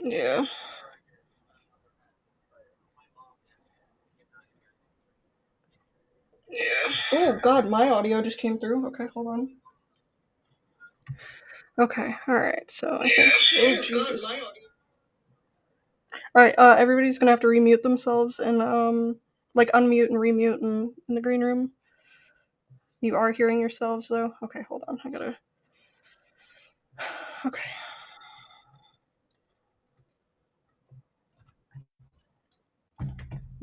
Yeah. Yeah. Oh god, my audio just came through. Okay, hold on. Okay, alright, so I think. Oh, Jesus. Alright, everybody's gonna have to remute themselves and, like, unmute and remute in the green room. You are hearing yourselves, though? Okay, hold on, I gotta. Okay.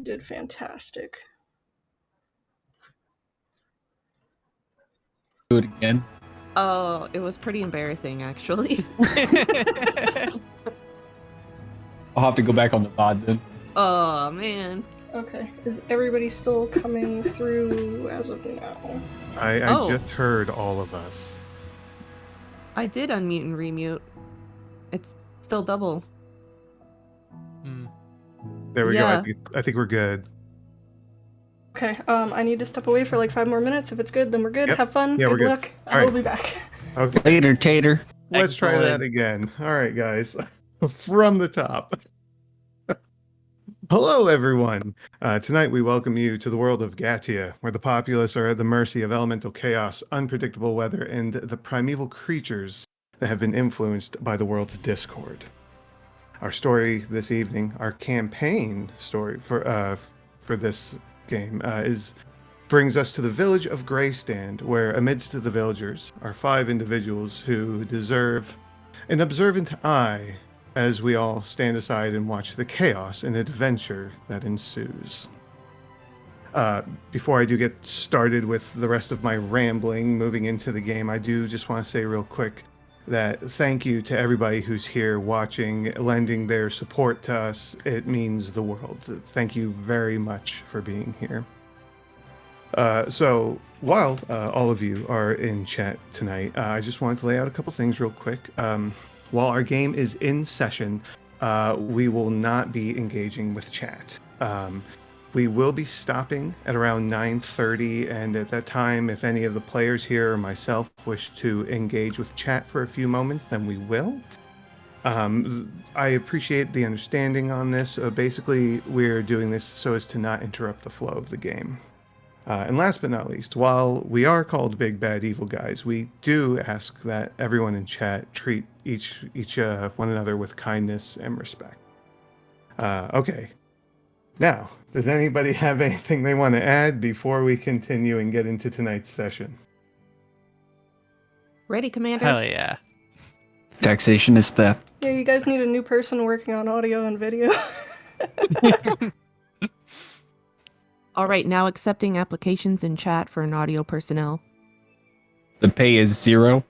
Did fantastic. Do it again. Oh, it was pretty embarrassing, actually. I'll have to go back on the VOD then. Oh, man. Okay, is everybody still coming through as of now? I Oh. just heard all of us. I did unmute and remute. It's still double. There we Yeah. go. I think we're good. Okay, I need to step away for like 5 more minutes. If it's good, then we're good. Yep. Have fun. Yeah, Good we're good. luck. All I right. will be back. Okay. Later, Tater. Let's try that again. All right, guys. From the top. Hello, everyone. Tonight we welcome you to the world of Gatia, where the populace are at the mercy of elemental chaos, unpredictable weather, and the primeval creatures that have been influenced by the world's discord. Our story this evening, our campaign story for this game, brings us to the village of Greystand, where amidst the villagers are 5 individuals who deserve an observant eye as we all stand aside and watch the chaos and adventure that ensues. Before I do get started with the rest of my rambling moving into the game, I do just want to say real quick that thank you to everybody who's here watching, lending their support to us. It means the world. Thank you very much for being here. So while all of you are in chat tonight, I just wanted to lay out a couple things real quick. While our game is in session, we will not be engaging with chat. We will be stopping at around 9:30, and at that time, if any of the players here or myself wish to engage with chat for a few moments, then we will. I appreciate the understanding on this. Basically, we're doing this so as to not interrupt the flow of the game. And last but not least, while we are called Big Bad Evil Guys, we do ask that everyone in chat treat each one another with kindness and respect. Okay. Now, does anybody have anything they want to add before we continue and get into tonight's session? Ready, Commander? Hell yeah. Taxation is theft. Yeah, you guys need a new person working on audio and video. All right, now accepting applications in chat for an audio personnel. The pay is 0.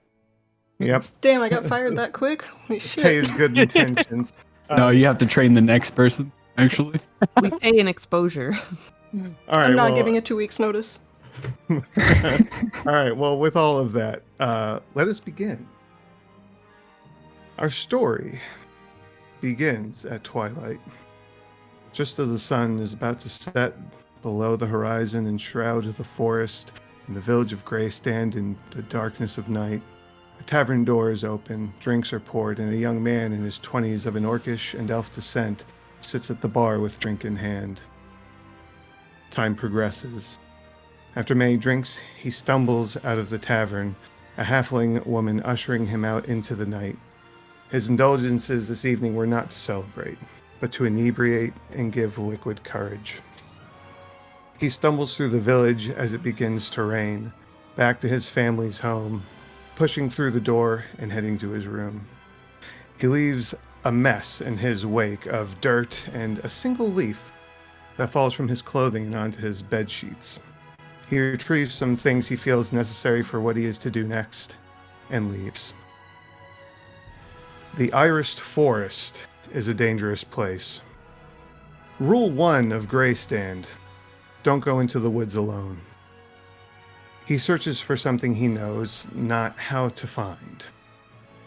Yep. Damn, I got fired that quick? Holy shit. Pay is good intentions. No, you have to train the next person, actually. We pay an exposure. All right, I'm not giving a 2 weeks notice. All right, well, with all of that, let us begin. Our story begins at twilight. Just as the sun is about to set below the horizon and shroud the forest in the village of Greystand in the darkness of night, a tavern door is open, drinks are poured, and a young man in his 20s of an orcish and elf descent sits at the bar with drink in hand. Time progresses. After many drinks, he stumbles out of the tavern, a halfling woman ushering him out into the night. His indulgences this evening were not to celebrate, but to inebriate and give liquid courage. He stumbles through the village as it begins to rain, back to his family's home, pushing through the door and heading to his room. He leaves a mess in his wake of dirt and a single leaf that falls from his clothing and onto his bed sheets. He retrieves some things he feels necessary for what he is to do next, and leaves. The Irised Forest is a dangerous place. Rule 1 of Greystand: don't go into the woods alone. He searches for something he knows, not how to find.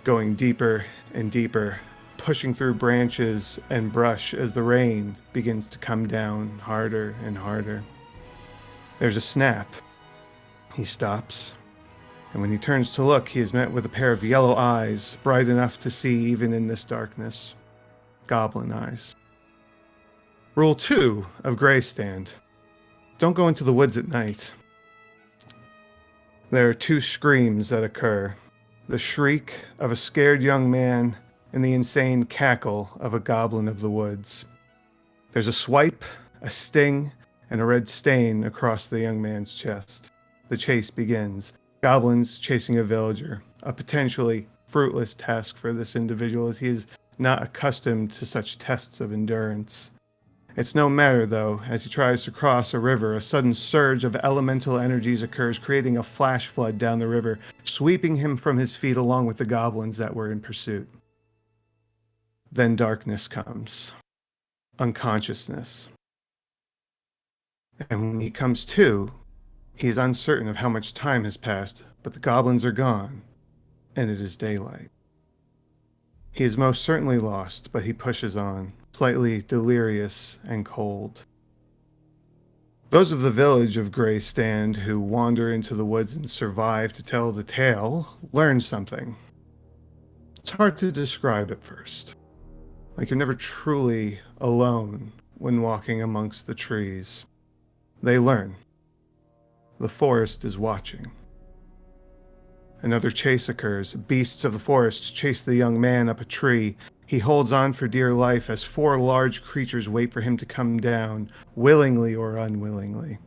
Going deeper and deeper, pushing through branches and brush as the rain begins to come down harder and harder. There's a snap. He stops, and when he turns to look, he is met with a pair of yellow eyes, bright enough to see even in this darkness. goblin eyes. Rule 2 of Grey Stand. Don't go into the woods at night. There are 2 screams that occur. The shriek of a scared young man and the insane cackle of a goblin of the woods. There's a swipe, a sting, and a red stain across the young man's chest. The chase begins. Goblins chasing a villager, a potentially fruitless task for this individual as he is not accustomed to such tests of endurance. It's no matter, though. As he tries to cross a river, a sudden surge of elemental energies occurs, creating a flash flood down the river, sweeping him from his feet along with the goblins that were in pursuit. Then darkness comes. Unconsciousness. And when he comes to, he is uncertain of how much time has passed, but the goblins are gone, and it is daylight. He is most certainly lost, but he pushes on, slightly delirious and cold. Those of the village of Grey Stand who wander into the woods and survive to tell the tale learn something. It's hard to describe at first. Like you're never truly alone when walking amongst the trees. They learn. The forest is watching. Another chase occurs. Beasts of the forest chase the young man up a tree. He holds on for dear life as 4 large creatures wait for him to come down, willingly or unwillingly.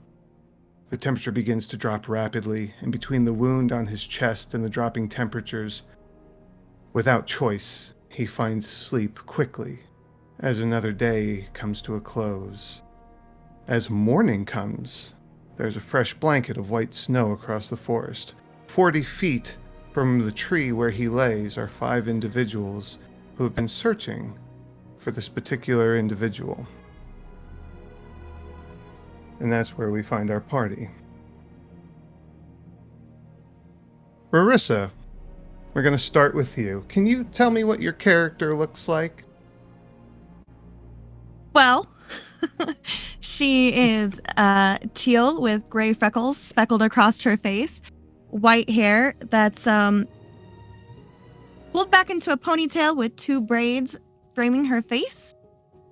The temperature begins to drop rapidly, and between the wound on his chest and the dropping temperatures, without choice, he finds sleep quickly as another day comes to a close. As morning comes, there's a fresh blanket of white snow across the forest. 40 feet from the tree where he lays are 5 individuals who have been searching for this particular individual. And that's where we find our party. Rarissa, we're going to start with you. Can you tell me what your character looks like? Well, she is teal with gray freckles speckled across her face, white hair that's pulled back into a ponytail with 2 braids framing her face,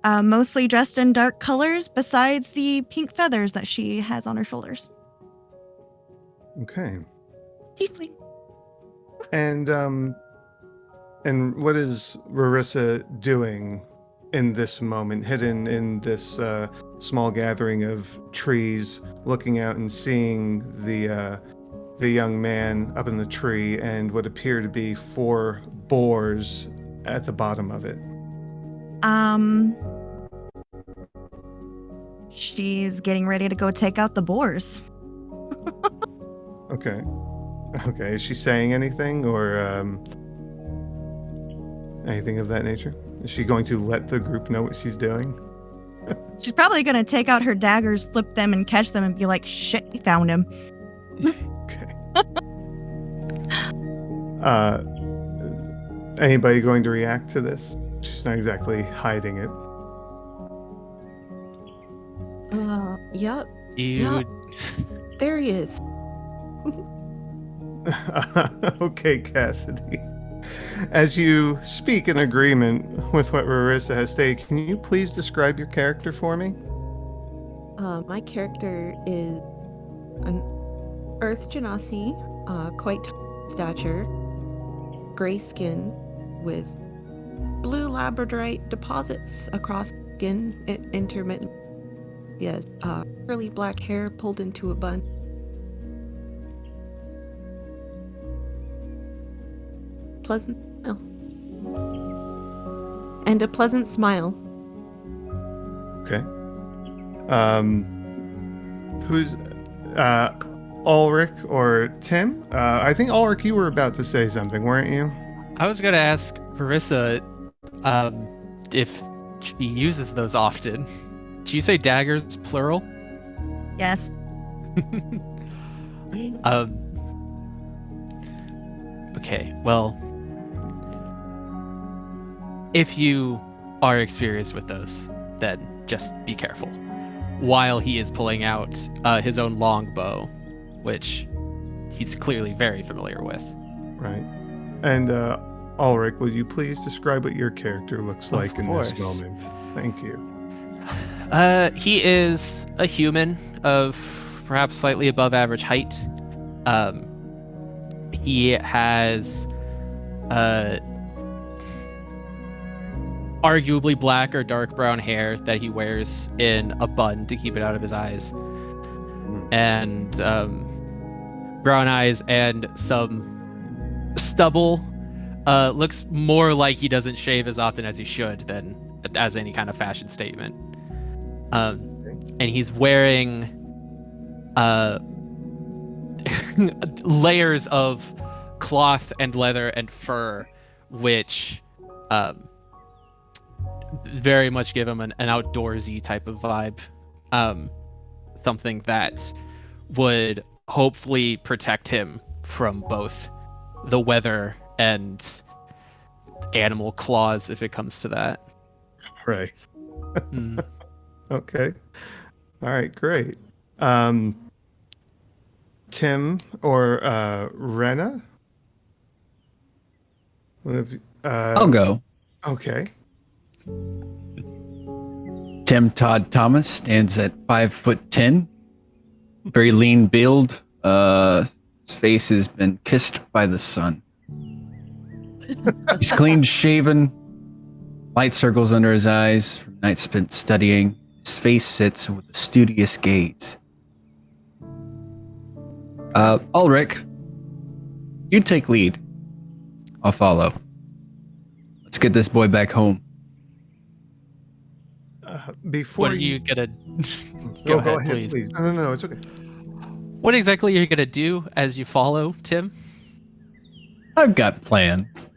mostly dressed in dark colors besides the pink feathers that she has on her shoulders. Okay. Tiefling. And what is Rarissa doing in this moment, hidden in this small gathering of trees, looking out and seeing the young man up in the tree and what appear to be 4 boars at the bottom of it? She's getting ready to go take out the boars. Okay. Okay. Is she saying anything or anything of that nature? Is she going to let the group know what she's doing? She's probably going to take out her daggers, flip them, and catch them and be like, shit, we found him. Okay. Anybody going to react to this? She's not exactly hiding it. Yep. You There he is. Okay, Cassidy. As you speak in agreement with what Rarissa has stated, can you please describe your character for me? My character is an Earth Genasi, quite tall stature, gray skin with blue labradorite deposits across skin, intermittent. Yeah, curly black hair pulled into a bun. Pleasant smile. And a pleasant smile. Okay. Who's Ulrich or Tim? I think Ulrich, you were about to say something, weren't you? I was gonna ask Marissa if she uses those often. Did you say daggers plural? Yes. Okay, well, if you are experienced with those, then just be careful. While he is pulling out his own longbow, which he's clearly very familiar with. Right. And Ulrich, will you please describe what your character looks Of like in this course. moment? Thank you. He is a human of perhaps slightly above average height. He has arguably black or dark brown hair that he wears in a bun to keep it out of his eyes, and brown eyes and some stubble. Looks more like he doesn't shave as often as he should than as any kind of fashion statement. And he's wearing layers of cloth and leather and fur, which very much give him an outdoorsy type of vibe. Something that would hopefully protect him from both the weather and animal claws if it comes to that. Right. Mm. Okay. All right, great. Tim or Rena? One of you, I'll go. Okay. Tim Todd Thomas stands at 5'10", very lean build. His face has been kissed by the sun. He's clean shaven, light circles under his eyes from nights spent studying. His face sits with a studious gaze. Ulrich, you take lead. I'll follow. Let's get this boy back home. Before What are you gonna go ahead, ahead, please. No, it's okay. What exactly are you gonna do as you follow Tim? I've got plans.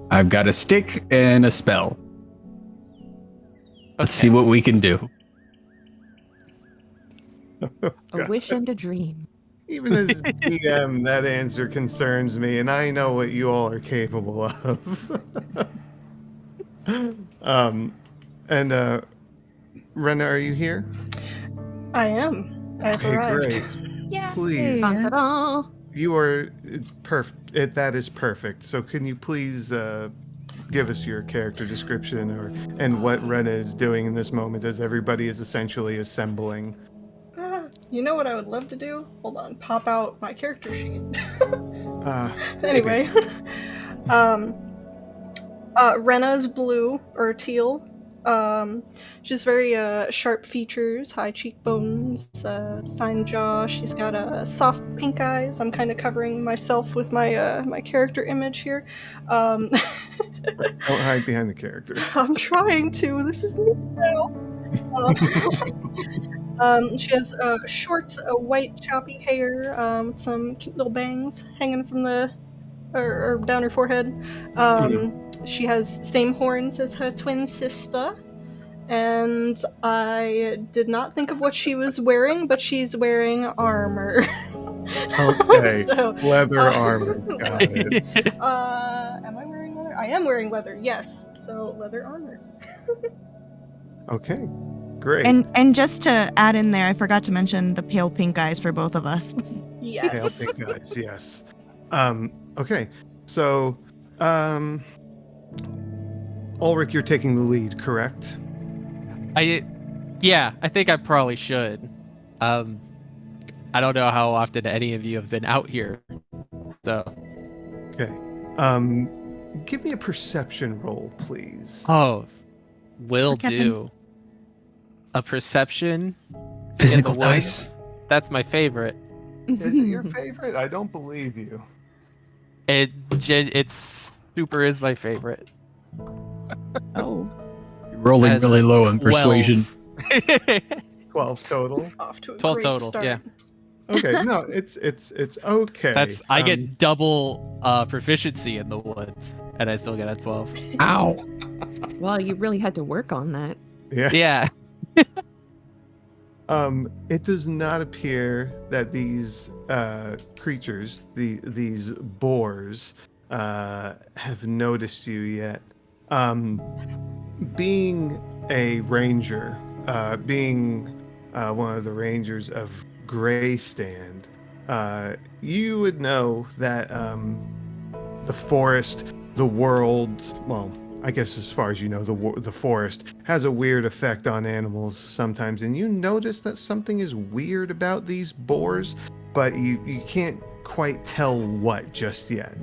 I've got a stick and a spell. Let's see what we can do. A wish and a dream. Even as DM, that answer concerns me, and I know what you all are capable of. And Rena, are you here? I am. I've Okay, arrived. great. Yeah. Please. Dun, dun, dun. You are perfect. That is perfect. So can you please give us your character description and what Rena is doing in this moment as everybody is essentially assembling? You know what I would love to do? Hold on, pop out my character sheet. Maybe. Anyway, Rena's blue or teal. She's very sharp features, high cheekbones, fine jaw. She's got soft pink eyes. I'm kind of covering myself with my my character image here. Don't hide behind the character. I'm trying to. This is me now. She has short, white, choppy hair with some cute little bangs hanging from the or down her forehead. She has same horns as her twin sister, and I did not think of what she was wearing, but she's wearing armor. Okay, So, leather armor. Got it. am I wearing leather? I am wearing leather. Yes, so leather armor. Okay, great. And just to add in there, I forgot to mention the pale pink eyes for both of us. Yes. Pale pink eyes, yes. Okay, so Ulrich, you're taking the lead, correct? I think I probably should. I don't know how often any of you have been out here, so. Okay. Give me a perception roll, please. Oh, will For Captain. do. A perception. Physical in the woods? dice. That's my favorite. Is it your favorite? I don't believe you. It's super is my favorite. Oh. You're rolling As really a low on persuasion. 12 total. Off to a 12 great total, start. yeah. Okay, no, it's okay. That's I get double proficiency in the woods, and I still get a 12. Ow. Well, you really had to work on that. Yeah. Yeah. It does not appear that these creatures, these boars, have noticed you yet. Being a ranger, being one of the rangers of Grey Stand, you would know that the forest, the world, well, I guess as far as you know, the forest has a weird effect on animals sometimes, and you notice that something is weird about these boars, but you can't quite tell what just yet.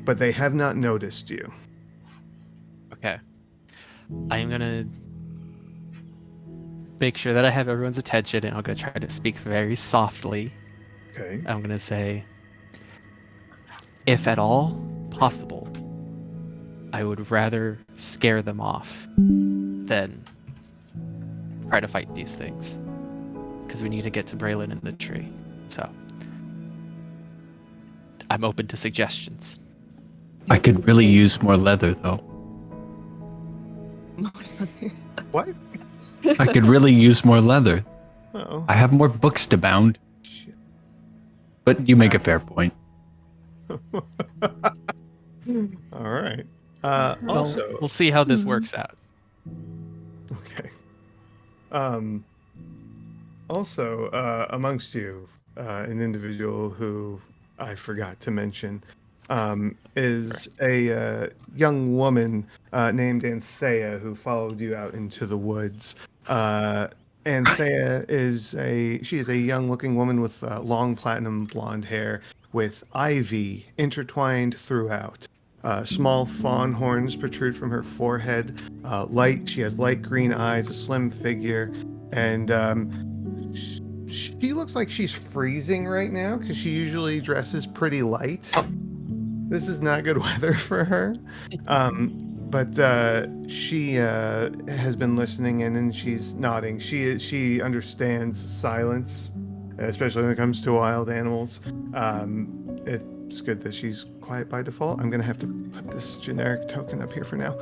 But they have not noticed you. Okay. I'm gonna make sure that I have everyone's attention, and I'm gonna try to speak very softly. Okay. I'm gonna say, if at all possible, I would rather scare them off than try to fight these things. Because we need to get to Braylon in the tree. So, I'm open to suggestions. I could really use more leather, though. What? I could really use more leather. Oh. I have more books to bound. Shit. But you make a fair point. All right. Well, Also, we'll see how this works out. okay. Also, amongst you, an individual who I forgot to mention is a young woman named Anthea who followed you out into the woods. Anthea is a young-looking woman with long platinum blonde hair with ivy intertwined throughout. Small fawn horns protrude from her forehead. She has light green eyes, a slim figure, and she looks like she's freezing right now because she usually dresses pretty light. This is not good weather for her. But she has been listening in and she's nodding. She understands silence, especially when it comes to wild animals. It's good that she's quiet by default. I'm gonna have to put this generic token up here for now.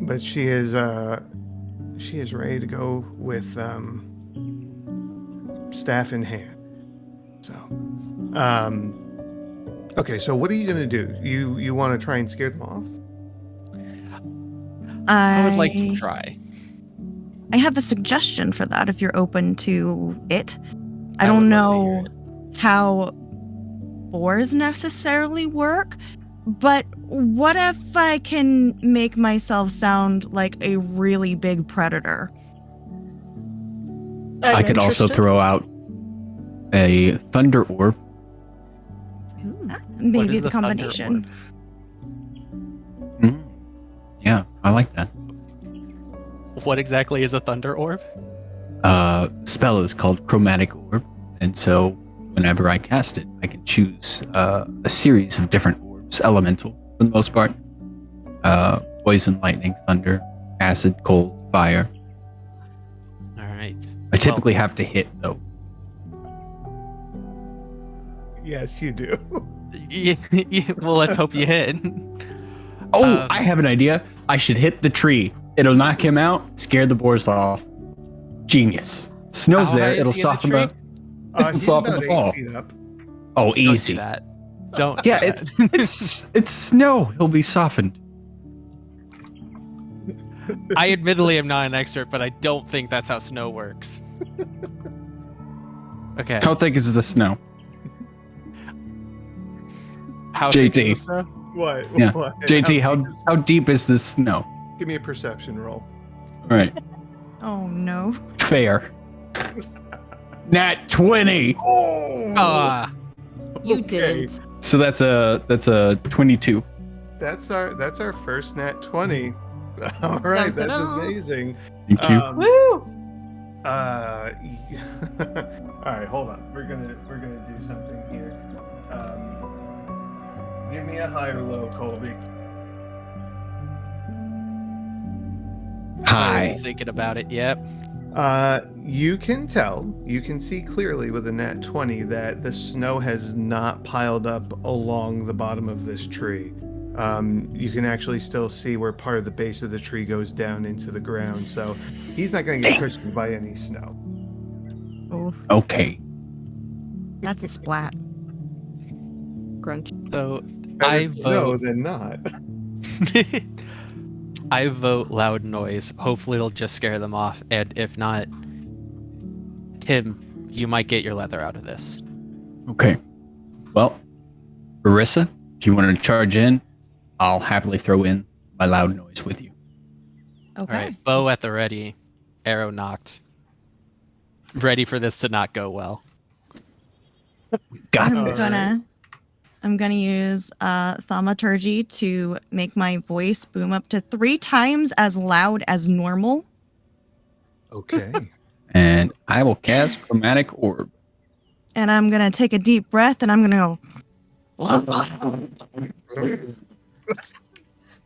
But she is ready to go with staff in hand. So, okay. So what are you gonna do? You want to try and scare them off? I would like to try. I have a suggestion for that if you're open to it. I I don't would love to hear know how boars necessarily work, but what if I can make myself sound like a really big predator? I could also throw out a thunder orb. Maybe is the the thunder combination. Yeah, I like that. What exactly is a thunder orb? Spell is called Chromatic Orb, and so whenever I cast it, I can choose a series of different orbs, elemental for the most part. Poison, lightning, thunder, acid, cold, fire. All right. I typically have to hit, though. Yes, you do. Well, let's hope you hit. Oh, I have an idea. I should hit the tree. It'll knock him out, scare the boars off. Genius. Snow's How there. high is It'll he in the soften tree? it'll He's soften about the 8 fall. feet up. Oh, Don't do easy. that. Don't. Yeah, do that. it's snow. He'll be softened. I admittedly am not an expert, but I don't think that's how snow works. Okay. How thick is the snow? How thick JT. is the snow? What? Yeah. What? JT, how deep is this snow? Give me a perception roll. All right. Oh no. Fair. Nat 20. Oh! Ah, You Okay. didn't. So that's a 22. That's our first nat 20. All right, that's Dun-dun-dun. amazing. Thank you. Woo! All right, hold on. We're gonna do something here. Give me a high or low, Colby. I Hi. was thinking about it. Yep. You can see clearly with a nat 20 that the snow has not piled up along the bottom of this tree. You can actually still see where part of the base of the tree goes down into the ground, so he's not going to get pushed by any snow. Oh, Okay. that's a splat. Grunch. So Better I no vote. than not. I vote loud noise. Hopefully, it'll just scare them off. And if not, Tim, you might get your leather out of this. Okay. Well, Marissa, if you want to charge in, I'll happily throw in my loud noise with you. Okay. All right, bow at the ready, arrow knocked. Ready for this to not go well. Got I'm this. gonna use thaumaturgy to make my voice boom up to 3 times as loud as normal. Okay. And I will cast Chromatic Orb. And I'm gonna take a deep breath and I'm gonna go.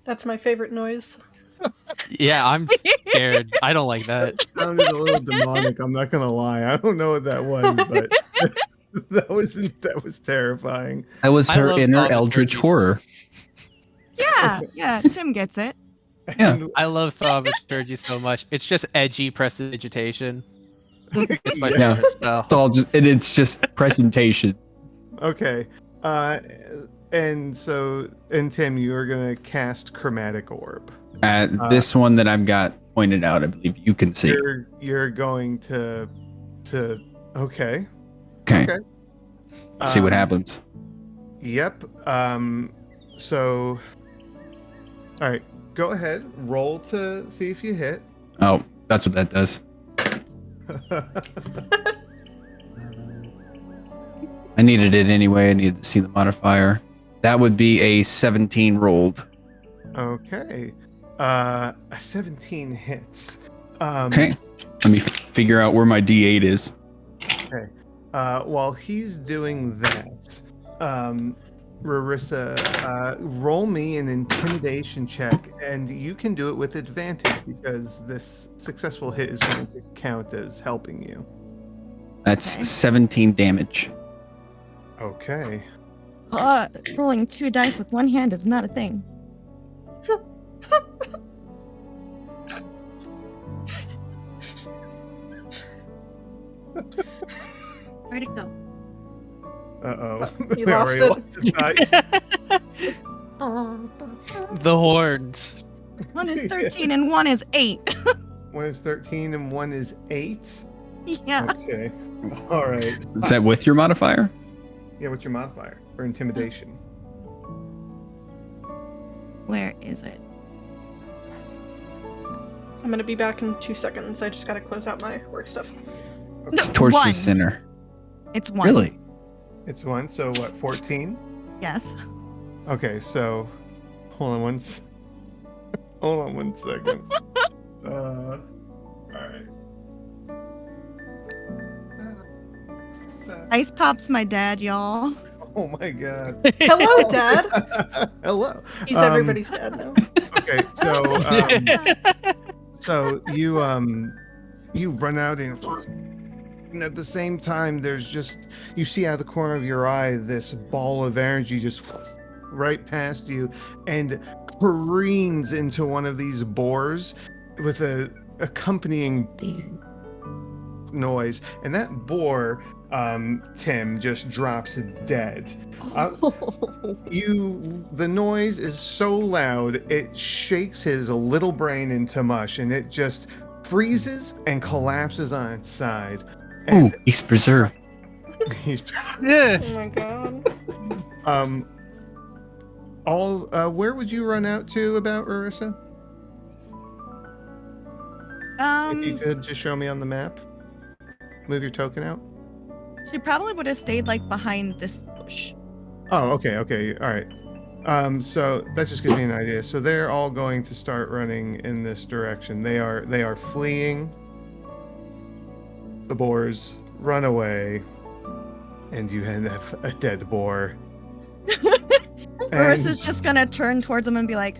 That's my favorite noise. Yeah, I'm scared. I don't like that. Sounded a little demonic. I'm not gonna lie. I don't know what that was, but that was terrifying. That was I her love inner thaumaturgy. eldritch horror. Yeah, Tim gets it. Yeah. And- I love thaumaturgy so much. It's just edgy prestidigitation. It's my Yeah. favorite spell. It's all just it's just presentation. Okay. And Tim, you are gonna cast Chromatic Orb. This one that I've got pointed out, I believe you can see. You're going to okay. Okay. Let's see what Um, happens. Yep. So all right, go ahead. Roll to see if you hit. Oh, that's what that does. I needed it anyway. I needed to see the modifier. That would be a 17 rolled. Okay. A 17 hits. Okay. Let me figure out where my D8 is. While he's doing that, Rarissa, roll me an intimidation check, and you can do it with advantage because this successful hit is going to count as helping you. That's Okay. 17 damage. Okay. Rolling 2 dice with one hand is not a thing. Where'd it go? Uh-oh. You We lost already it. lost the dice. The horns. One is 13 and one is 8. One is 13 and one is 8. Yeah. Okay. All right. Is that with your modifier? Yeah, what's your modifier for intimidation? Where is it? I'm gonna be back in 2 seconds. I just gotta close out my work stuff. It's No, towards 1. the center. It's 1. Really? It's 1, so what, 14? Yes. Okay, so hold on one second. All right. Ice Pop's my dad, y'all. Oh my god. Hello, Dad. Hello. He's everybody's dad now. Okay, so you run out and at the same time there's just you see out of the corner of your eye this ball of energy just right past you and careens into one of these boars with a accompanying noise, and that boar, Tim, just drops dead. The noise is so loud it shakes his little brain into mush, and it just freezes and collapses on its side. Ooh, And he's preserved. he's Yeah. Oh my god. where would you run out to about Rarissa? If you could just show me on the map. Move your token out. She probably would have stayed like behind this bush. Oh, okay, all right. So that just gives me an idea. So they're all going to start running in this direction. They are fleeing. The boars run away, and you have a dead boar. Marissa's just gonna turn towards him and be like,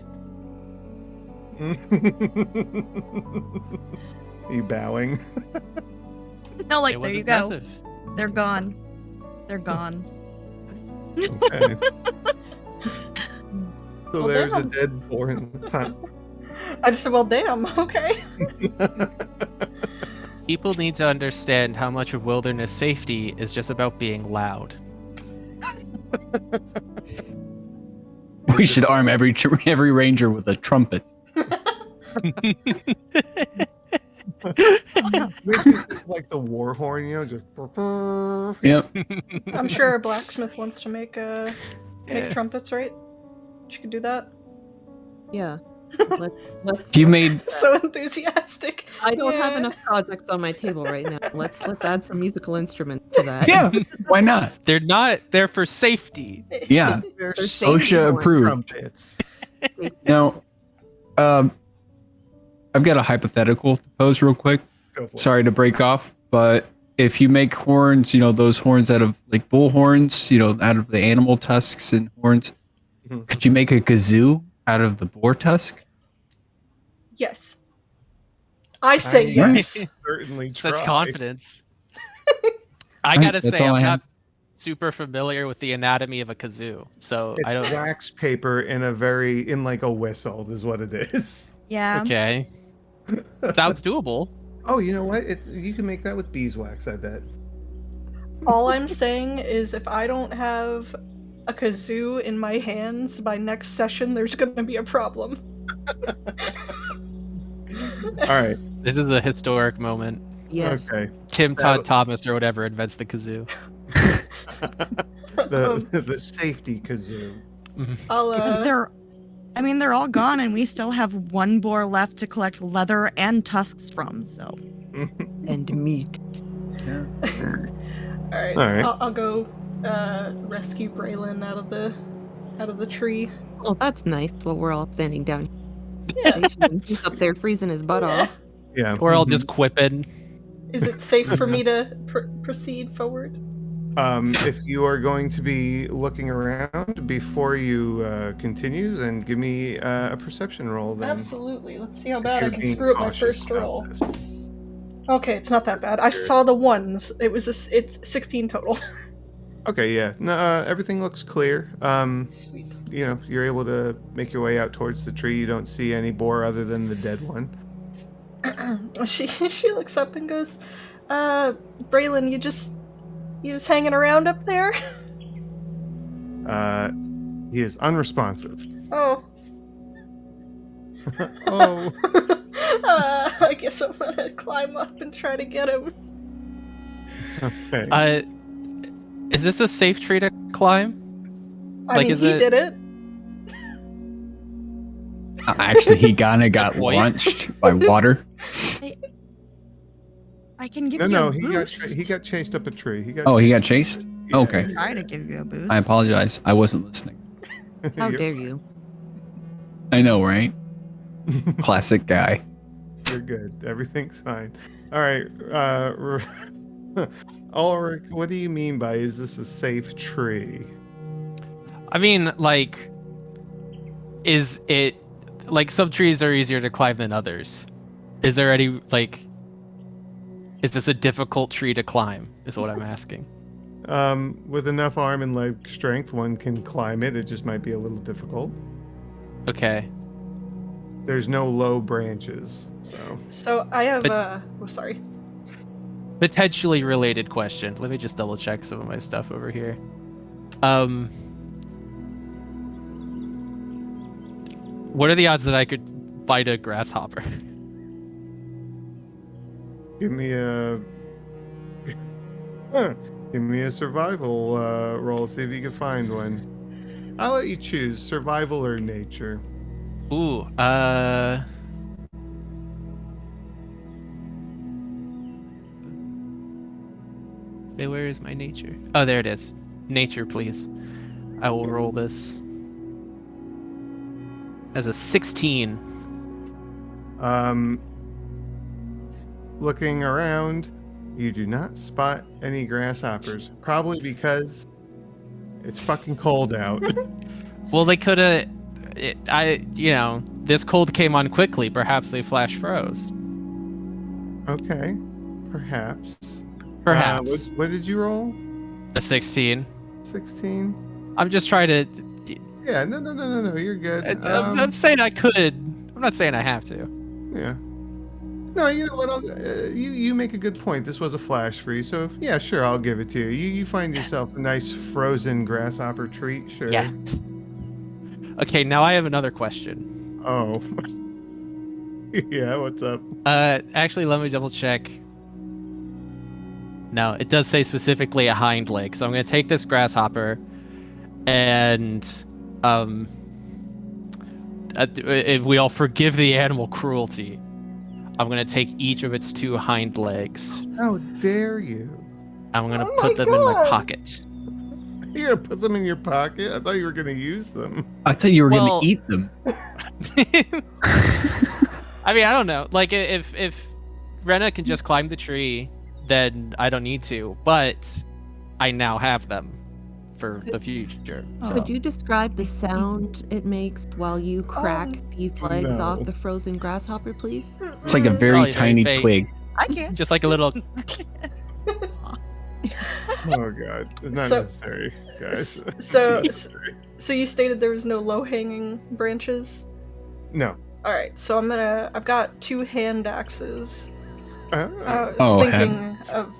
You bowing? no, like, It there was you go. impressive. They're gone. They're gone. Okay. So Well, there's a damn. dead boar in the hunt. I just said, well, damn. Okay. People need to understand how much of wilderness safety is just about being loud. We should arm every ranger with a trumpet. Like the war horn, just. Yep. I'm sure a blacksmith wants to make make trumpets, right? She could do that. Yeah. Let's. You made So enthusiastic. I don't have Yeah. enough projects on my table right now. Let's add some musical instruments to that. yeah. Why not? They're not there for safety. Yeah. They're They're so safety OSHA horns. approved. trumpets. Now, I've got a hypothetical to pose real quick. Go for it. Sorry to break off, but if you make horns, those horns out of like bull horns, out of the animal tusks and horns, Mhm. could you make a kazoo out of the boar tusk? Yes. I say yes. Certainly try. Such confidence. I Alright, gotta that's say, all I I'm had. not super familiar with the anatomy of a kazoo, so I It's don't. wax paper in like a whistle is what it is. Yeah. Okay, sounds doable. Oh, you know what? You can make that with beeswax, I bet. All I'm saying is if I don't have a kazoo in my hands by next session, there's going to be a problem. All right. This is a historic moment. Yes. Okay. Tim Todd Thomas or whatever invents the kazoo. The safety kazoo. I'll they're all gone, and we still have one boar left to collect leather and tusks from. So. And meat. all right. I'll go rescue Braylon out of the tree. Oh, that's nice. Well, we're all standing down. Yeah. He's up there freezing his butt off. Yeah. We're all just quipping. Is it safe for me to proceed forward? If you are going to be looking around before you continue, then give me a perception roll. Then. Absolutely. Let's see how If bad I you're can being screw up my cautious first about roll. this. Okay, it's not that bad. I saw the ones. It's 16 total. Okay, yeah. No, everything looks clear. Sweet. You're able to make your way out towards the tree. You don't see any boar other than the dead one. She looks up and goes, Braylon, you just hanging around up there? He is unresponsive. Oh. Oh. I guess I'm gonna climb up and try to get him. Okay. Is this a safe tree to climb? I mean, he did it. Actually, he kinda got Point. launched by water. I can give No, you a boost. he got chased up a tree. He got chased? Yeah. Okay. Try to give you a boost. I apologize. I wasn't listening. How You're- dare you? I know, right? Classic guy. You're good. Everything's fine. All right. Ulrich, what do you mean by is this a safe tree? I mean, like, is it like some trees are easier to climb than others? Is there any is this a difficult tree to climb? Is what I'm asking. With enough arm and leg strength, one can climb it. It just might be a little difficult. Okay. There's no low branches, so. So I have sorry. Potentially related question. Let me just double check some of my stuff over here. What are the odds that I could bite a grasshopper? Give me a survival roll. See if you can find one. I'll let you choose survival or nature. Ooh, Hey, where is my nature? Oh, there it is. Nature, please. I will roll this as a 16. Looking around, you do not spot any grasshoppers. Probably because it's fucking cold out. Well, they could have. This cold came on quickly. Perhaps they flash froze. Okay, perhaps. Perhaps. What did you roll? A 16. 16. I'm just trying to. Yeah, no. You're good. I'm saying I could. I'm not saying I have to. Yeah. No, you know what? You make a good point. This was a flash freeze, so yeah, sure, I'll give it to you. You find yourself a nice frozen grasshopper treat, sure. Yeah. Okay, now I have another question. Oh. Yeah, what's up? Actually, let me double check. No, it does say specifically a hind leg. So I'm going to take this grasshopper, and if we all forgive the animal cruelty, I'm gonna take each of its 2 hind legs. How dare you? I'm gonna Oh put my them in my God. pocket. You're gonna put them in your pocket? I thought you were gonna use them. I thought you were Well- gonna eat them. I mean, I don't know. Like, if Rena can just climb the tree, then I don't need to. But I now have them for the future. Oh. Could you describe the sound it makes while you crack these legs no. off the frozen grasshopper, please? It's like a Mm-mm. very Oh, yeah, tiny they- twig. I can't. Just like a little. Oh god, it's not So- necessary, guys. So you stated there was no low-hanging branches? No. Alright, so I've got 2 hand axes. I was Oh, thinking hands. of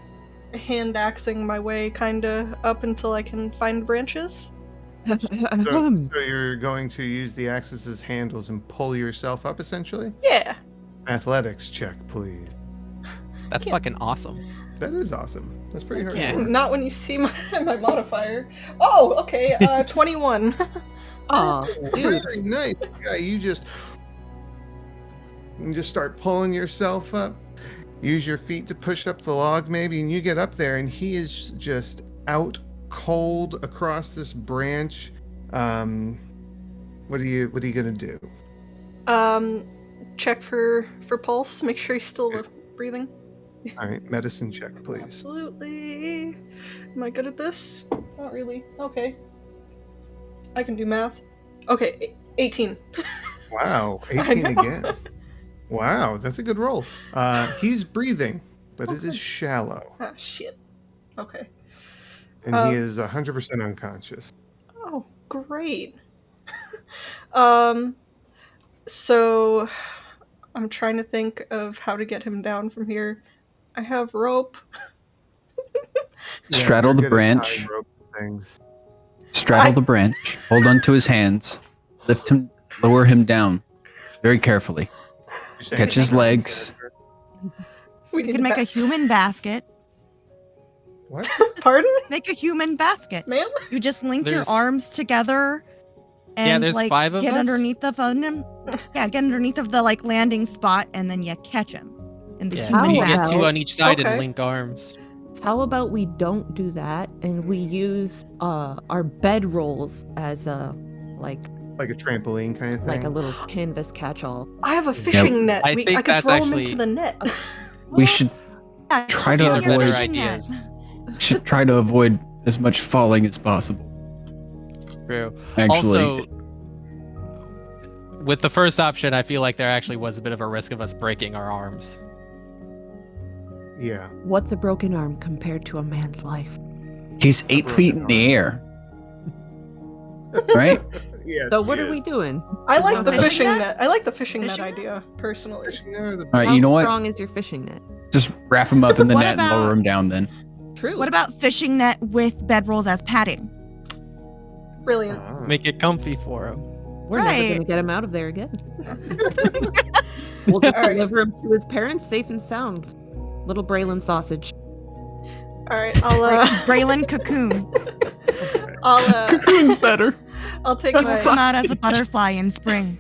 hand axing my way kinda up until I can find branches. So you're going to use the axes as handles and pull yourself up, essentially? Yeah. Athletics check, please. That's Yeah. fucking awesome. That is awesome. That's pretty hard. Yeah. Not when you see my modifier. Oh, okay, 21. Oh, dude. Very nice. Yeah, you just start pulling yourself up. Use your feet to push up the log, maybe, and you get up there, and he is just out cold across this branch. What are you gonna do? Check for pulse, make sure he's still breathing. All right, medicine check, please. Absolutely. Am I good at this? Not really. Okay. I can do math. Okay, 18. Wow, I 18 know. again. Wow, that's a good roll. He's breathing, but it Okay. is shallow, Ah, shit. Okay. and Um, he is 100% unconscious. Oh, great. So I'm trying to think of how to get him down from here. I have rope. Straddle you're the good at branch. tying rope things. Straddle I- the branch. Hold onto his hands. Lift him. Lower him down. Very carefully. You're saying Catch his you're legs. We You need can make a human basket. What? Pardon, Make a human basket. ma'am? You just link There's- your arms together and there's like 5 of get us? underneath of him. Yeah, get underneath of the like landing spot and then you catch him in the Yeah, human you How get basket. 2 on each side Okay. and link arms. How about we don't do that and we use our bed rolls as a like Like a trampoline kind of thing? like a little canvas catch-all? I have a fishing net. I I think could that's throw him actually- into the net. We should Yeah, try just to on your avoid- fishing net. avoid as much falling as possible. True. Actually, Also, with the first option, I feel like there actually was a bit of a risk of us breaking our arms. Yeah. What's a broken arm compared to a man's life? he's 8 feet in the air. Right? Yeah. So what he are we is. doing? I like the Fishing fishing net? net. I like the fishing net Fishing net? idea, personally. Fishing net or the- All right, How you know what? strong is your fishing net? Just wrap him up in the What net and lower about- him down then. True. What about fishing net with bedrolls as padding? Brilliant. Ah. Make it comfy for him. We're never Right. gonna get him out of there again. We'll just Alright. deliver him to his parents safe and sound. Little Braylon sausage. All right, I'll Braylon cocoon. Cocoon's better. I'll take He will come out as a Sausage. butterfly in spring.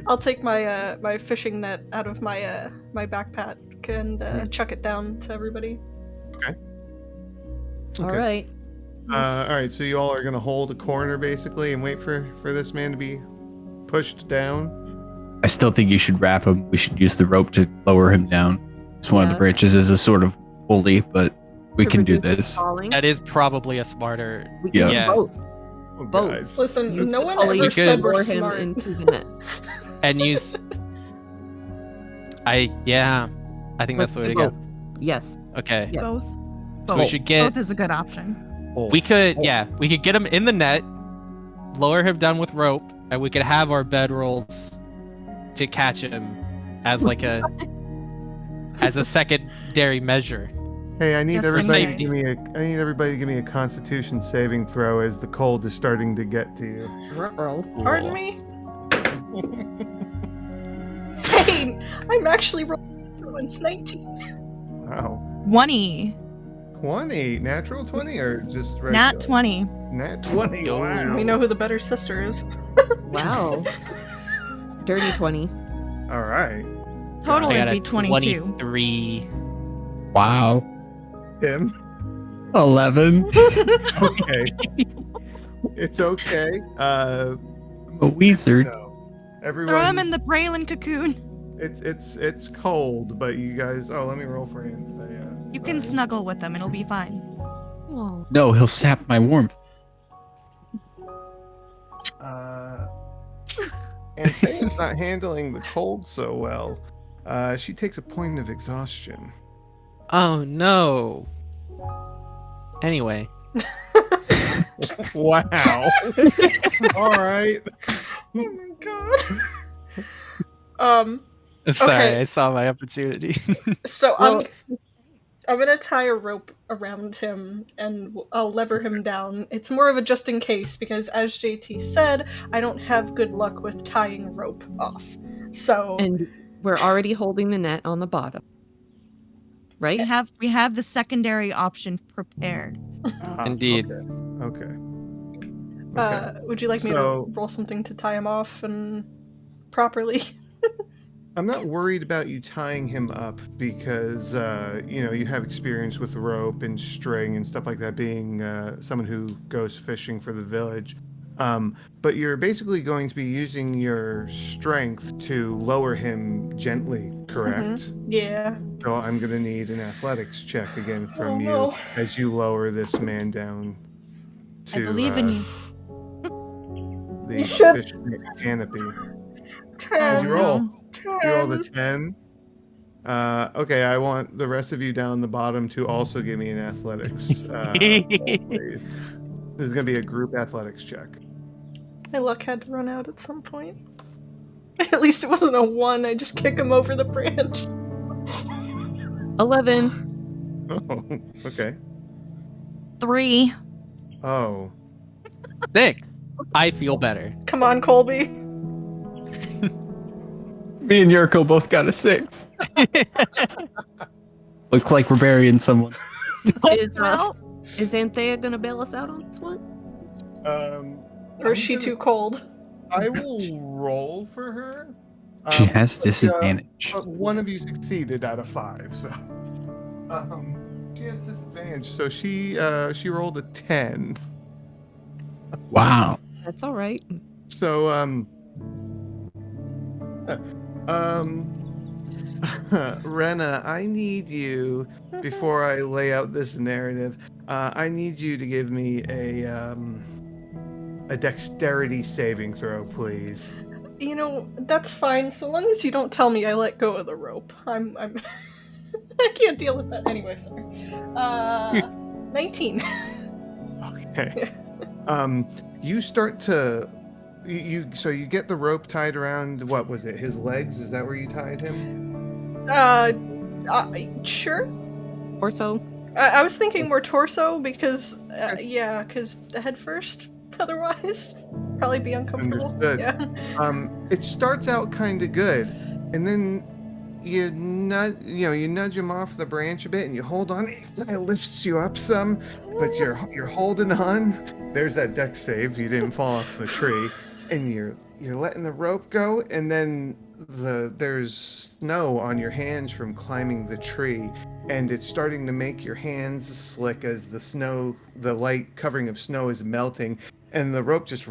I'll take my my fishing net out of my my backpack and chuck it down to everybody. All Okay. right. All right, so you all are going to hold a corner basically and wait for this man to be pushed down. I still think you should wrap him. We should use the rope to lower him down. It's one of the Yeah. branches is a sort of pulley, but we To can do reduce the this. falling. That is probably a smarter. We can Yeah. do Yeah. both. Oh, Both. guys. Listen, Use no the one pulley ever to said we're lure him smart. into the net. And use. I think that's the way to Let's do go. both. Yes. Okay. Yeah. Both. So we should get. Both is a good option. We could get him in the net, lower him down with rope, and we could have our bedrolls to catch him as like a secondary measure. Hey, I need Just in everybody to case. give me a Constitution saving throw as the cold is starting to get to you. Ruh-roh. Pardon me? Hey, I'm actually rolling. It's 19. Wow. 20. 20, natural 20, or just regular? Nat 20. Nat 20. Yo. Wow. We know who the better sister is. Wow. Dirty 20. All right. Total I is got a be 22. 23. Wow. Tim. 11. Okay. It's okay. A wizard. No. Everyone. Throw him in the Braylon cocoon. It's cold, but you guys. Oh, let me roll for Anthea. You can snuggle with him. It'll be fine. Oh. No, he'll sap my warmth. Anthea's not handling the cold so well. She takes a point of exhaustion. Oh no. Anyway, Wow. All right. Oh my god. sorry, Okay. I saw my opportunity. So Well- I'm gonna tie a rope around him and I'll lever him down. It's more of a just in case because, as JT said, I don't have good luck with tying rope off. So And we're already holding the net on the bottom. Right? We have the secondary option prepared. Indeed. Okay. would you like me So- to roll something to tie him off and properly? I'm not worried about you tying him up because you have experience with rope and string and stuff like that, being someone who goes fishing for the village. But you're basically going to be using your strength to lower him gently, correct? Yeah. So I'm going to need an athletics check again from Oh, you no. as you lower this man down to I believe in you. the You should- fish canopy. 10. Did you roll? no. You rolled a 10. Okay, I want the rest of you down the bottom to also give me an athletics. Roll, please. This is going to be a group athletics check. My luck had to run out at some point. At least it wasn't a 1. I just kick him over the branch. 11. Oh, okay. 3. Oh, Sick. I feel better. Come on, Colby. Me and Yurko both got a 6. Looks like we're burying someone. Is Anthea gonna bail us out on this one? Or is she too cold? I will roll for her. She has but, disadvantage. But one of you succeeded out of 5, so she has disadvantage. So she rolled a 10. Wow. That's all right. So Rena, I need you before I lay out this narrative. I need you to give me a dexterity saving throw, please. You know, that's fine, so long as you don't tell me I let go of the rope. I'm I can't deal with that anyway, sorry. 19. Okay. You start to so you get the rope tied around, what was it, his legs? Is that where you tied him? Sure. Or so. I was thinking more torso because, because the head first. Otherwise, probably be uncomfortable. Understood. Yeah. It starts out kind of good, and then you nudge him off the branch a bit, and you hold on. It kind of lifts you up some, but you're holding on. There's that dex save. You didn't fall off the tree, and you're letting the rope go, and then there's snow on your hands from climbing the tree, and it's starting to make your hands slick as the light covering of snow is melting, and the rope just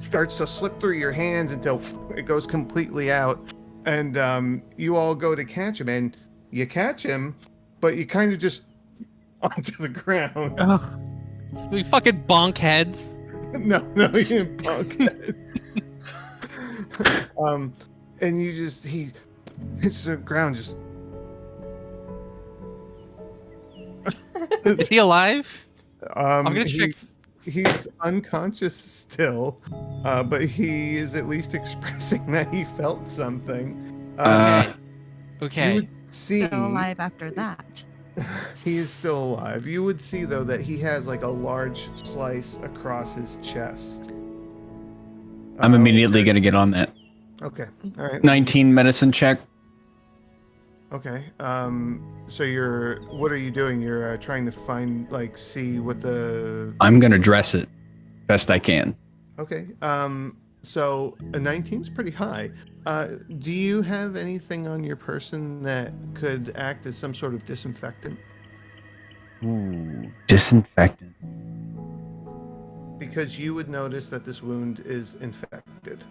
starts to slip through your hands until it goes completely out, and you all go to catch him, and you catch him, but you kind of just onto the ground. Oh. We fucking bonk heads. No, you didn't punk it. And he hits the ground just. Is he alive? I'm gonna check. He's unconscious still, but he is at least expressing that he felt something. You Okay. would see Still alive after that. he is still alive. You would see though that he has like a large slice across his chest. I'm immediately going to get on that. Okay. All right. 19 medicine check. Okay. So what are you doing? You're trying to find, see what the. I'm gonna dress it best I can. Okay. So a 19's pretty high. Do you have anything on your person that could act as some sort of disinfectant? Ooh, disinfectant. Because you would notice that this wound is infected.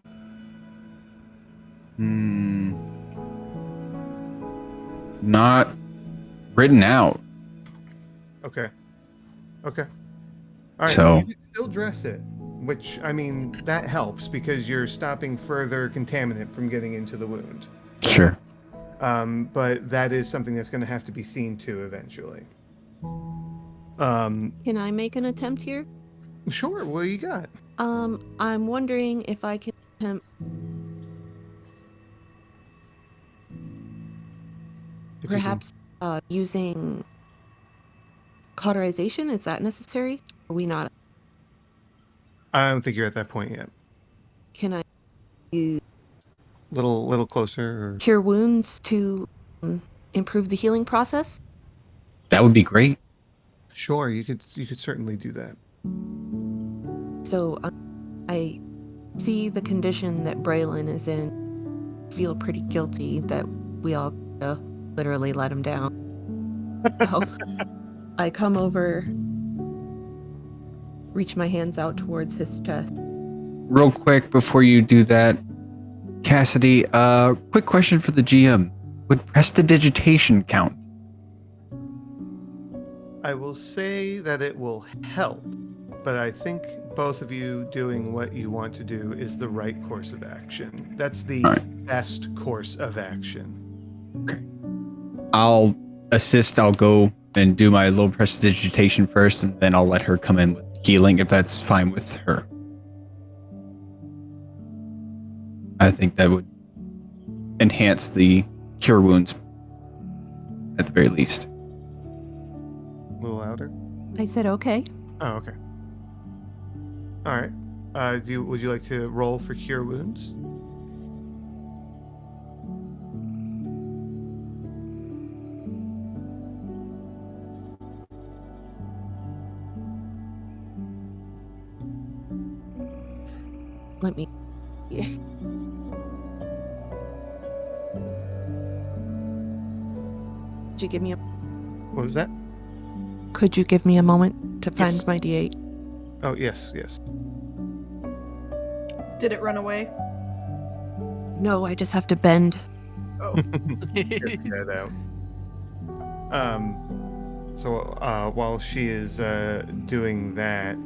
Not written out. Okay. Okay. All right. Well, So you can still dress it, which, I mean, that helps because you're stopping further contaminant from getting into the wound. sure. But that is something that's going to have to be seen to eventually. Um, Can I make an attempt here? sure. What do you got? I'm wondering if I can attempt If you can. perhaps using cauterization. Is that necessary? Are we not? I don't think you're at that point yet. Can I use Little closer. Or... cure wounds to improve the healing process? That would be great. Sure, you could certainly do that. So I see the condition that Braylon is in. Feel pretty guilty that we all literally let him down. So I come over, reach my hands out towards his chest. Real quick before you do that, Cassidy, quick question for the GM. Would prestidigitation count? I will say that it will help, but I think both of you doing what you want to do is the right course of action. That's the best course of action. Okay. I'll assist. I'll go and do my little prestidigitation first, and then I'll let her come in with healing if that's fine with her. I think that would enhance the cure wounds at the very least. A little louder. I said, okay. Oh, okay. All right. Would you like to roll for cure wounds? Let me. Could you give me a? What was that? Could you give me a moment to find Yes. my D8? Oh, yes. Did it run away? No, I just have to bend. Oh. Get that out. So while she is doing that,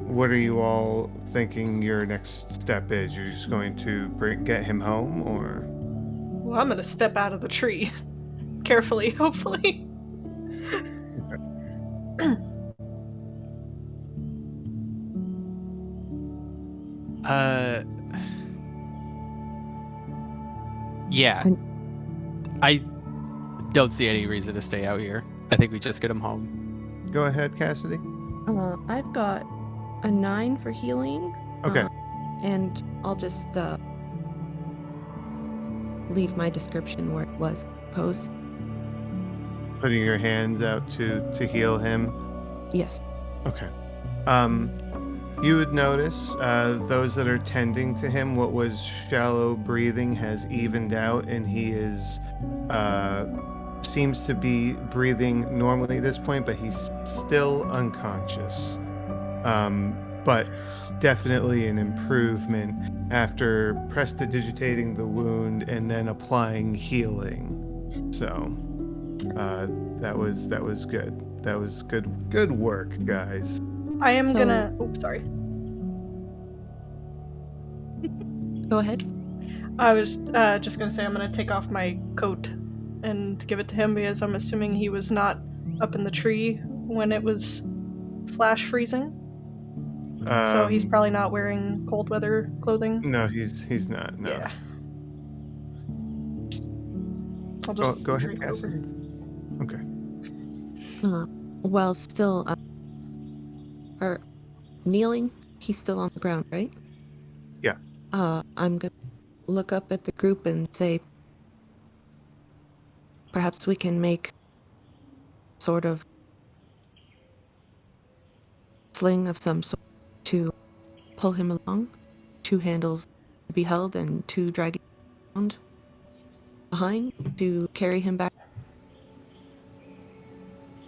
what are you all thinking your next step is? You're just going to get him home, or? Well, I'm gonna step out of the tree. Carefully, hopefully. Yeah. I don't see any reason to stay out here. I think we just get him home. Go ahead, Cassidy. I've got a 9 for healing. Okay. And I'll just leave my description where it was posted. Putting your hands out to heal him. Yes. Okay. You would notice those that are tending to him, what was shallow breathing has evened out, and he is seems to be breathing normally at this point, but he's still unconscious. But definitely an improvement after prestidigitating the wound and then applying healing. So that was good. That was good work, guys. I am gonna. Oh, sorry. Go ahead. I was just gonna say I'm gonna take off my coat and give it to him because I'm assuming he was not up in the tree when it was flash freezing. So he's probably not wearing cold weather clothing. No, he's not. No. Yeah. I'll just Go ahead, drink Cassidy. over. Okay. Well, still, or kneeling. He's still on the ground, right? Yeah. I'm gonna look up at the group and say, Perhaps we can make sort of sling of some sort to pull him along. 2 handles to be held and 2 dragging around behind to carry him back.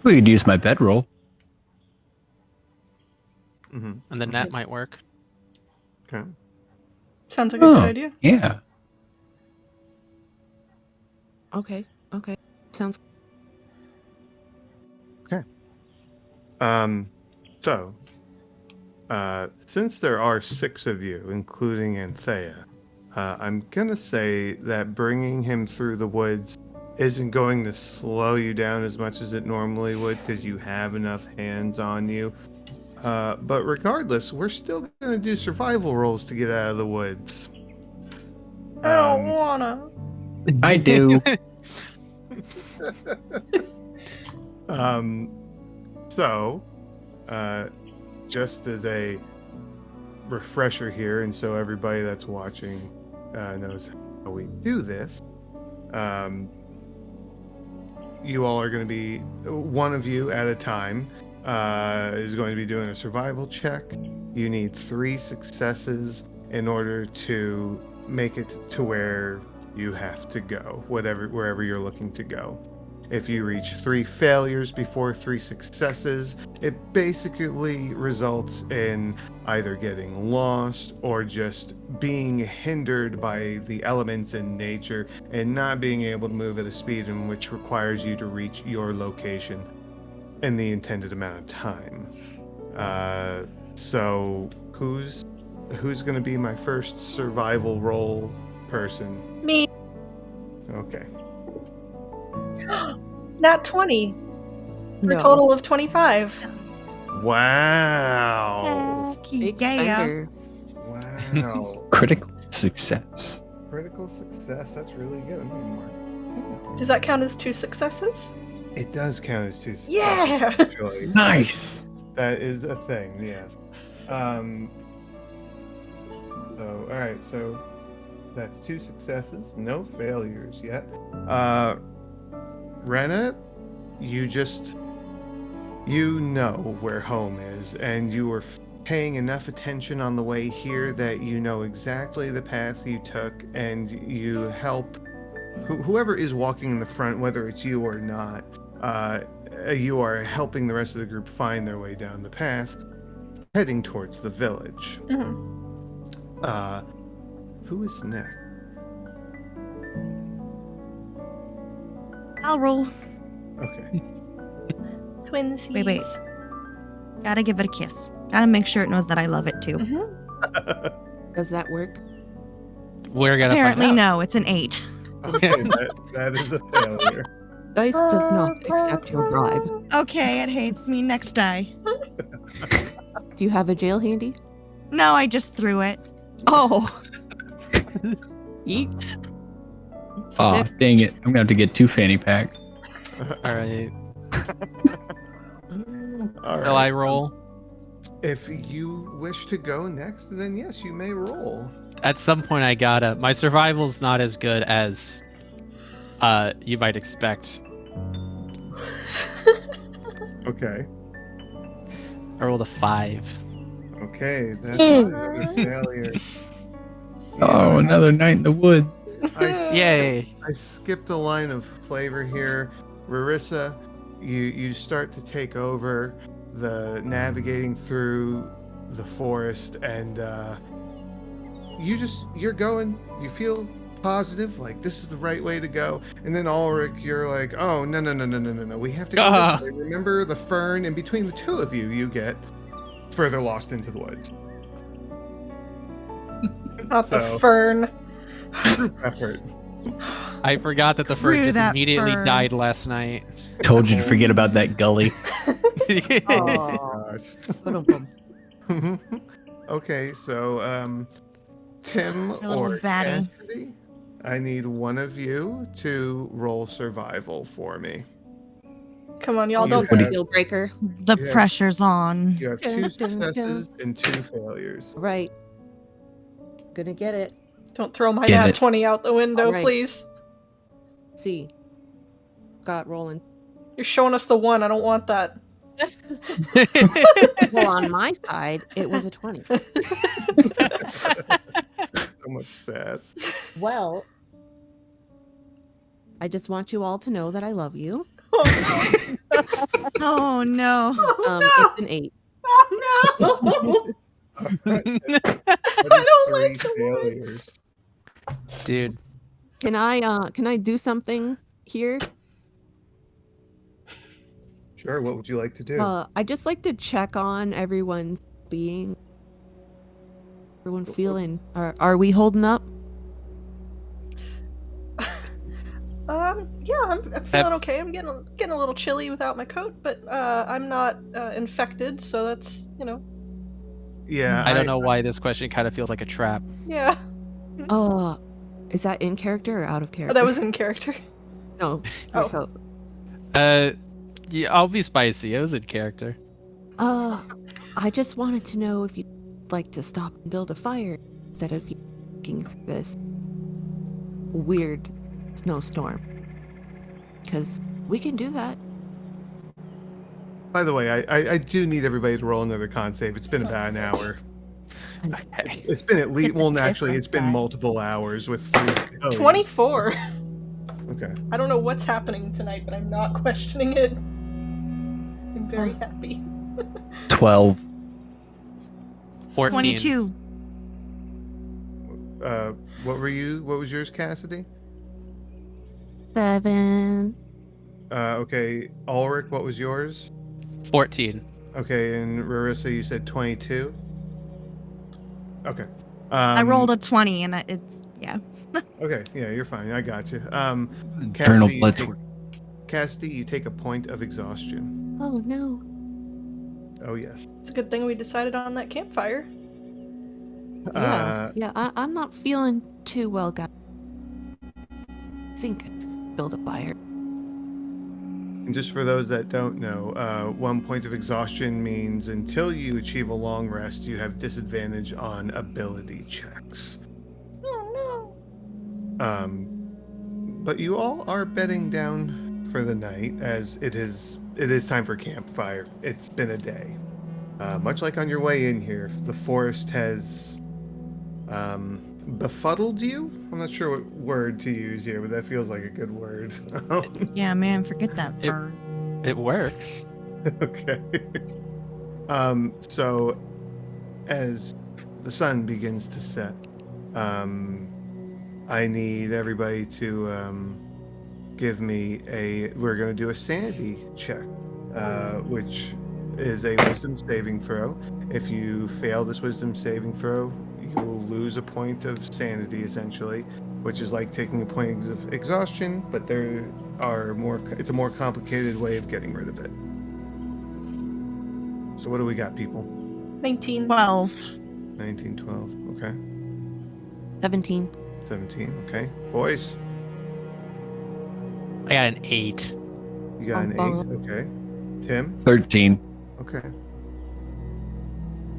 We could use my bedroll. Mm-hmm. And the net might work. Okay. Sounds like a good Oh, idea. yeah. Okay. Sounds So, since there are 6 of you, including Anthea, I'm gonna say that bringing him through the woods isn't going to slow you down as much as it normally would because you have enough hands on you. But regardless, we're still gonna do survival rolls to get out of the woods. I don't Um, wanna. I do. So, just as a refresher here, and so everybody that's watching knows how we do this, you all are going to be, one of you at a time is going to be doing a survival check. You need 3 successes in order to make it to where you have to go, wherever you're looking to go. If you reach 3 failures before 3 successes, it basically results in either getting lost or just being hindered by the elements in nature and not being able to move at a speed in which requires you to reach your location in the intended amount of time. So who's going to be my first survival role person? Me. Okay. Nat 20. For a no. total of 25. Wow. Heck Big yeah. spender. Wow. Critical success. Critical success. That's really good. I'm gonna mark Does that count as 2 successes? it does count as 2 successes. Yeah! Actually. Nice. That is a thing, yes. So, all right, so that's 2 successes, no failures yet. Rena, you know where home is, and you were paying enough attention on the way here that you know exactly the path you took, and you help whoever is walking in the front, whether it's you or not. You are helping the rest of the group find their way down the path, heading towards the village. Mhm. Who is next? I'll roll. Okay. Twinsies. Wait. Gotta give it a kiss. Gotta make sure it knows that I love it too. Mhm. Does that work? We're gonna Apparently, find out. no. It's an 8. Okay, that is a failure. Dice does not accept your bribe. Okay, it hates me. Next die. Do you have a jail handy? No, I just threw it. Oh. Yeet. Aw, dang it. I'm going to have to get 2 fanny packs. All right. All Shall I right. roll? If you wish to go next, then yes, you may roll. At some point, I gotta. My survival's not as good as you might expect. Okay. I rolled a 5. Okay, that's another failure. Oh, another night in the woods. Yay! I skipped a line of flavor here. Rarissa, you start to take over the navigating through the forest, and you're going. You feel positive, like this is the right way to go. And then Ulrich, you're like, oh no, we have to go this way. Remember the fern, and between the 2 of you, you get further lost into the woods. Not the So- fern. Group effort. I forgot that the Screw fern just that immediately fern. died last night. Told you to forget about that gully. Gosh. Ba-dum-bum. Okay, so Tim Your little or baddie. Cassidy, I need one of you to roll survival for me. Come on, y'all I'll don't. do have- the deal breaker. The Yeah. pressure's on. You have Dun, 2 dun, successes and 2 failures. Right. Gonna get it. Don't throw my Get nat it. 20 out the window, Alright. please. See. got rolling. You're showing us the 1. I don't want that. Well, on my side, it was a 20. So much sass. Well, I just want you all to know that I love you. Oh no. It's an 8. Oh no! I don't like the failures. Dude. Can I do something here? Sure, what would you like to do? I just like to check on everyone's being. Everyone feeling. Are we holding up? Yeah, I'm feeling okay. I'm getting a little chilly without my coat, but I'm not infected, so that's, Yeah, I don't know why this question kind of feels like a trap. yeah. Is that in character or out of Oh, character? that was in character. No. Oh. Coat. Yeah, I'll be spicy. It was in character. I just wanted to know if you'd like to stop and build a fire instead of looking through this weird snowstorm. Because we can do that. By the way, I do need everybody to roll another con save. It's been about an hour. Okay. It's been at least, Get the well, actually, it's been difference, guys. multiple hours with 3 failures. 24. Okay. I don't know what's happening tonight, but I'm not questioning it. I'm very happy. 12. 14. 22. What was yours, Cassidy? 7. Okay, Ulrich, what was yours? 14. Okay, and Rarissa, you said 22? Okay. I rolled a 20 and it's yeah. Okay, yeah, you're fine. I got you. Internal Cassidy, blood sort. Cassidy, you take a point of exhaustion. Oh no. Oh, yes. It's a good thing we decided on that campfire. Yeah, I'm not feeling too well, guys. I think I'd build a fire. And just for those that don't know, 1 point of exhaustion means until you achieve a long rest, you have disadvantage on ability checks. Oh But you all are bedding down for the night, as it is time for campfire. It's been a day. Much like on your way in here, the forest has befuddled you. I'm not sure what word to use here, but that feels like a good word. Yeah, man, forget that fur. It works. Okay. So as the sun begins to set, I need everybody to give me we're going to do a sanity check, which is a wisdom saving throw. If you fail this wisdom saving throw, you will lose a point of sanity, essentially, which is like taking a point of exhaustion, but it's a more complicated way of getting rid of it. So what do we got, people? 19. 12. 19, 12, okay. 17. 17, okay. Boys, I got an 8. you got an 8, okay. Tim? 13. Okay.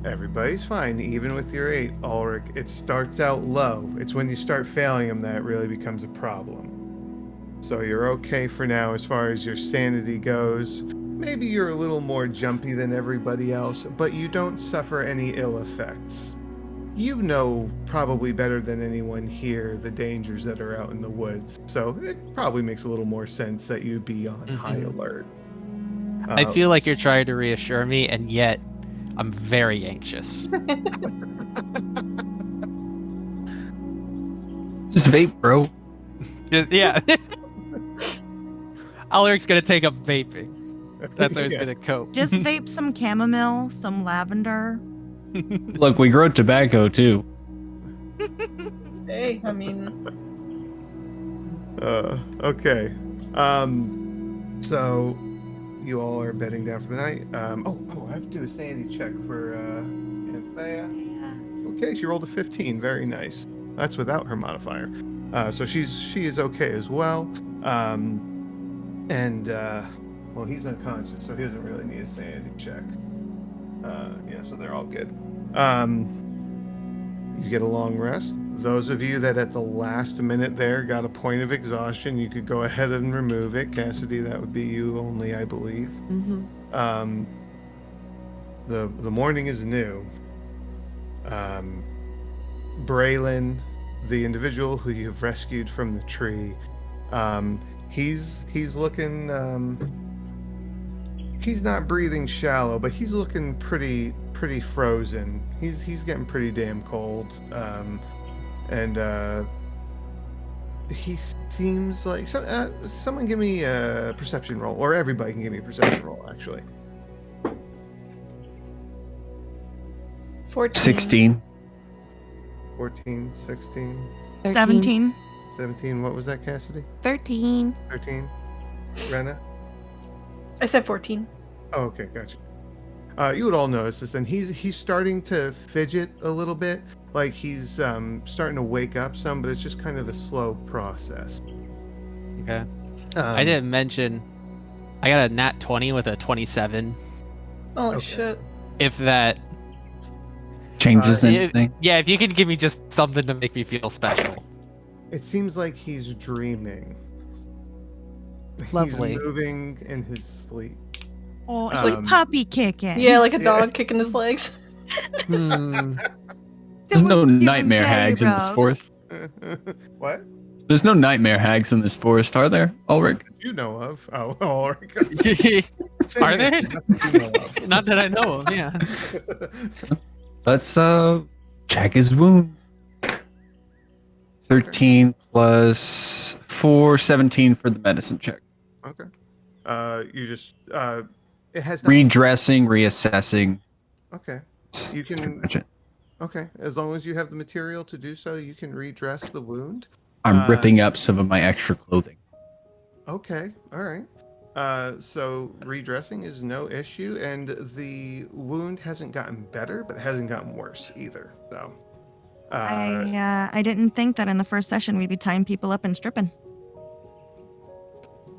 Everybody's fine, even with your 8, Ulrich. It starts out low. It's when you start failing them that it really becomes a problem. So you're okay for now as far as your sanity goes. Maybe you're a little more jumpy than everybody else, but you don't suffer any ill effects. You know probably better than anyone here the dangers that are out in the woods, so it probably makes a little more sense that you'd be on high alert. I feel like you're trying to reassure me, and yet I'm very anxious. Just vape, bro. Yeah. Ulrich's gonna take up vaping. That's how he's gonna cope. Just vape some chamomile, some lavender. Look, we grow tobacco too. Hey, I mean, Okay. So you all are bedding down for the night. I have to do a sanity check for Anthea. Okay, she rolled a 15. Very nice. That's without her modifier. So she is okay as well. Well, he's unconscious, so he doesn't really need a sanity check. Yeah, so they're all good. You get a long rest. Those of you that at the last minute there got a point of exhaustion, you could go ahead and remove it. Cassidy, that would be you only, I believe. Mm-hmm. The morning is new. Braylon, the individual who you've rescued from the tree, he's looking. He's not breathing shallow, but he's looking pretty frozen. He's getting pretty damn cold. And he seems like someone give me a perception roll, or everybody can give me a perception roll actually. 14. 16. 14, 16, 17. 17. What was that, Cassidy? 13. 13. Renna? I said 14. Oh, okay, gotcha. You would all notice this, and he's starting to fidget a little bit, like he's starting to wake up some, but it's just kind of a slow process. Okay. I didn't mention I got a nat 20 with a 27. Holy Okay. shit. If that Changes if- anything? yeah, if you could give me just something to make me feel special. It seems like he's dreaming. Lovely. He's moving in his sleep. Oh, it's Um, like puppy kicking. Yeah, like a Yeah. dog kicking his legs. Hmm. There's no Give him nightmare belly hags in this rubs. forest. What? There's no nightmare hags in this forest, are there, Ulrich? You know of? Oh, Ulrich. Are there? You know of. Not that I know of, yeah. Let's check his wound. 13 plus 4, 17 for the medicine check. Okay. You just it has nothing. Redressing, reassessing. Okay. That's You pretty can. much it. Okay. As long as you have the material to do so, you can redress the wound. I'm ripping up some of my extra clothing. Okay. All right. So redressing is no issue, and the wound hasn't gotten better, but it hasn't gotten worse either. So. I didn't think that in the first session we'd be tying people up and stripping.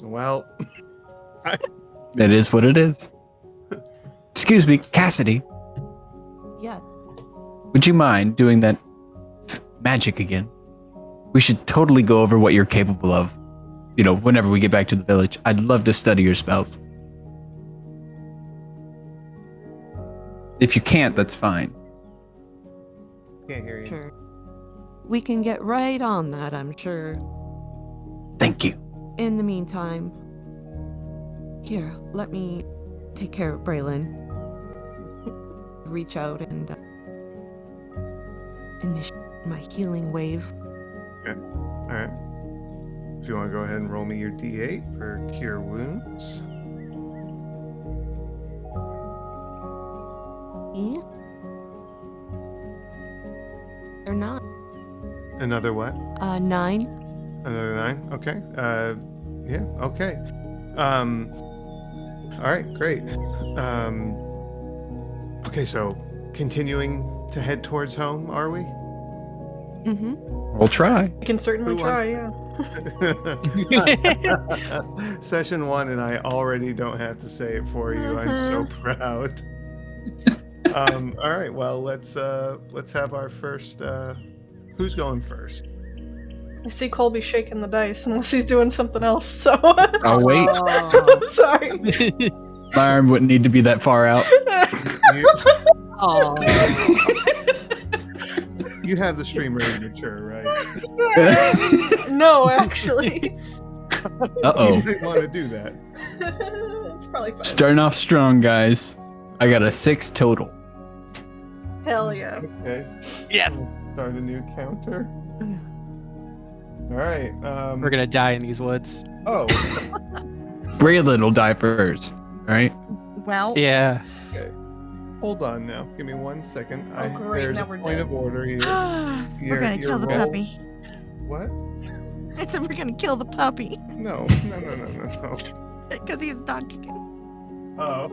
Well. It is what it is. Excuse me, Cassidy. Yeah. Would you mind doing that magic again? We should totally go over what you're capable of. You know, whenever we get back to the village. I'd love to study your spells. If you can't, that's fine. Can't hear you. Sure. We can get right on that, I'm sure. Thank you. In the meantime, here, let me take care of Braylon. Reach out and initiate my healing wave. All right. If you want to go ahead and roll me your D8 for cure wounds. Yeah. Or not. Another what? 9. Another 9. Okay. Yeah. Okay. All right. Great. Okay. So, continuing to head towards home, are we? Mm-hmm. We'll try. We can certainly Who try, wants- Session 1, and I already don't have to say it for you. I'm so proud. All right. Well, let's have our first. Who's going first? I see Colby shaking the dice unless he's doing something else, so I'll wait. I'm sorry. My arm wouldn't need to be that far out. You, Oh. you have the stream ready to mature, right? No, actually. Uh-oh. You might want to do that. It's probably fine. Starting off strong, guys. I got a 6 total. Hell yeah. Okay. Yeah. Start a new counter. All right. We're gonna die in these woods. Oh. Braylon will die first. All right. Well, Yeah. Okay. Hold on now. Give me 1 second. Oh, great, There's now a we're point dead. of order here. we're Your- gonna your kill the roll- puppy. What? I said we're gonna kill the puppy No. No. because he's dog kicking. Oh.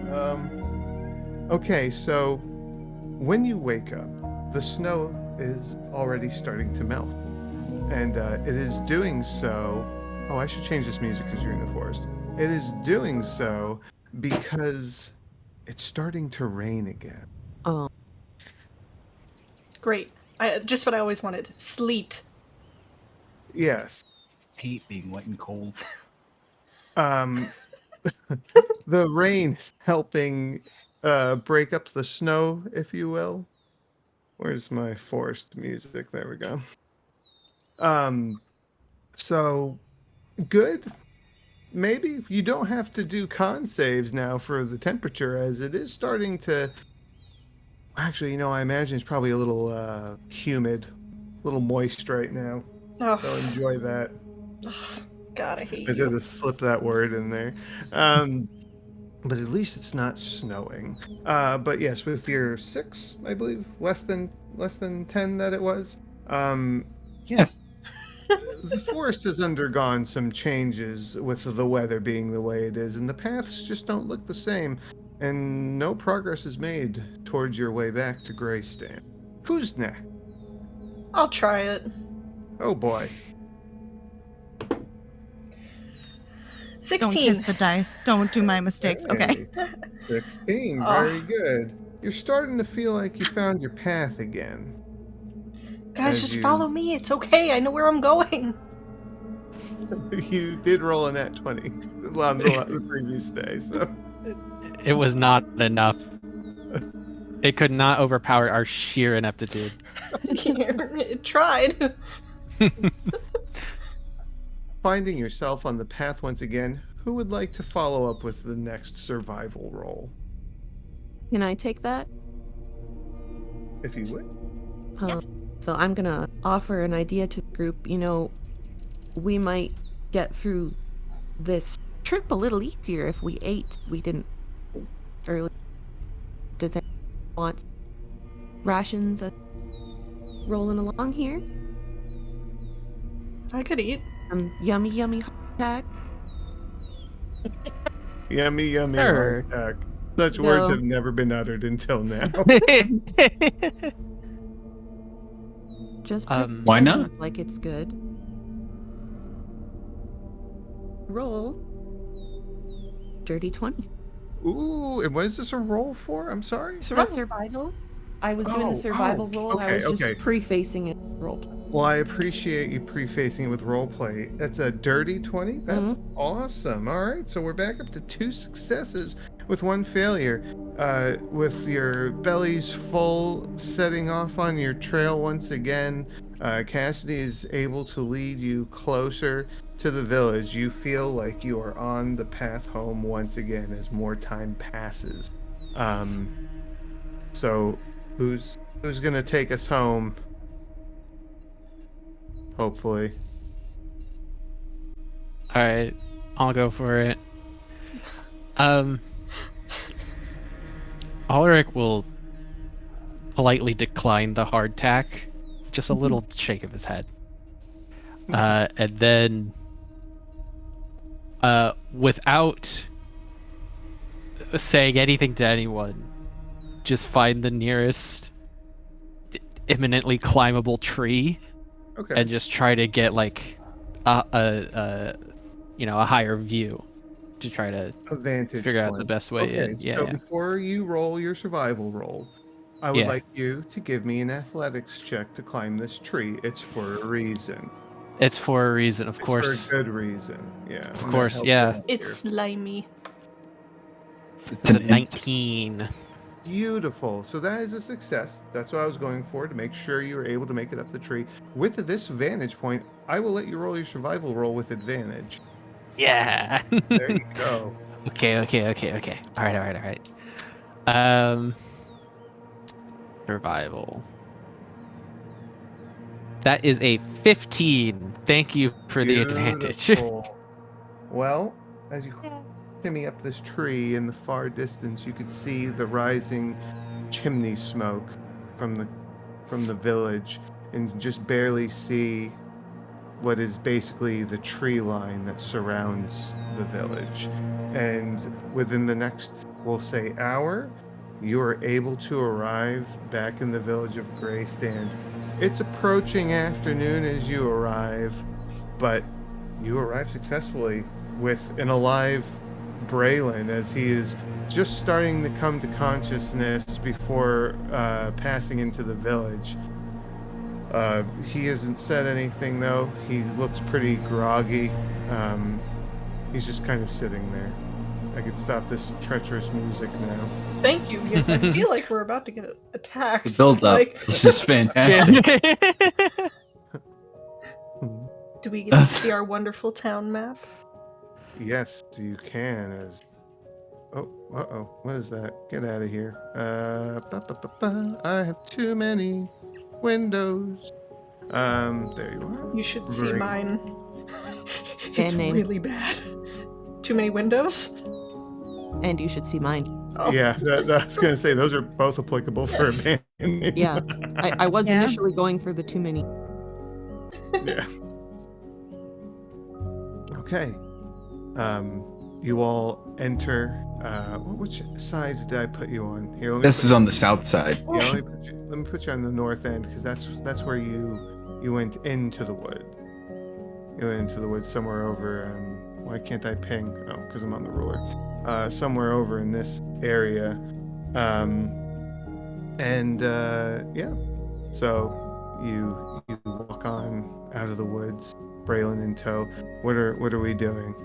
No. Okay, so when you wake up, the snow is already starting to melt. And it is doing so. Oh, I should change this music because you're in the forest. It is doing so because it's starting to rain again. Oh, Great. Just what I always wanted. Sleet. Yes. Hate being wet and cold. Um, the rain is helping break up the snow, if you will. Where's my forest music? There we go. So good. Maybe you don't have to do con saves now for the temperature, as it is starting to. Actually, I imagine it's probably a little humid, a little moist right now. So Oh, enjoy that. God, I hate I had you. to slip that word in there. But at least it's not snowing. But yes, with your 6, I believe, less than 10 that it was. Yes. The forest has undergone some changes with the weather being the way it is, and the paths just don't look the same. And no progress is made towards your way back to Greystand. Who's next? I'll try it. Oh boy. 16. Don't kiss the dice. Don't do my mistakes. Okay. Hey, 16. Oh, Very good. You're starting to feel like you found your path again. guys, As just follow you me. It's okay. I know where I'm going. you did roll a nat 20 on the previous day, so It was not enough. It could not overpower our sheer ineptitude. It tried. finding yourself on the path once again, who would like to follow up with the next survival roll? can I take that? If you would. So I'm gonna offer an idea to the group. We might get through this trip a little easier if we didn't early. Does anyone want rations rolling along here? I could eat. Yummy hot tag. Yummy Sure. heart attack. Such words No. have never been uttered until now. Just Why not? pretend like it's good. Roll. Dirty 20. Ooh, and what is this a roll for? I'm sorry? The survival. I was doing the survival roll. I was just okay. prefacing it roll. Well, I appreciate you prefacing it with roleplay. That's a dirty 20? That's awesome. All right, so we're back up to 2 successes with 1 failure. With your bellies full, setting off on your trail once again, Cassidy is able to lead you closer to the village. You feel like you are on the path home once again as more time passes. So who's gonna take us home? Hopefully. All right, I'll go for it. Ulrich will politely decline the hardtack, just a little shake of his head, and then, without saying anything to anyone, just find the nearest imminently climbable tree Okay. and just try to get like a higher view to try to A vantage figure out point. the best way Okay, in. Yeah, so yeah. before you roll your survival roll, I would Yeah. like you to give me an athletics check to climb this tree. It's for a reason. It's for a reason, of It's course. for a good reason. Yeah. Of and that course, helps yeah. a lot It's here. slimy. It's a 19. Beautiful. So that is a success. That's what I was going for, to make sure you were able to make it up the tree. With this vantage point, I will let you roll your survival roll with advantage. Yeah. There you go. Okay. All right. Survival. That is a 15. Thank you for the advantage. Beautiful. Well, as you shimmy up this tree in the far distance, you could see the rising chimney smoke from the village, and just barely see what is basically the tree line that surrounds the village. And within the next, we'll say, hour, you are able to arrive back in the village of Greystand. It's approaching afternoon as you arrive, but you arrive successfully with an alive Braylon as he is just starting to come to consciousness before passing into the village. He hasn't said anything though. He looks pretty groggy. He's just kind of sitting there. I could stop this treacherous music now. Thank you, because I feel like we're about to get attacked. The build up. Like, This is fantastic. do we get to see our wonderful town map? Yes, you can. As what is that? Get out of here. I have too many windows. There you are. You should see Great. mine. It's Band name. really bad. Too many windows? And you should see mine. Oh. Yeah, I was gonna say those are both applicable for Yes. a man. Yeah. I was Yeah. initially going for the too many. Yeah. Okay. You all enter. Which side did I put you on? Here, let me This put is you- on the south side. Yeah, let me put you on the north end because that's where you went into the woods. You went into the woods somewhere over. Why can't I ping? Oh, because I'm on the ruler. Somewhere over in this area. Yeah. So you walk on out of the woods, Braylon in tow. What are we doing?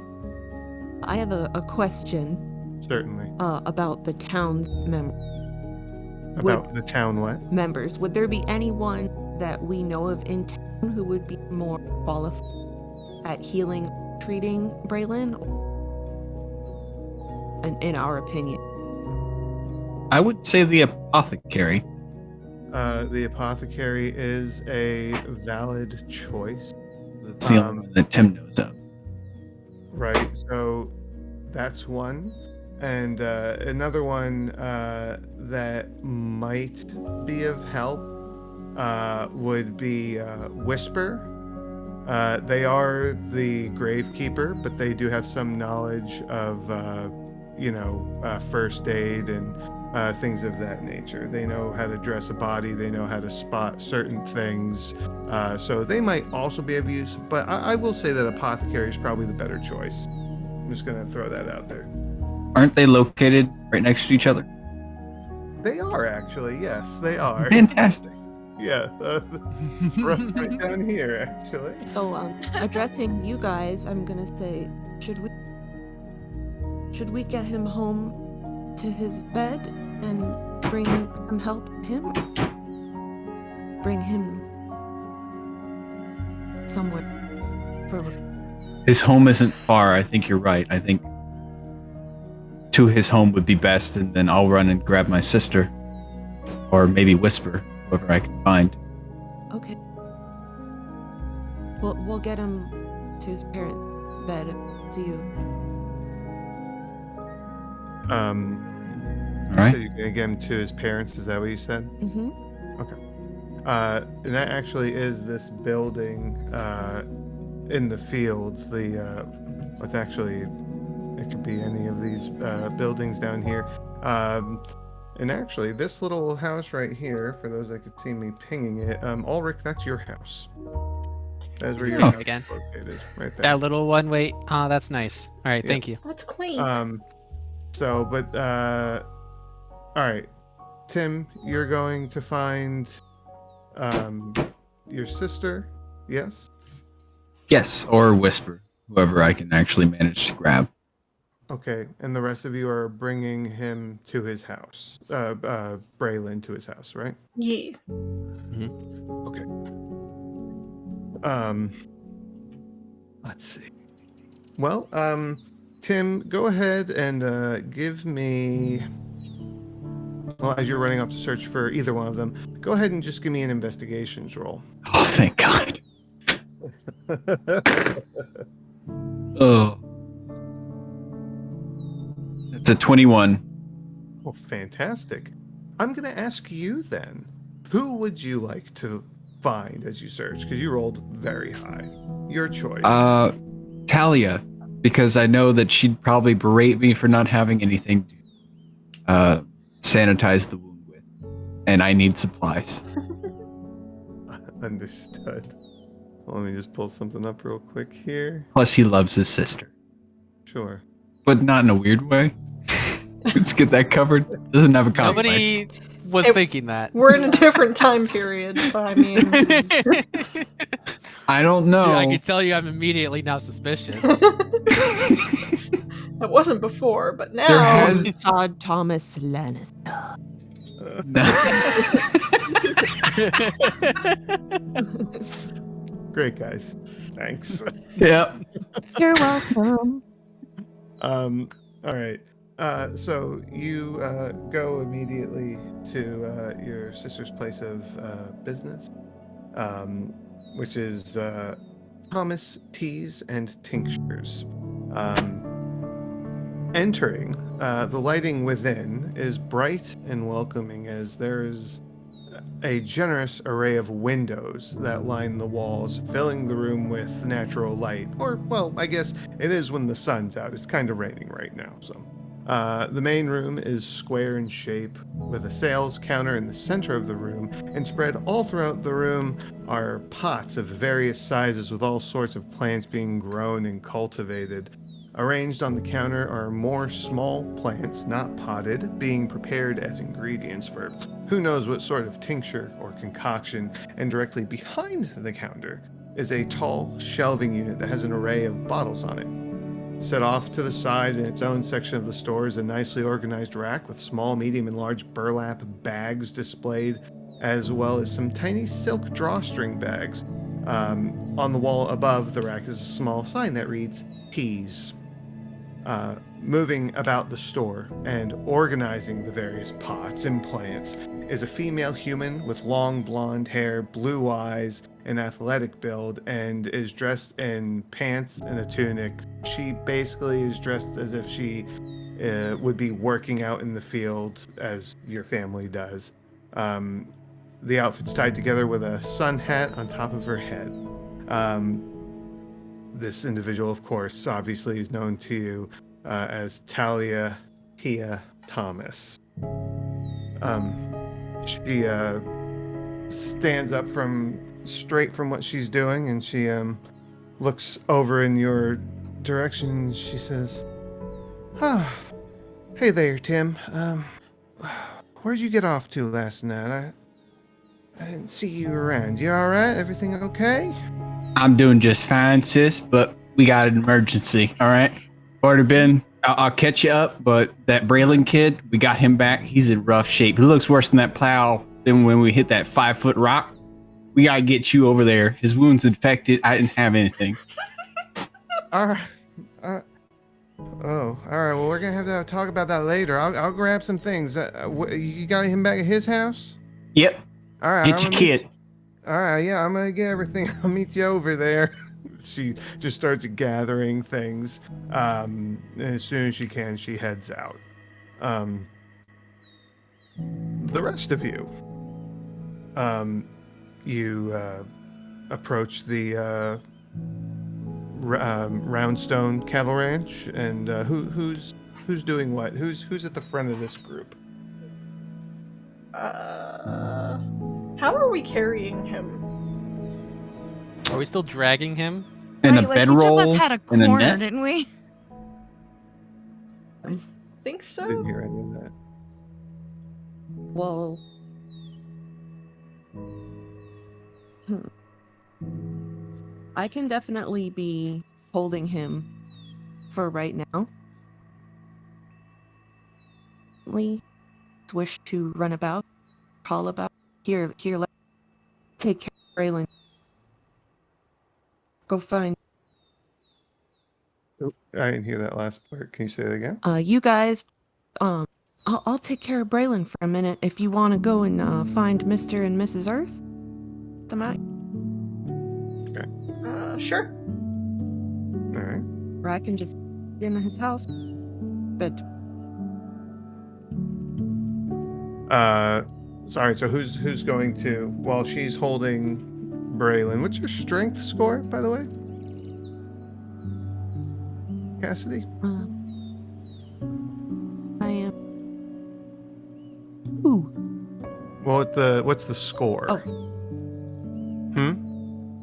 I have a question Certainly. about the town's About the town what? members. Would there be anyone that we know of in town who would be more qualified at healing, treating Braylon? In our opinion. I would say the apothecary. The apothecary is a valid choice. That's the only one that Tim knows of. Right. So that's one. And another one that might be of help would be Whisper. They are the gravekeeper, but they do have some knowledge of, first aid and things of that nature. They know how to dress a body. They know how to spot certain things. So they might also be of use. But I will say that apothecary is probably the better choice. I'm just going to throw that out there. Aren't they located right next to each other? They are actually. Yes, they are. Fantastic. Yeah. Right down here, actually. So, addressing you guys, I'm gonna say, should we get him home to his bed and bring some help to him? Bring him somewhere for. His home isn't far. I think you're right. I think to his home would be best, and then I'll run and grab my sister. Or maybe Whisper, whoever I can find. Okay. We'll get him to his parents' bed. See you. All You right. said you're gonna get him to his parents. Is that what you said? Mm-hmm. And that actually is this building in the fields. It's actually, it could be any of these buildings down here. And actually, this little house right here, for those that could see me pinging it, Ulrich, that's your house. That's where your Oh. house Again. is located, right there. That little one. Wait. Oh, that's nice. All right. Yeah. Thank you. That's quaint. All right, Tim, you're going to find your sister. Yes. Yes, or Whisper, whoever I can actually manage to grab. Okay, and the rest of you are bringing him to his house, Braylon to his house, right? Yeah. Okay. Let's see. Well, Tim, go ahead and give me. Well, as you're running off to search for either one of them, go ahead and just give me an investigations roll. Oh, thank God. Oh. It's a 21. Oh, fantastic. I'm going to ask you then, who would you like to find as you search? Because you rolled very high. Your choice. Talia, because I know that she'd probably berate me for not having anything to sanitize the wound with. And I need supplies. Understood. Let me just pull something up real quick here. Plus, he loves his sister. Sure. but not in a weird way. Let's get that covered. Doesn't have a complex. Nobody was Hey, thinking that. We're in a different time period, so I mean, I don't know. I can tell you, I'm immediately now suspicious. it wasn't before, but now. There has Todd Thomas Lannister. Great, guys. Thanks. Yeah. You're welcome. All right. So you go immediately to your sister's place of business, which is Thomas Teas and Tinctures. Entering, the lighting within is bright and welcoming as there is a generous array of windows that line the walls, filling the room with natural light. Or, well, I guess it is when the sun's out. It's kind of raining right now, so. The main room is square in shape, with a sales counter in the center of the room, and spread all throughout the room are pots of various sizes with all sorts of plants being grown and cultivated. Arranged on the counter are more small plants, not potted, being prepared as ingredients for who knows what sort of tincture or concoction, and directly behind the counter is a tall shelving unit that has an array of bottles on it. Set off to the side in its own section of the store is a nicely organized rack with small, medium, and large burlap bags displayed, as well as some tiny silk drawstring bags. On the wall above the rack is a small sign that reads Teas. Moving about the store and organizing the various pots and plants is a female human with long blonde hair, blue eyes, an athletic build, and is dressed in pants and a tunic. She basically is dressed as if she would be working out in the field as your family does. The outfit's tied together with a sun hat on top of her head. This individual, of course, obviously is known to you as Talia Tia Thomas. She stands up straight from what she's doing, and she looks over in your direction. And she says, "Hey there, Tim. Where'd you get off to last night? I didn't see you around. You all right? Everything okay?" I'm doing just fine, sis, but we got an emergency, all right? Already been. I'll catch you up, but that Braylon kid, we got him back. He's in rough shape. He looks worse than that plow than when we hit that 5-foot rock. We gotta get you over there. His wound's infected. I didn't have anything. All right. Oh, all right. Well, we're gonna have to talk about that later. I'll grab some things. You got him back at his house? Yep. All right. Get your kid. All right. Yeah, I'm gonna get everything. I'll meet you over there. She just starts gathering things. And as soon as she can, she heads out. The rest of you, you approach the Roundstone Cattle Ranch, and who's doing what? Who's at the front of this group? How are we carrying him? Are we still dragging him? And Right, a like each bedroll of us had a and a corner, net? didn't we? Think I didn't so. hear any of that. Well, I can definitely be holding him for right now. Wish to run about, call about. Here, let take care of Braylon. Go find. Oh, I didn't hear that last part. Can you say it again? You guys. I'll take care of Braylon for a minute. If you want to go and find Mr. and Mrs. Earth, the might. Sure. All right. Or I can just get in his house. But Sorry. So who's going to? While she's holding Braylon, what's your strength score, by the way? Cassidy? I am. Ooh. Well, what's the score? Oh.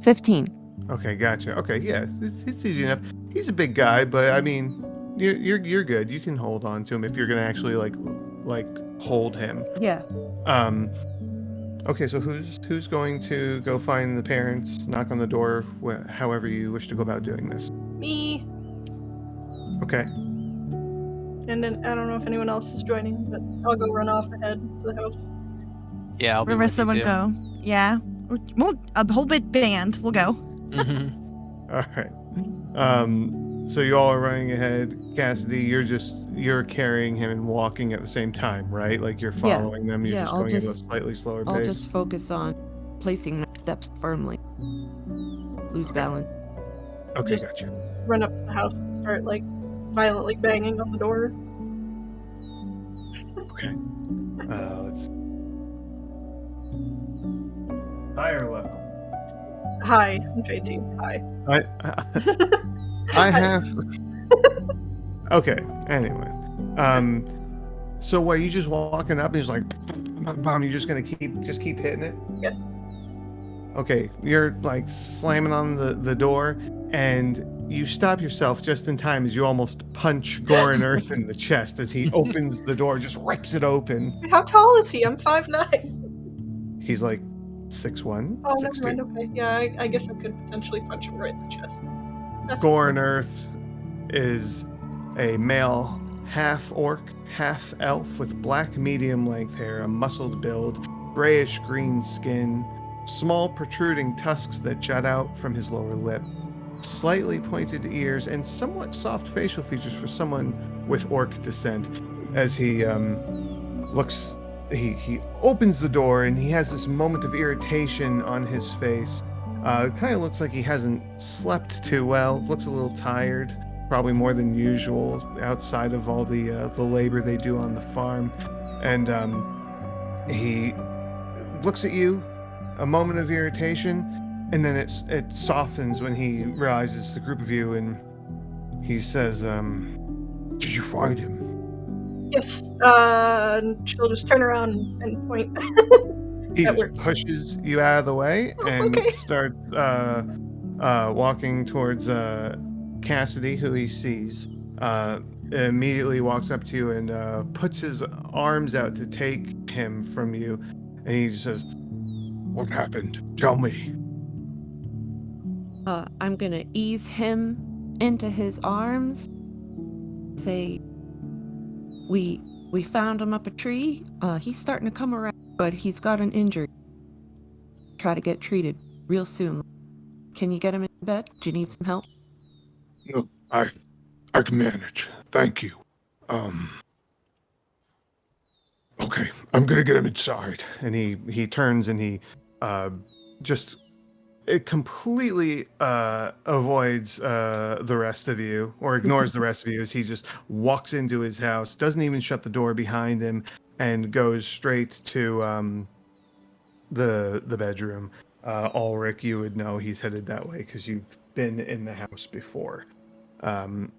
15. Okay, Okay, gotcha. Okay, yeah, it's easy enough. He's a big guy, but I mean, You're good. You can hold on to him if you're gonna actually like hold him. Yeah. Okay, so who's going to go find the parents, knock on the door, however you wish to go about doing this? Me. Okay. And then I don't know if anyone else is joining, but I'll go run off ahead to the house. Yeah, I'll be with Rivissa you would too. go. Yeah. Well, a whole bit band. We'll go. Mhm. All right. So you all are running ahead. Cassidy, you're carrying him and walking at the same time, right? Like you're Yeah. following them. You're Yeah, just I'll going at a just- slightly slower I'll pace. just focus on placing my steps firmly. Lose Okay. balance. Okay, Just- gotcha. Run up to the house and start like violently banging on the door. Okay. Let's. Higher level. Hi, I'm JT. Hi. I have. Okay. Anyway, so what? You just walking up and he's like, "Bomb!" You just gonna keep hitting it? Yes. Okay. You're like slamming on the door, and you stop yourself just in time as you almost punch Goran Earth in the chest as he opens the door, just rips it open. How tall is he? I'm 5'9". He's like 6'1", Oh, never 6'2". mind. Okay, yeah, I guess I could potentially punch him right in the chest. That's Goran Earth is a male half orc, half elf with black medium length hair, a muscled build, grayish green skin, small protruding tusks that jut out from his lower lip, slightly pointed ears, and somewhat soft facial features for someone with orc descent. As he looks, he opens the door and he has this moment of irritation on his face. It kind of looks like he hasn't slept too well. Looks a little tired, probably more than usual, outside of all the labor they do on the farm. And he looks at you, a moment of irritation, and then it softens when he realizes it's the group of you, and he says, "Did you find him?" Yes. She'll just turn around and point. He That just works. pushes you out of the way and okay. starts walking towards Cassidy, who he sees. Immediately walks up to you and puts his arms out to take him from you. And he just says, "What happened? Tell me." I'm gonna ease him into his arms. Say, we found him up a tree. He's starting to come around, but he's got an injury. Try to get treated real soon. Can you get him in bed? Do you need some help? No, I can manage. Thank you. Okay, I'm gonna get him inside. And he turns and he just it completely avoids the rest of you, or ignores the rest of you, as he just walks into his house, doesn't even shut the door behind him, and goes straight to the bedroom. Ulrich, you would know he's headed that way because you've been in the house before. I'm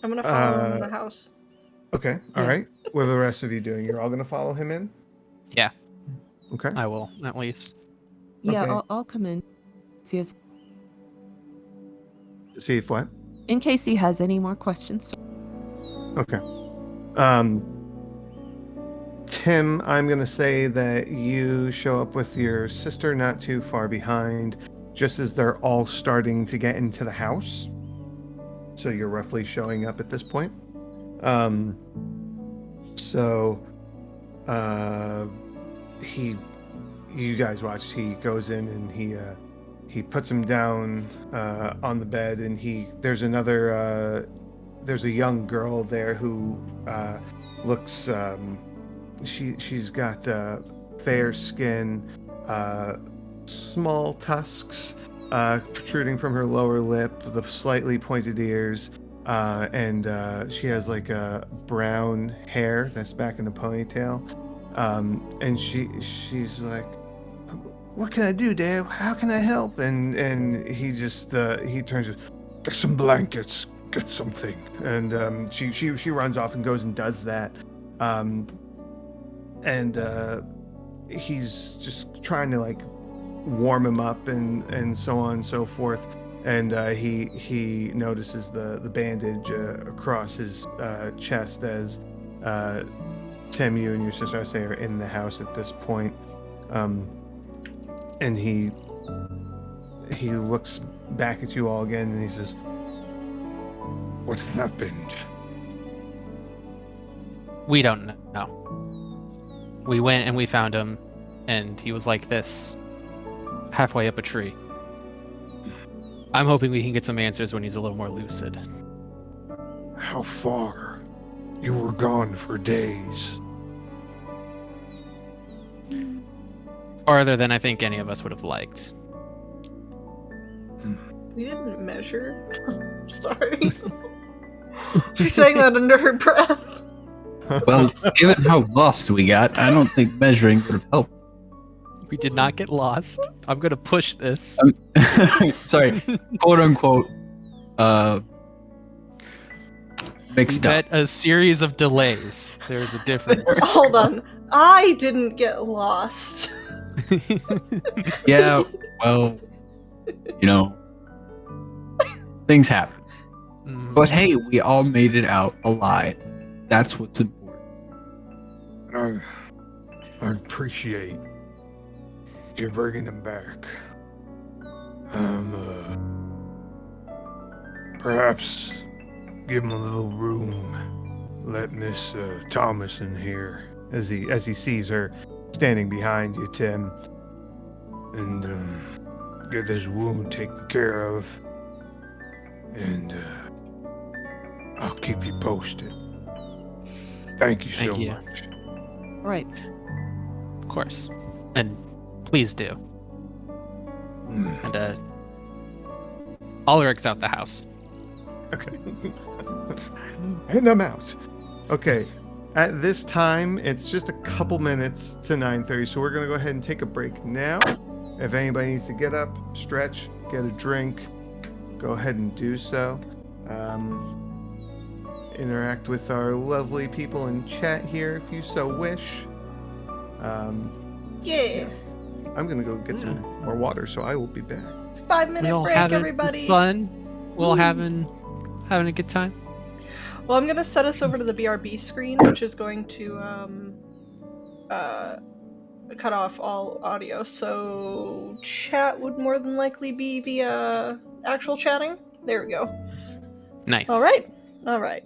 gonna follow him in the house. Okay, all Yeah. right. What are the rest of you doing? You're all gonna follow him in? Yeah, Okay. I will at least. Yeah, Okay. I'll come in. See us See if what? in case he has any more questions. Okay. Tim, I'm going to say that you show up with your sister not too far behind, just as they're all starting to get into the house. So you're roughly showing up at this point. You guys watch. He goes in and he puts him down on the bed, and there's a young girl there who looks. She's got fair skin, small tusks protruding from her lower lip, the slightly pointed ears, and she has like a brown hair that's back in a ponytail. And she's like, "What can I do, Dad? How can I help?" And he just he turns to, Get some blankets. Get something. and she runs off and goes and does that. And he's just trying to like warm him up and so on and so forth. and he notices the bandage across his chest as Tim, you and your sister, I say, are in the house at this point. And he looks back at you all again, and he says, What happened? We don't know. We went and we found him, and he was like this, halfway up a tree. I'm hoping we can get some answers when he's a little more lucid. How far? You were gone for days. Farther than I think any of us would have liked. We didn't measure. Sorry. She's saying that under her breath. Well, given how lost we got, I don't think measuring would have helped. We did not get lost. I'm gonna push this. Sorry, quote unquote, We mixed up. met a series of delays. There's a difference. Hold on. I didn't get lost. Yeah, well, you know, things happen. Mhm. But hey, we all made it out alive. That's what's important. I appreciate you bringing him back. Perhaps give him a little room. Let Miss Thomas in here. as he sees her standing behind you, Tim. And get this wound taken care of. And I'll keep you posted. Thank you so Thank you. much. Right. Of course. And please do. Mm. And Ulrich's out the house. Okay. And I'm out. Okay. At this time, it's just a couple minutes to 9:30, so we're gonna go ahead and take a break now. If anybody needs to get up, stretch, get a drink, go ahead and do so. Interact with our lovely people in chat here if you so wish. Yeah. I'm gonna go get some more water, so I will be back. 5-minute We'll break, have everybody. fun. We'll having a good time. Well, I'm gonna set us over to the BRB screen, which is going to cut off all audio. So chat would more than likely be via actual chatting. There we go. Nice. All right. All right.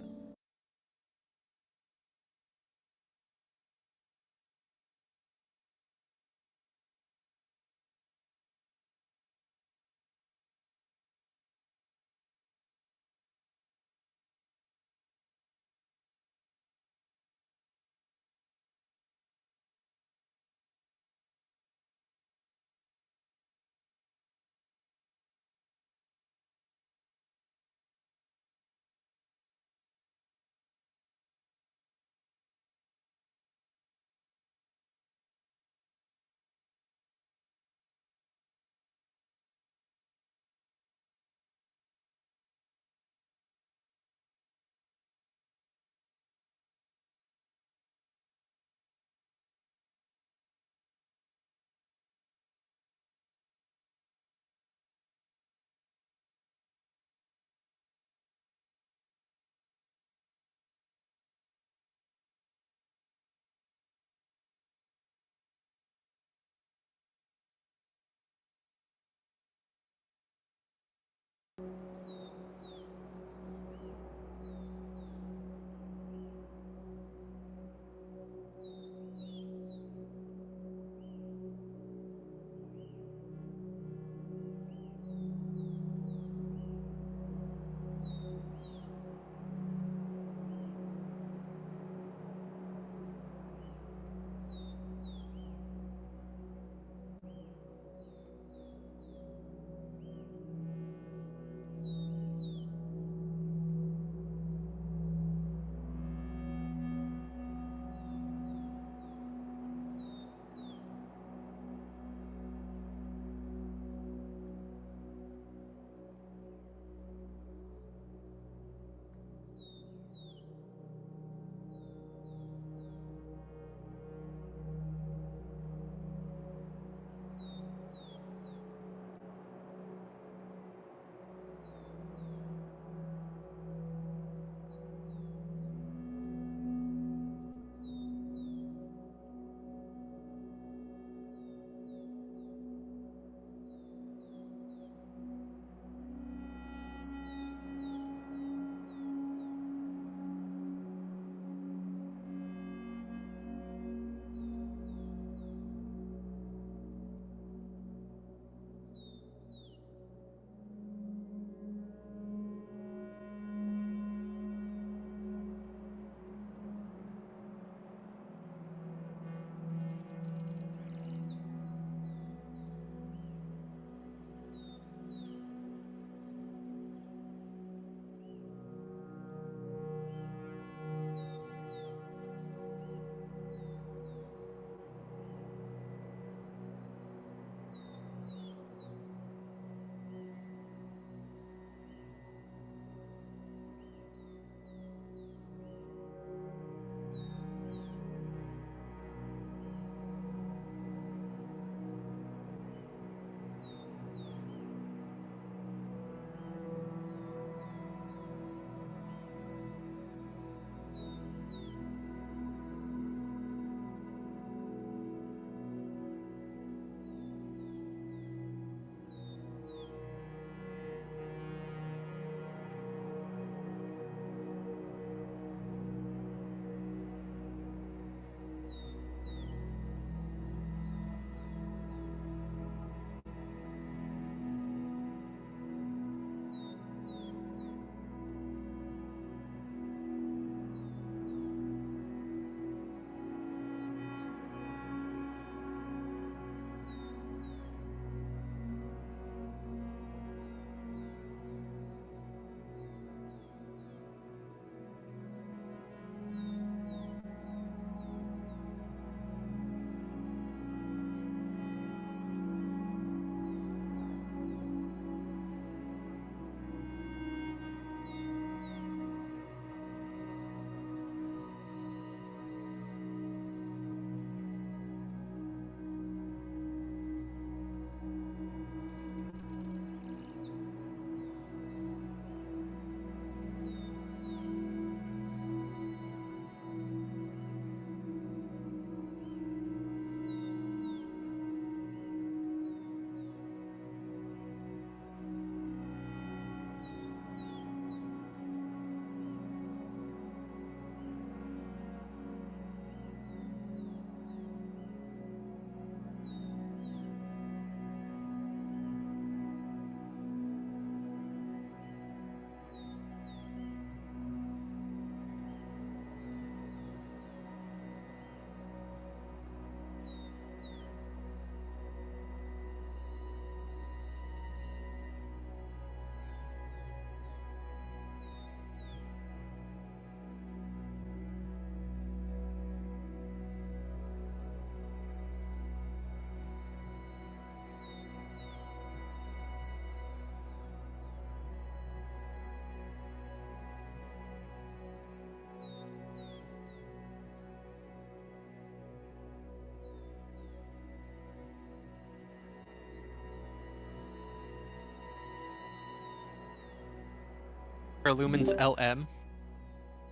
Are lumens LM?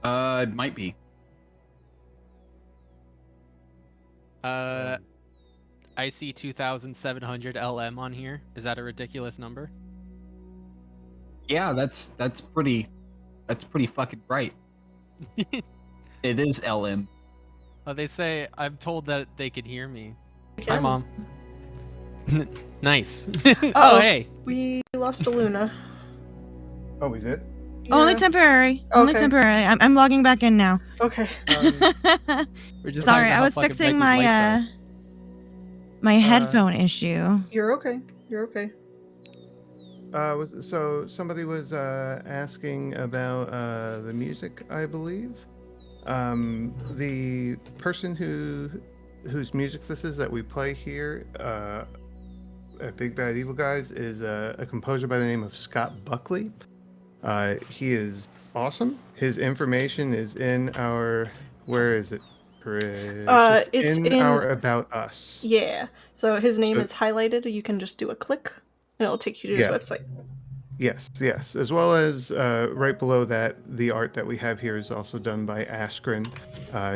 It might be. I see 2,700 LM on here. Is that a ridiculous number? Yeah, that's pretty fucking bright. It is LM. Oh, they say I'm told that they can hear me. Hi, Can. Mom. Nice. Uh-oh. Oh, hey. We lost a Luna. Oh, we did. Only Yeah. temporary. Only Okay. temporary. I'm logging back in now. Okay. We're just Sorry, talking about I how was fucking fixing bright these lights are. my headphone issue. You're okay. You're okay. So somebody was asking about the music, I believe. The person whose music this is that we play here at Big Bad Evil Guys is a composer by the name of Scott Buckley. He is awesome. His information is in our where is it? Chris? It's in in our About Us. Yeah. So his name So- is highlighted. You can just do a click, and it'll take you to his Yeah. website. Yes. As well as right below that, the art that we have here is also done by Askren.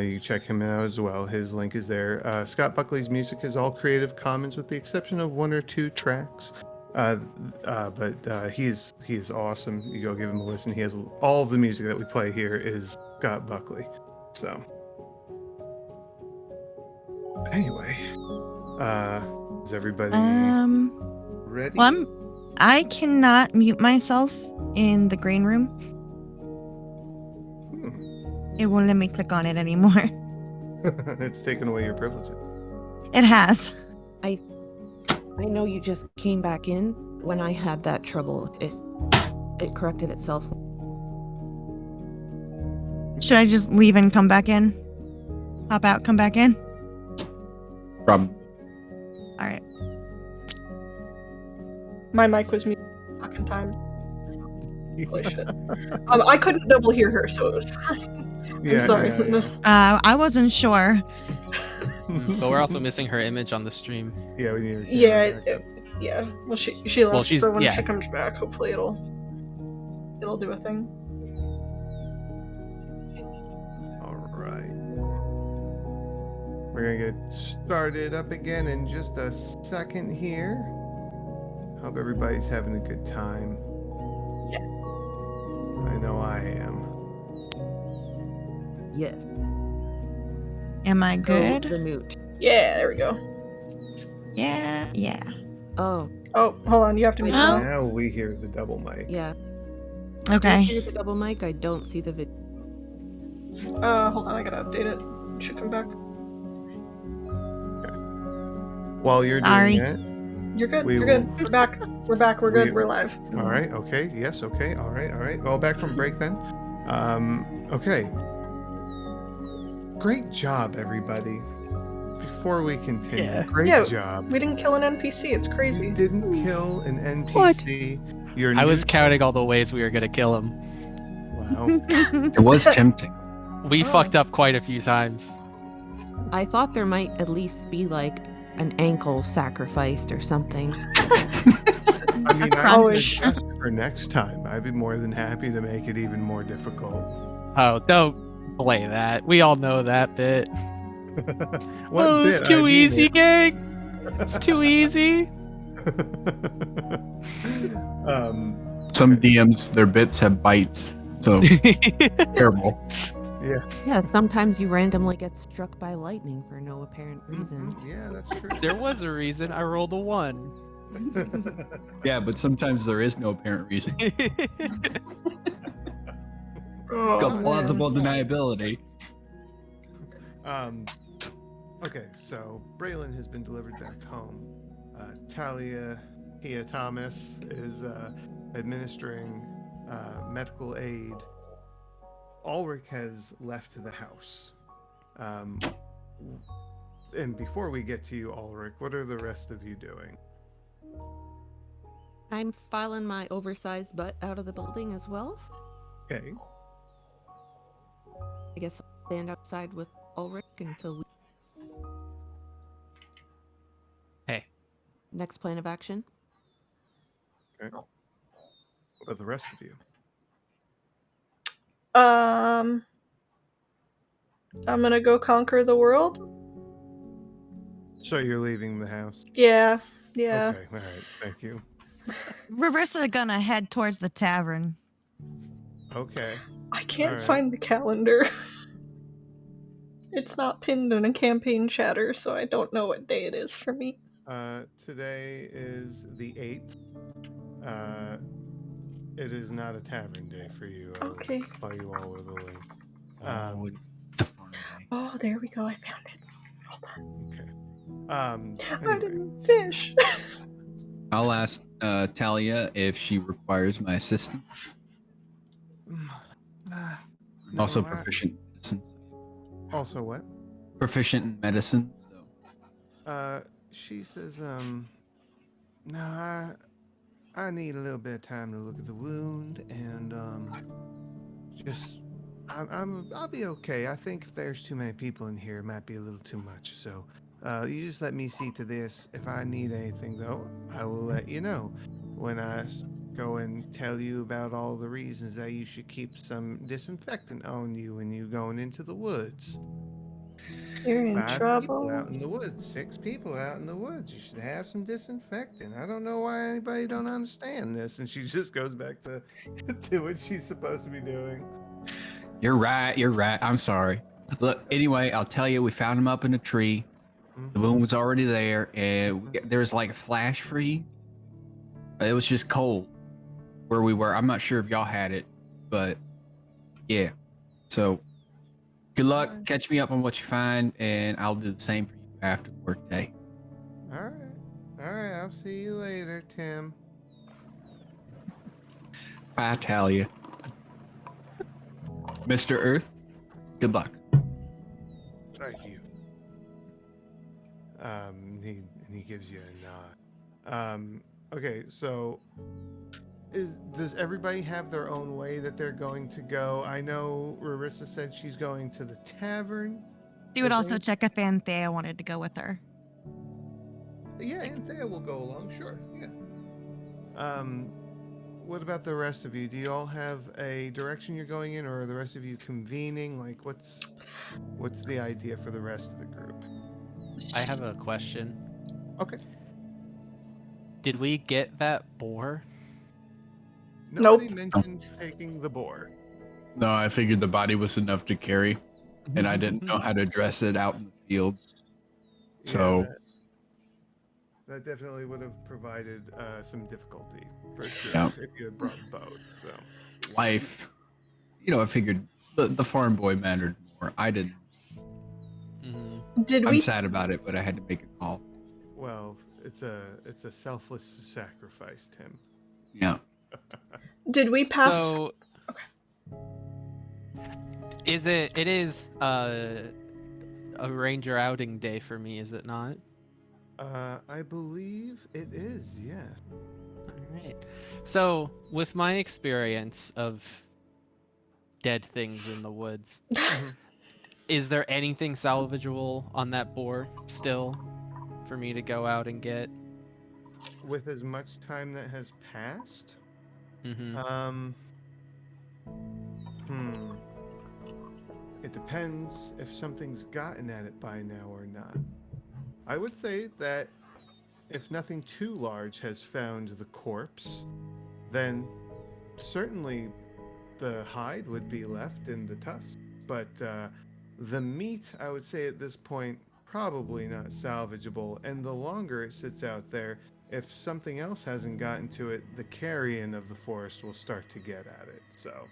You check him out as well. His link is there. Scott Buckley's music is all Creative Commons with the exception of 1 or 2 tracks. But he is awesome. You go give him a listen. He has all of the music that we play here is Scott Buckley. So anyway, is everybody ready? Well, I cannot mute myself in the green room. It won't let me click on it anymore. It's taken away your privileges. It has. I know you just came back in. When I had that trouble, it corrected itself. Should I just leave and come back in? Hop out, come back in? Probably. All right. My mic was muted fucking time. Holy shit. I couldn't double hear her, so it was fine. I'm sorry. I wasn't sure. But we're also missing her image on the stream. Yeah, we need her. Yeah. Well, she left, Well, she's- so when yeah. she comes back, hopefully it'll do a thing. All right. We're gonna get started up again in just a second here. Hope everybody's having a good time. Yes. I know I am. Yes. Am I The good? moot. Yeah, there we go. Yeah. Oh, Oh, hold on. You have to mute Oh. now. Now we hear the double mic. yeah. I Okay. hear the double mic. I don't see the video. Hold on. I gotta update it. It should come back. While you're Sorry. doing that, You're good. We You're will- good. We're back. We're back. We're good. We- We're live. all right, okay, yes, okay, all right. Well, back from break then. Okay. Great job, everybody. Before we continue, Yeah. great Yeah. job. We didn't kill an NPC. It's You crazy. didn't kill an NPC. You're I was new- counting all the ways we were gonna kill him. Wow. It was tempting. We Oh. fucked up quite a few times. I thought there might at least be like an ankle sacrificed or something. I mean, I would crunch. adjust for next time. I'd be more than happy to make it even more difficult. Oh, don't play that. We all know that bit. What Oh, it's bit? too I mean easy, it. gang. It's too easy. Some DMs, their bits have bites, so terrible. Yeah, sometimes you randomly get struck by lightning for no apparent reason. Yeah, that's true. There was a reason I rolled a 1. Yeah, but sometimes there is no apparent reason. Oh, Got man. plausible deniability. Okay, so Braylon has been delivered back home. Talia Hia Thomas is administering medical aid. Ulrich has left the house. And before we get to you, Ulrich, what are the rest of you doing? I'm filing my oversized butt out of the building as well. Okay. I guess I'll stand outside with Ulrich until we. Hey. Next plan of action. What about the rest of you? I'm gonna go conquer the world. So you're leaving the house? Yeah, yeah. Okay, all right, thank you. Rarissa gonna head towards the tavern. Okay. I can't Alright. find the calendar. It's not pinned in a campaign chatter, so I don't know what day it is for me. Today is the 8th. It is not a tavern day for you. I will Okay. supply you all with a link. It's a farm day. Oh, there we go. I found it. Okay. I Anyway. didn't fish. I'll ask Talia if she requires my assistance. I'm No, also proficient in medicine. Also what? Proficient in medicine. So She says, no, I need a little bit of time to look at the wound and just I'll be okay. I think if there's too many people in here, it might be a little too much. So you just let me see to this. If I need anything though, I will let you know. When I go and tell you about all the reasons that you should keep some disinfectant on you when you're going into the woods. You're in 5 people out trouble. in the woods, 6 people out in the woods. You should have some disinfectant. I don't know why anybody don't understand this. And she just goes back to do what she's supposed to be doing. you're right. You're right. I'm sorry. Look, anyway, I'll tell you, we found him up in a tree. The moon was already there, and there was like a flash freeze. It was just cold where we were. I'm not sure if y'all had it, but yeah. So good luck. Catch me up on what you find, and I'll do the same for you after the workday. All right. All right. I'll see you later, Tim. Bye, Talia. Mr. Earth, good luck. Thank you. He gives you a nod. Okay, so does everybody have their own way that they're going to go? I know Rarissa said she's going to the tavern. She would Does also any- check if Anthea wanted to go with her. Yeah, Anthea will go along. Sure. Yeah. What about the rest of you? Do you all have a direction you're going in, or are the rest of you convening? Like, what's the idea for the rest of the group? I have a question. Okay. Did we get that boar? Nobody Nope. mentioned taking the boar. No, I figured the body was enough to carry, and I didn't know how to dress it out in the field. So Yeah, that definitely would have provided some difficulty for sure Yeah. if you had brought both. So life, I figured the farm boy mattered more. I didn't. Did I'm we sad about it, but I had to make a call. well, it's a selfless sacrifice, Tim. Yeah. pass? So, it is a ranger outing day for me, is it not? I believe it is. Yes. All right. So, with my experience of dead things in the woods, is there anything salvageable on that boar still for me to go out and get? With as much time that has passed, Mm-hmm. It depends if something's gotten at it by now or not. I would say that if nothing too large has found the corpse, then certainly the hide would be left in the tusk. But the meat, I would say at this point, probably not salvageable. And the longer it sits out there, if something else hasn't gotten to it, the carrion of the forest will start to get at it. So,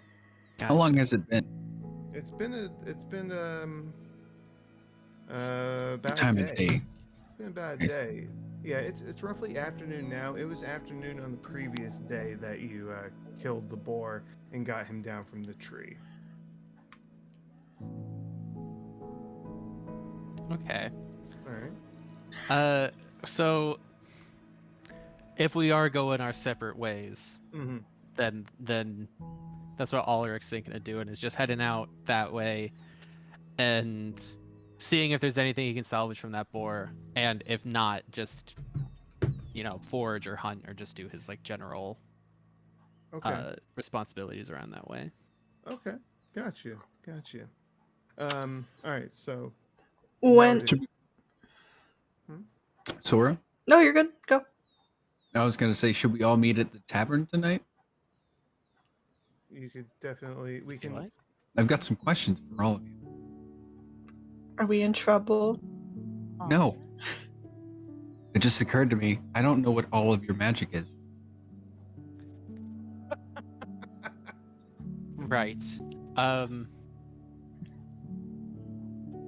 How long has it been? it's been about Time a of day. day. It's been about a day. Yeah, it's roughly afternoon now. It was afternoon on the previous day that you killed the boar and got him down from the tree. Okay. All right. So if we are going our separate ways, Mm-hmm. then that's what Ulrich's thinking of doing, is just heading out that way and seeing if there's anything he can salvage from that boar, and if not, just forage or hunt or just do his like general Okay. responsibilities around that way. Okay. Gotcha. All right. So now When it is. Should we, Hmm? Sora? No, you're good. Go. I was gonna say, should we all meet at the tavern tonight? You could definitely. We If you can. like. I've got some questions for all of you. Are we in trouble? No. It just occurred to me, I don't know what all of your magic is. Right. Um.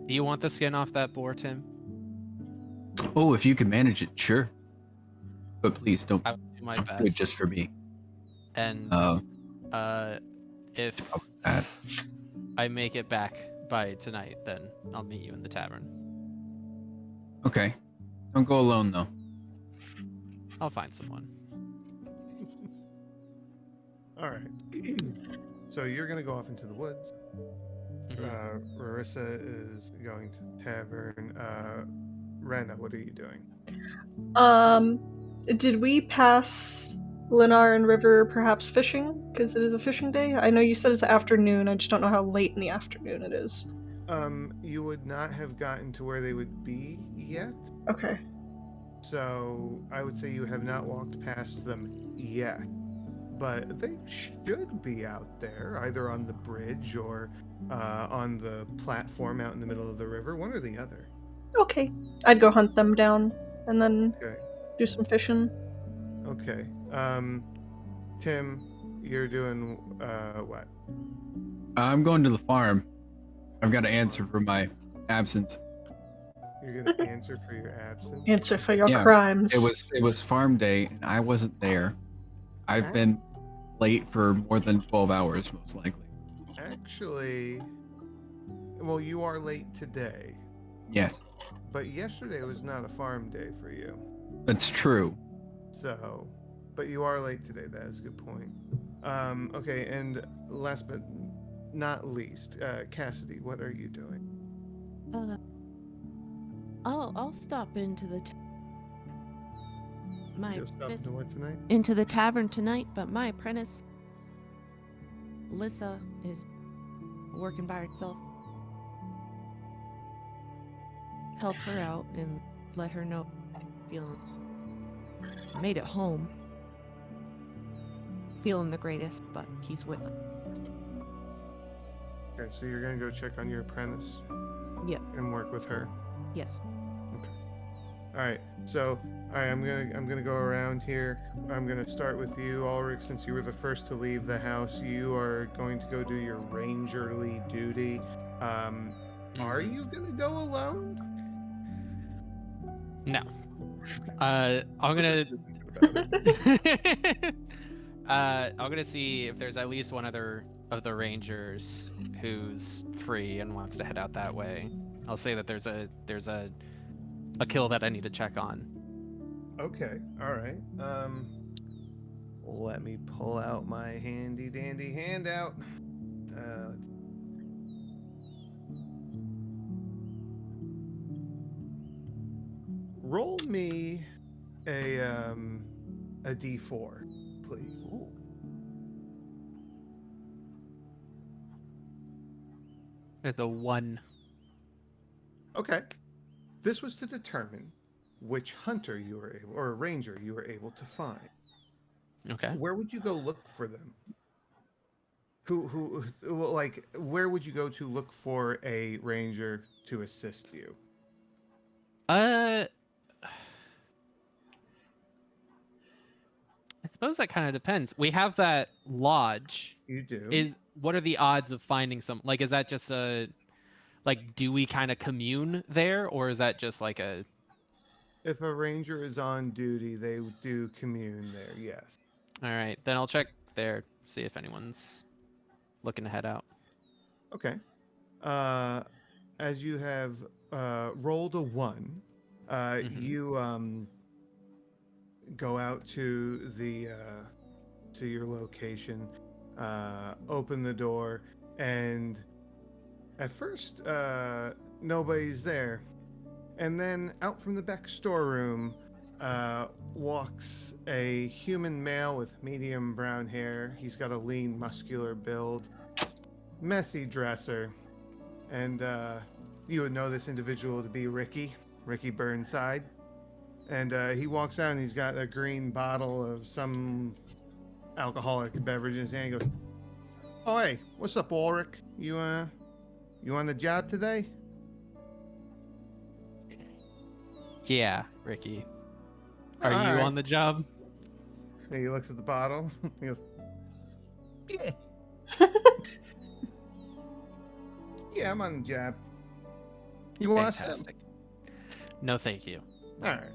Do you want the skin off that boar, Tim? Oh, if you can manage it, sure. But please don't I will do my do it best. just for me. And if Bad. I make it back by tonight, then I'll meet you in the tavern. Okay. Don't go alone though. I'll find someone. All right. So you're gonna go off into the woods. Mhm. Marissa is going to the tavern. Rena, what are you doing? Did we pass Lennar and River perhaps fishing? Because it is a fishing day? I know you said it's afternoon, I just don't know how late in the afternoon it is. You would not have gotten to where they would be yet. Okay. So I would say you have not walked past them yet. But they should be out there, either on the bridge or on the platform out in the middle of the river, one or the other. Okay. I'd go hunt them down and then Okay. do some fishing. Okay. Tim, you're doing what? I'm going to the farm. I've got to answer for my absence. You're gonna answer for your absence. Answer for your Yeah, crimes. It was farm day and I wasn't there. I've been late for more than 12 hours, most likely. Actually, well, you are late today, Yes, but yesterday was not a farm day for you. that's true. So, but you are late today. That is a good point. Okay, and last but not least, Cassidy, what are you doing? I'll stop into the You'll stop into what tonight? into the tavern tonight, but my apprentice Lissa is working by herself. Help her out and let her know feeling made it home. Feeling the greatest, but he's with us. Okay, so you're gonna go check on your apprentice Yep. and work with her. Yes. All right. So, all right, I'm gonna go around here. I'm gonna start with you, Ulrich, since you were the first to leave the house. You are going to go do your rangerly duty. Are you gonna go alone? No. I'm gonna. About it. I'm gonna see if there's at least one other of the rangers who's free and wants to head out that way. I'll say that there's a kill that I need to check on. Okay. All right. Let me pull out my handy dandy handout. Let's... Roll me a D4, please. There's a 1. Okay. This was to determine which hunter you were able, or ranger you were able to find. Okay. Where would you go look for them? Like, where would you go to look for a ranger to assist you? I suppose that kind of depends. We have that lodge. You do. What are the odds of finding some? Like, is that just a like? Do we kind of commune there, or is that just like a? If a ranger is on duty, they do commune there. Yes. All right, then I'll check there, see if anyone's looking to head out. Okay. As you have rolled a 1, you go out to the to your location, open the door, and at first nobody's there, and then out from the back storeroom walks a human male with medium brown hair. He's got a lean, muscular build. messy dresser. And you would know this individual to be Ricky Burnside. And he walks out and he's got a green bottle of some alcoholic beverage in his hand. He goes, "Oh hey, what's up, Ulrich? You on the job today?" Yeah, Ricky. Are All you right. on the job? And he looks at the bottle. He goes, "Yeah, yeah, I'm on the job. You want some?" Fantastic. No, thank you. All right.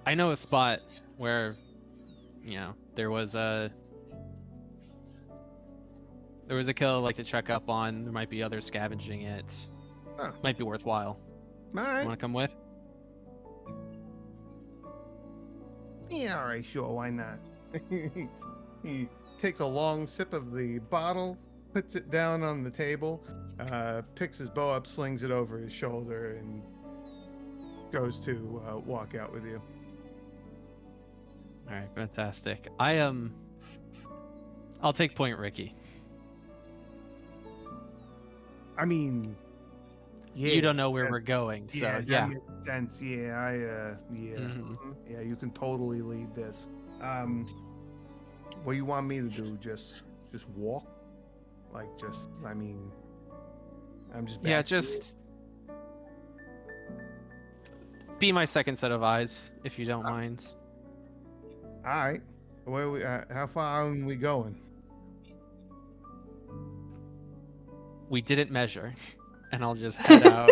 I know a spot where, there was a kill I'd like to check up on. There might be others scavenging it. Oh. Might be worthwhile. All right. Want to come with? Yeah, all right, sure, why not? He takes a long sip of the bottle, puts it down on the table, picks his bow up, slings it over his shoulder, and goes to walk out with you. All right, fantastic. I'll take point, Ricky. I mean, yeah. You don't know where we're going, so That makes sense. Yeah, yeah, you can totally lead this. What do you want me to do? Just walk? Like, I'm just Yeah, back here? just be my second set of eyes, if you don't mind. All right. Where we? How far are we going? We didn't measure, and I'll just head out.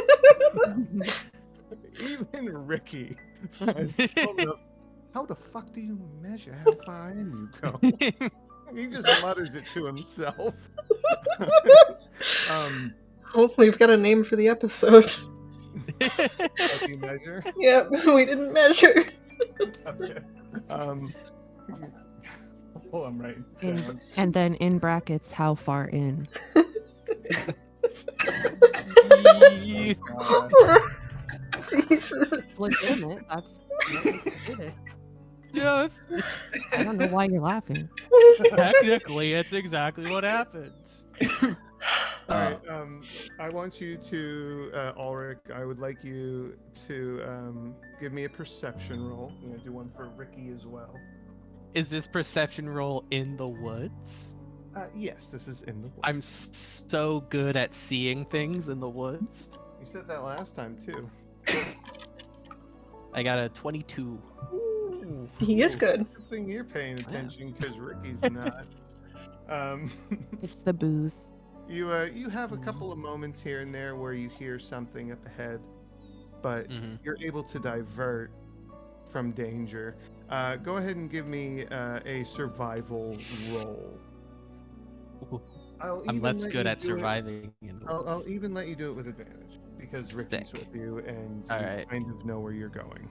Even Ricky. How the fuck do you measure how far in you go? He just mutters it to himself. Oh, we've got a name for the episode. How do you measure? Yep, we didn't measure. Okay. Hold on, right. And then in brackets, how far in? Jesus. It's legitimate. That's it. Yeah, I don't know why you're laughing. technically, it's exactly what happens. All right. I want you to, Ulrich. I would like you to give me a perception roll. I'm gonna do one for Ricky as well. Is this perception roll in the woods? Yes, this is in the woods. I'm so good at seeing things in the woods. You said that last time too. I got a 22. Ooh, He is good. Good thing you're paying attention because Ricky's not. It's the booze. You have a couple of moments here and there where you hear something up ahead, but you're able to divert from danger. Go ahead and give me a survival roll. I'm less good at surviving in the woods. I'll even let you do it with advantage because Ricky's with you and you kind of know where you're going.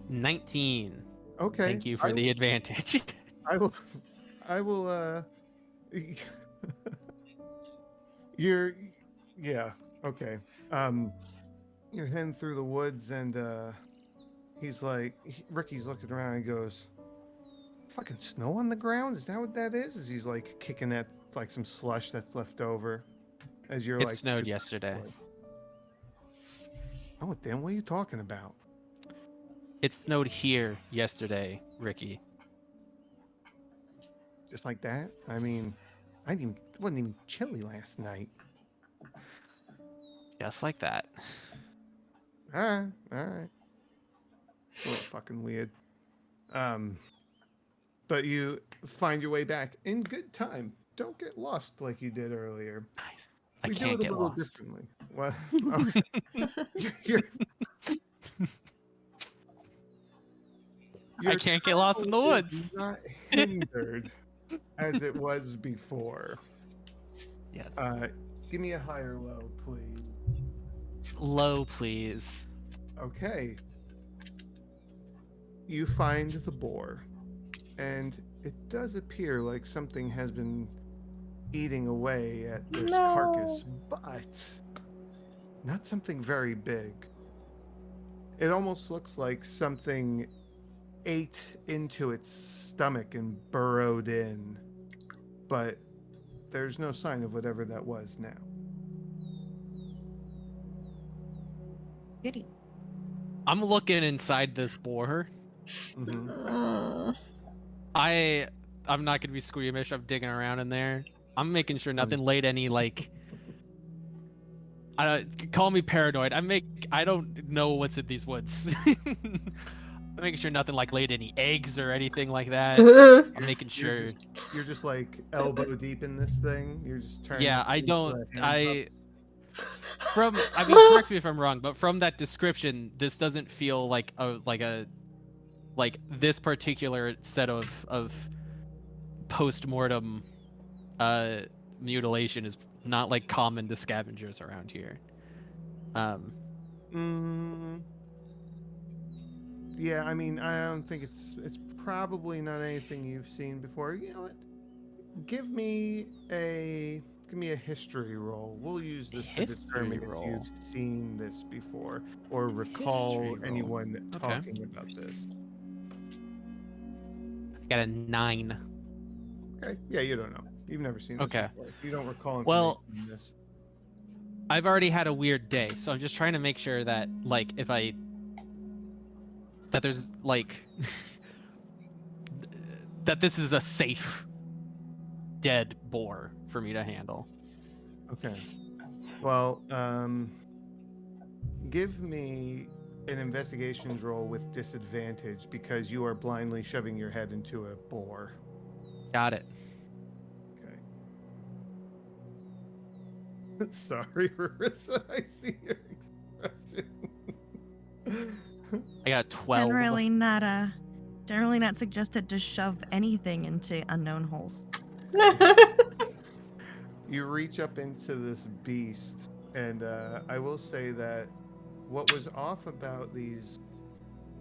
19. Okay. Thank you for the advantage. I will. Yeah. Okay. You're heading through the woods and Ricky's looking around and goes, "Fucking snow on the ground? Is that what that is?" As he's like kicking at like some slush that's left over. As you're It snowed yesterday. Oh damn! What are you talking about? It snowed here yesterday, Ricky. Just like that? I mean, it wasn't even chilly last night. Just like that. All right. A little fucking weird. But you find your way back in good time. Don't get lost like you did earlier. Nice. We I can't do it get a little lost. differently. Well, okay. I can't get lost in the travel is woods. Not hindered as it was before. Yes. Give me a higher low, please. Low, please. Okay. You find the boar, and it does appear like something has been eating away at this carcass, but not something very big. It almost looks like something ate into its stomach and burrowed in, but there's no sign of whatever that was now. Goody. I'm looking inside this boar. Mm-hmm. I'm not gonna be squeamish. I'm digging around in there. I'm making sure nothing laid any like. Call me paranoid. I don't know what's in these woods. I'm making sure nothing like laid any eggs or anything like that. I'm making sure. You're just like elbow deep in this thing. You're just turning Yeah, this I into don't. a hand I mean, correct me if I'm wrong, but from that description, this doesn't feel like this particular set of post-mortem mutilation is not like common to scavengers around here. Yeah, I mean, I don't think it's probably not anything you've seen before. You know what? Give me a history roll. We'll use this to History determine if roll. you've seen this before or recall History roll. anyone Okay. talking about this. I got a 9. Okay. Yeah, you don't know. You've never seen this Okay. before. You don't recall information Well, on this. I've already had a weird day, so I'm just trying to make sure that like that there's like that this is a safe dead boar for me to handle. Okay. Well, give me an investigation roll with disadvantage because you are blindly shoving your head into a boar. Got it. Okay. Sorry, Marissa. I see your expression. I got a 12. Generally not suggested to shove anything into unknown holes. You reach up into this beast, and I will say that what was off about these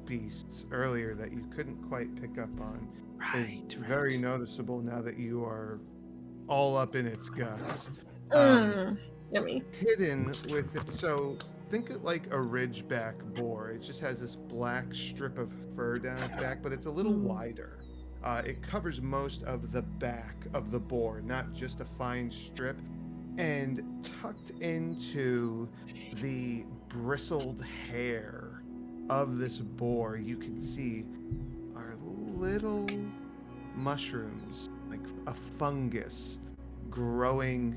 beasts earlier that you couldn't quite pick up on is very noticeable now that you are all up in its guts. Yummy. Hidden with it, so think it like a ridgeback boar. It just has this black strip of fur down its back, but it's a little wider. It covers most of the back of the boar, not just a fine strip. And tucked into the bristled hair of this boar, you can see are little mushrooms, like a fungus, growing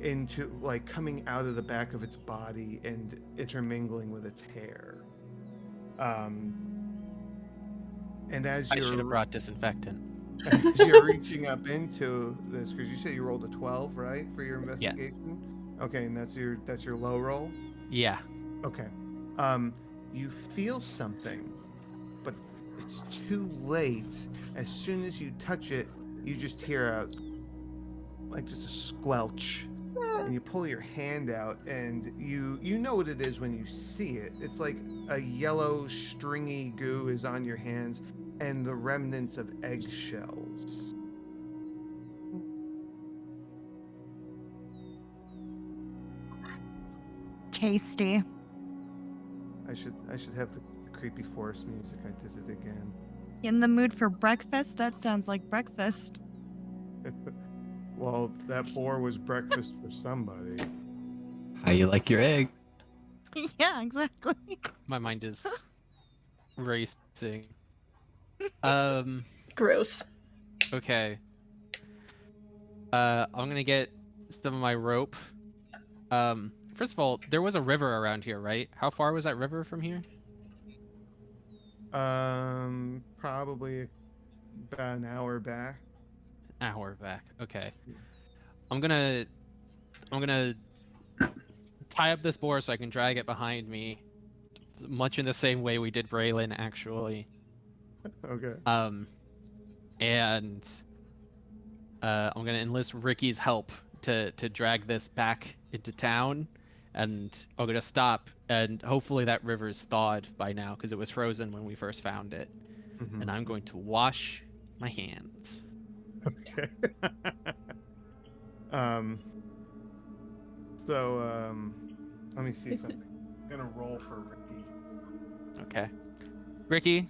into, like, coming out of the back of its body and intermingling with its hair. And as I should have you're brought disinfectant. as you're reaching up into this, because you said you rolled a 12, right, for your investigation? Yeah. Okay, and that's your low roll? Yeah. Okay. You feel something, but it's too late. As soon as you touch it, you just hear a like just a squelch. And you pull your hand out, and you know what it is when you see it. It's like a yellow stringy goo is on your hands, and the remnants of eggshells. Tasty. I should have the creepy forest music. I did it again. In the mood for breakfast? That sounds like breakfast. Well, that boar was breakfast for somebody. How you like your eggs? Yeah, exactly. My mind is racing. Gross. Okay. I'm gonna get some of my rope. First of all, there was a river around here, right? How far was that river from here? Probably about an hour back. Hour back. Okay. I'm gonna tie up this boar so I can drag it behind me, much in the same way we did Braylon, actually. Okay. And I'm gonna enlist Ricky's help to drag this back into town, and I'm gonna stop, and hopefully that river's thawed by now because it was frozen when we first found it. Mm-hmm. And I'm going to wash my hands. Okay. So let me see something. I'm gonna roll for Ricky. Okay. Ricky,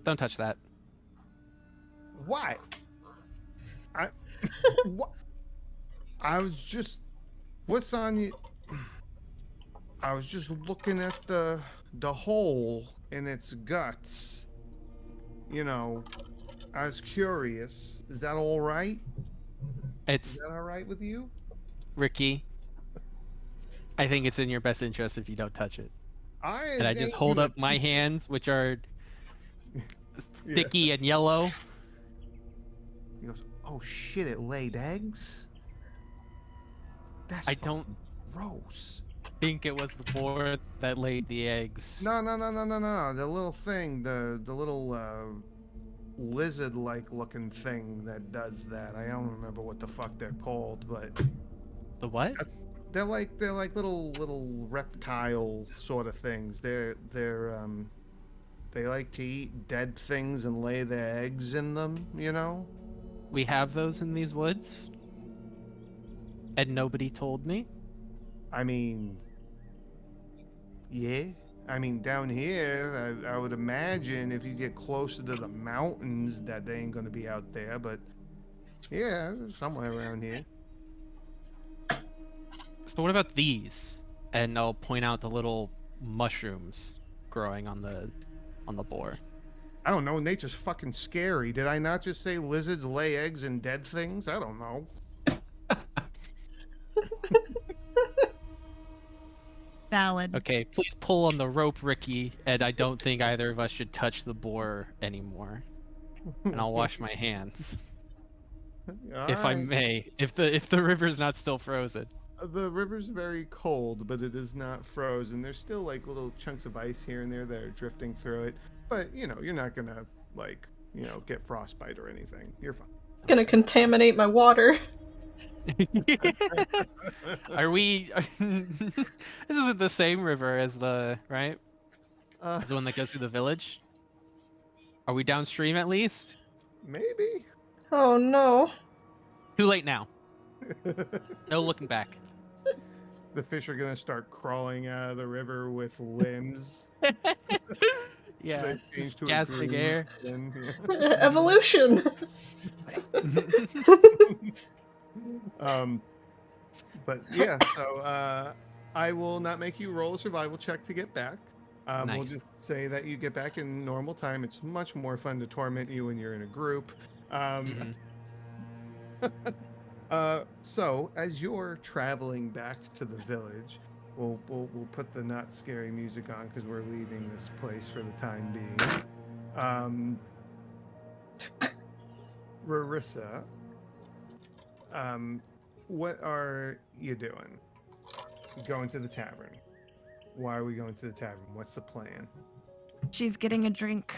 Don't touch that. Why? What? I was just. What's on you? I was just looking at the hole in its guts. You know, I was curious. Is that all right? Is It's that all right with you? Ricky. I think it's in your best interest if you don't touch it. I And I ain't just hold gonna up my touch it. hands, which are Yeah. sticky and yellow. He goes, "Oh shit! It laid eggs. That's I don't fucking gross." think it was the boar that laid the eggs. No. The little thing, the little lizard-like looking thing that does that. I don't remember what the fuck they're called, but The what? they're like little reptile sort of things. They like to eat dead things and lay their eggs in them. You know. We have those in these woods? And nobody told me? I mean, yeah. I mean, down here, I would imagine if you get closer to the mountains that they ain't gonna be out there, but yeah, somewhere around here. So what about these? And I'll point out the little mushrooms growing on the boar. I don't know. Nature's fucking scary. Did I not just say lizards lay eggs in dead things? I don't know. Valid. Okay, please pull on the rope, Ricky, and I don't think either of us should touch the boar anymore. And I'll wash my hands, if I Alright. may, if the river's not still frozen. The river's very cold, but it is not frozen. There's still like little chunks of ice here and there that are drifting through it. But you know, you're not gonna like, get frostbite or anything. You're fine. Gonna contaminate my water. Are we? This isn't the same river as the right? As the one that goes through the village. Are we downstream at least? Maybe. Oh no. Too late now. No looking back. The fish are gonna start crawling out of the river with limbs. Yeah. They change to a Gasping groove, air. and, Evolution. But yeah, so I will not make you roll a survival check to get back. We'll Nice. just say that you get back in normal time. It's much more fun to torment you when you're in a group. Mhm. So as you're traveling back to the village, we'll put the not scary music on because we're leaving this place for the time being. Rarissa, what are you doing? Going to the tavern. Why are we going to the tavern? What's the plan? She's getting a drink.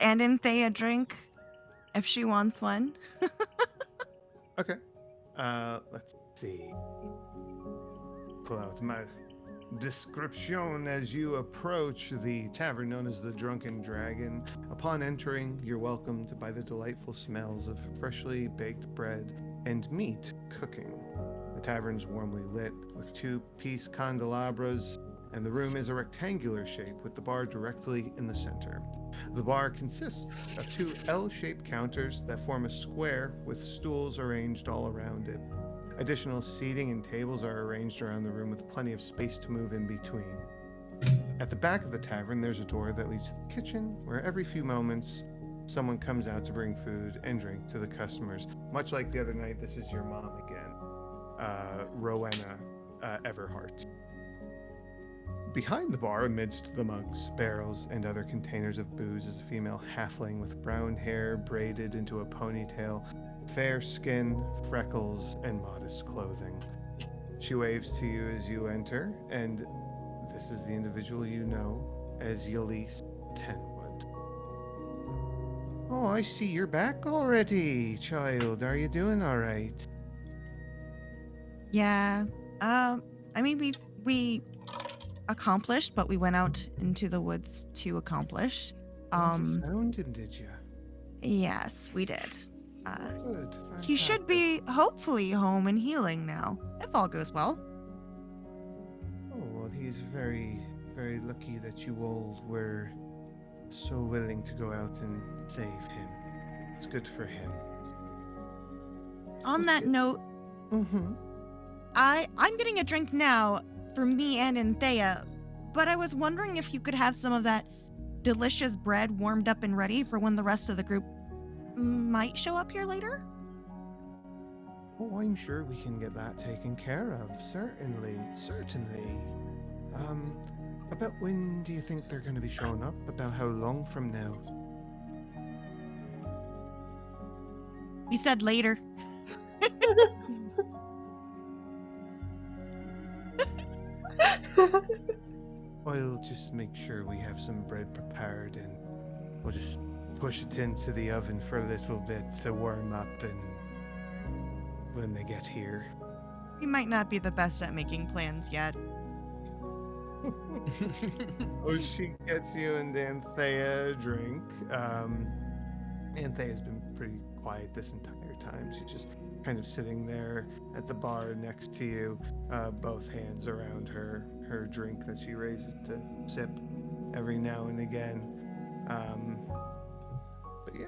And Anthea a drink if she wants one. Okay. Let's see. Pull out my description as you approach the tavern known as the Drunken Dragon. Upon entering, you're welcomed by the delightful smells of freshly baked bread and meat cooking. The tavern's warmly lit with 2-piece candelabras, and the room is a rectangular shape with the bar directly in the center. The bar consists of 2 L-shaped counters that form a square with stools arranged all around it. Additional seating and tables are arranged around the room with plenty of space to move in between. At the back of the tavern, there's a door that leads to the kitchen, where every few moments, someone comes out to bring food and drink to the customers. Much like the other night, this is your mom again, Rowena Everhart. Behind the bar, amidst the mugs, barrels, and other containers of booze, is a female halfling with brown hair braided into a ponytail, fair skin, freckles, and modest clothing. She waves to you as you enter, and this is the individual you know as Yelise Tenwood. Oh, I see you're back already, child. Are you doing all right? Yeah. I mean, we accomplished, but we went out into the woods to accomplish. You found him, did you? Yes, we did. Good. He should be hopefully home and healing now, if all goes well. Oh, well, he's very, very lucky that you all were so willing to go out and save him. It's good for him. On that note, Mm-hmm. I'm getting a drink now for me and Anthea, but I was wondering if you could have some of that delicious bread warmed up and ready for when the rest of the group might show up here later? Oh, I'm sure we can get that taken care of. Certainly. About when do you think they're going to be showing up? About how long from now? We said later. I'll just make sure we have some bread prepared and we'll just push it into the oven for a little bit to warm up and when they get here. We might not be the best at making plans yet. Oh, she gets you and Anthea a drink. Anthea's been pretty quiet this entire time. She's just kind of sitting there at the bar next to you, both hands around her drink that she raises to sip every now and again. But yeah,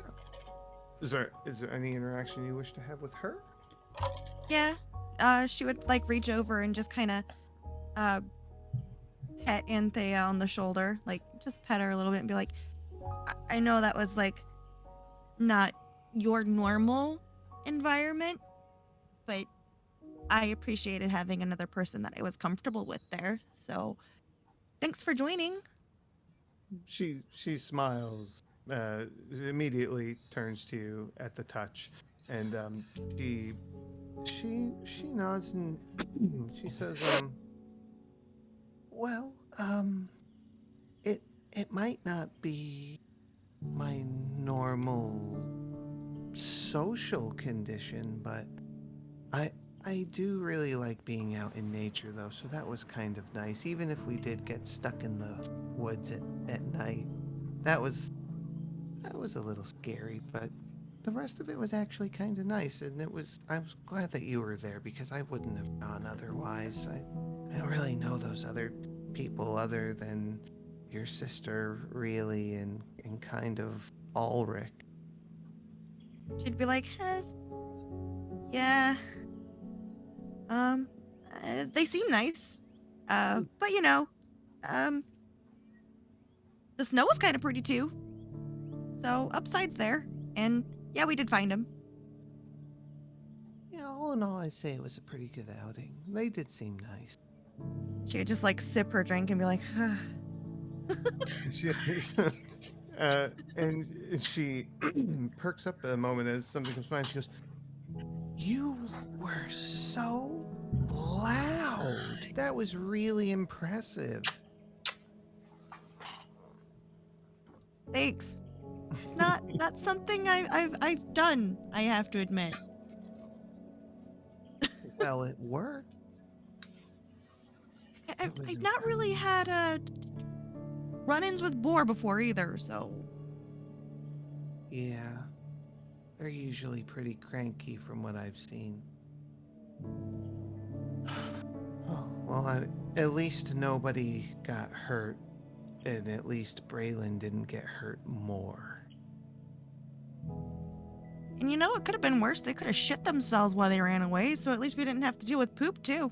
is there any interaction you wish to have with her? Yeah. She would like reach over and just kind of pet Anthea on the shoulder, like just pet her a little bit and be like, I know that was like not your normal environment, but I appreciated having another person that I was comfortable with there. So thanks for joining. She smiles, immediately turns to you at the touch, and she nods and she says, well, it might not be my normal social condition, but I do really like being out in nature though, so that was kind of nice. Even if we did get stuck in the woods at night, that was a little scary, but the rest of it was actually kind of nice, and I was glad that you were there because I wouldn't have gone otherwise. I don't really know those other people other than your sister really and kind of Ulrich. She'd be like, yeah. They seem nice. But you know, the snow was kind of pretty too. So upside's there, and yeah, we did find him. Yeah, all in all, I'd say it was a pretty good outing. They did seem nice. She would just like sip her drink and be like, She, and she perks up a moment as something comes by and she goes, "You were so loud. That was really impressive." thanks. It's not something I've done, I have to admit. Well, it worked. I've not really had run-ins with boar before either, so Yeah, they're usually pretty cranky from what I've seen. Oh, well, at least nobody got hurt, and at least Braylon didn't get hurt more. and you know it could have been worse. They could have shit themselves while they ran away, so at least we didn't have to deal with poop too.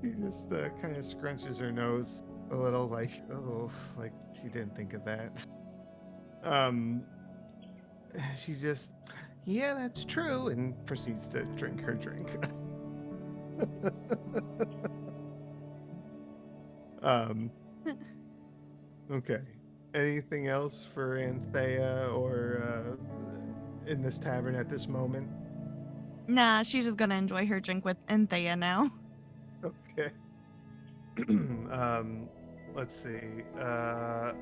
She just kind of scrunches her nose a little, like, oh, like she didn't think of that. She just, yeah, that's true, and proceeds to drink her drink. Okay. Anything else for Anthea or in this tavern at this moment? Nah, she's just gonna enjoy her drink with Anthea now. Okay. Let's see.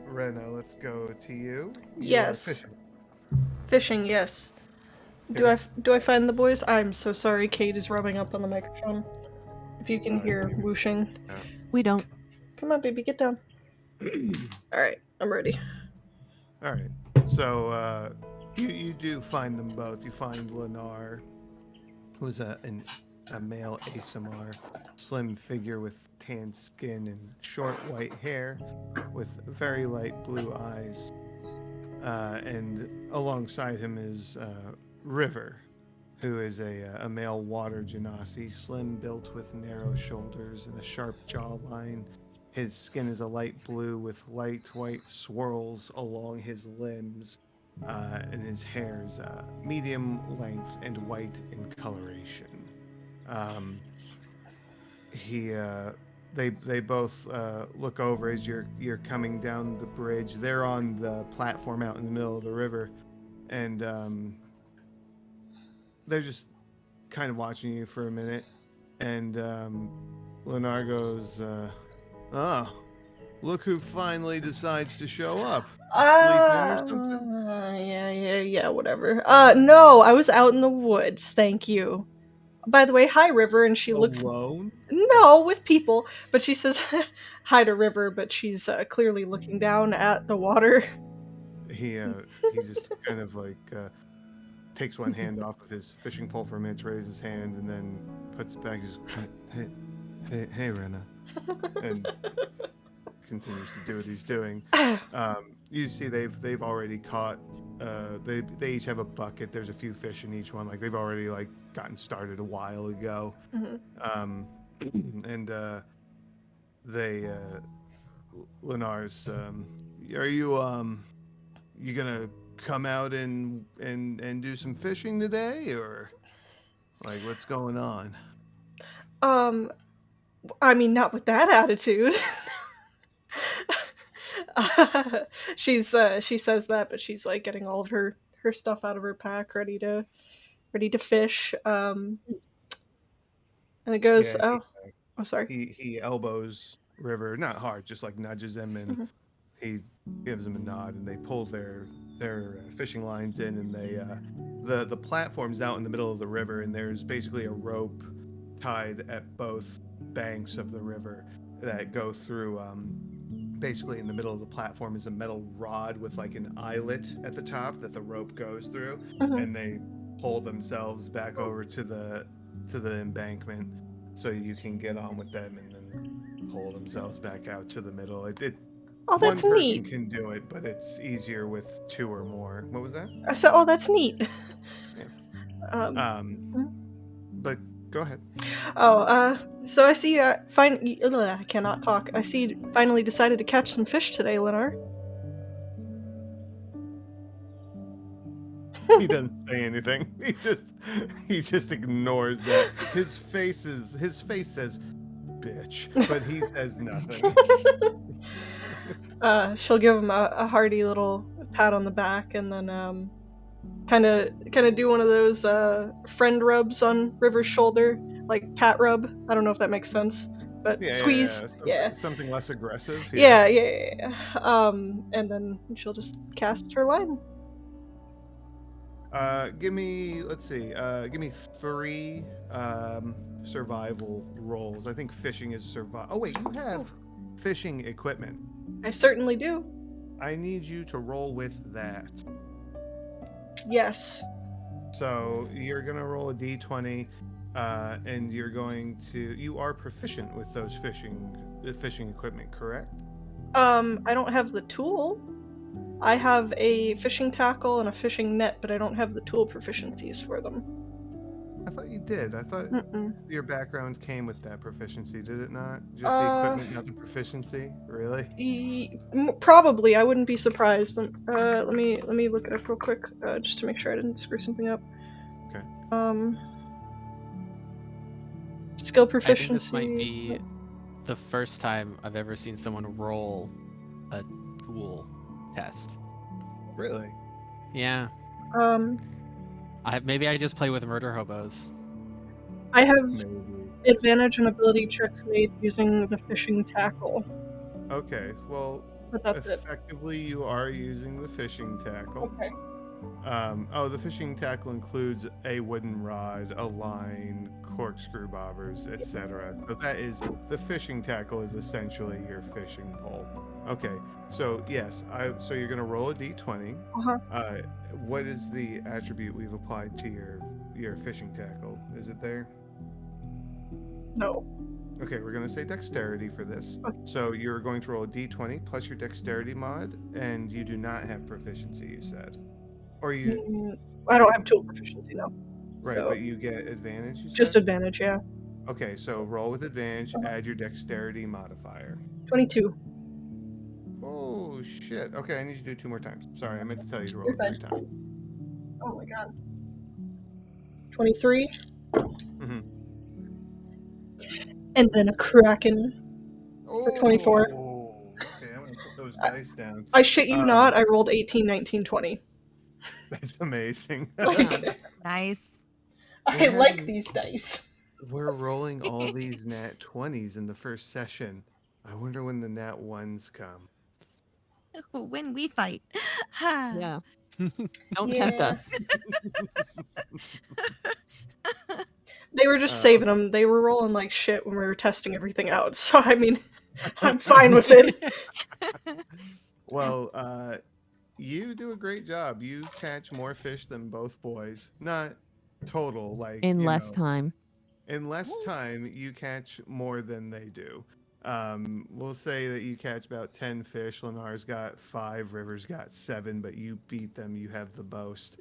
Rena, let's go to you. You are Yes. fishing. Fishing, yes. Do I find the boys? I'm so sorry. Kate is rubbing up on the microphone. If you can hear whooshing. We don't. Come on, baby, get down. Alright, I'm ready. All right. So you do find them both. You find Lennar, who's an a male ASMR, slim figure with tan skin and short white hair, with very light blue eyes. And alongside him is River, who is a male water genasi, slim built with narrow shoulders and a sharp jawline. His skin is a light blue with light white swirls along his limbs, and his hair is medium length and white in coloration. Um, he they both look over as you're coming down the bridge. They're on the platform out in the middle of the river, and they're just kind of watching you for a minute. And Lenar goes, "Ah, look who finally decides to show up. Sleep in or something?" Yeah, whatever. No, I was out in the woods, thank you. By the way, hi, River, and she looks... Alone? No, with people, but she says hi to River, but she's clearly looking down at the water. He just kind of like takes one hand off of his fishing pole for a minute, raises his hand, and then puts it back. He's hey, Rena, and continues to do what he's doing. You see, they've already caught. They each have a bucket. There's a few fish in each one. Like they've already like gotten started a while ago. Mhm. And they Lenar's. Are you gonna come out and do some fishing today, or like what's going on? I mean, not with that attitude. She says that, but she's like getting all of her stuff out of her pack, ready to fish. And it goes, Yeah, oh, sorry. he elbows River, not hard, just like nudges him, and Mhm. he gives him a nod, and they pull their fishing lines in, and they the platform's out in the middle of the river, and there's basically a rope tied at both banks of the river that go through. Basically, in the middle of the platform is a metal rod with like an eyelet at the top that the rope goes through, Mhm. and they pull themselves back over to the embankment so you can get on with them, and then pull themselves back out to the middle. Oh, One that's person neat. can do it, but it's easier with two or more. What was that? I said, oh, that's neat. Yeah. Um, mhm. But go ahead. Oh, so I see I cannot talk. I see you finally decided to catch some fish today, Leonard. He doesn't say anything. He just ignores that. His face says bitch, but he says nothing. She'll give him a hearty little pat on the back, and then kind of do one of those friend rubs on River's shoulder, like pat rub. I don't know if that makes sense, but squeeze. Yeah. Yeah, Something less aggressive. Yeah. yeah. And then she'll just cast her line. Give me, let's see. Give me 3 survival rolls. I think fishing is survival. Oh wait, you have fishing equipment. I certainly do. I need you to roll with that. Yes. So you're gonna roll a d20, and you are proficient with those fishing equipment, correct? I don't have the tool. I have a fishing tackle and a fishing net, but I don't have the tool proficiencies for them. I thought you did. I thought Mm-mm. your background came with that proficiency, did it not? Just the equipment, not the proficiency? Really? Probably. I wouldn't be surprised. Let me look it up real quick, just to make sure I didn't screw something up. Okay. Skill I think proficiency. this might be the first time I've ever seen someone roll a tool test. Really? Yeah. Maybe I just play with murder hobos. I have Maybe. advantage on ability checks made using the fishing tackle, Okay, well, but that's it. effectively you are using the fishing tackle. Okay. The fishing tackle includes a wooden rod, a line, corkscrew bobbers, etc. So the fishing tackle is essentially your fishing pole. Okay, so yes, so you're gonna roll a d20. Uh-huh. What is the attribute we've applied to your fishing tackle? Is it there? No. Okay, we're going to say dexterity for this. Okay. So you're going to roll a d20 plus your dexterity mod, and you do not have proficiency, you said. Or you, I don't have tool proficiency, no. right, So but you get advantage, you just said? advantage, yeah. Okay, so roll with advantage, add your dexterity modifier. 22. Oh, shit. Okay, I need you to do it 2 more times. Sorry, I meant to tell you to roll You're it fine. 3 times. Oh my god. 23. Mm-hmm. And then a kraken for 24. Oh, okay, I'm going to put those dice down. I shit you not, I rolled 18, 19, 20. That's amazing. Like, Nice. I like these dice. We're rolling all these nat 20s in the first session. I wonder when the nat 1s come. When we fight. Ha. Yeah. Don't tempt us. They were just saving them. They were rolling like shit when we were testing everything out. So, I mean, I'm fine with it. Well, you do a great job. You catch more fish than both boys. Not total, like, In less time. in less time, you catch more than they do. We'll say that you catch about 10 fish. Lenar's got 5, River's got 7, but you beat them. You have the boast.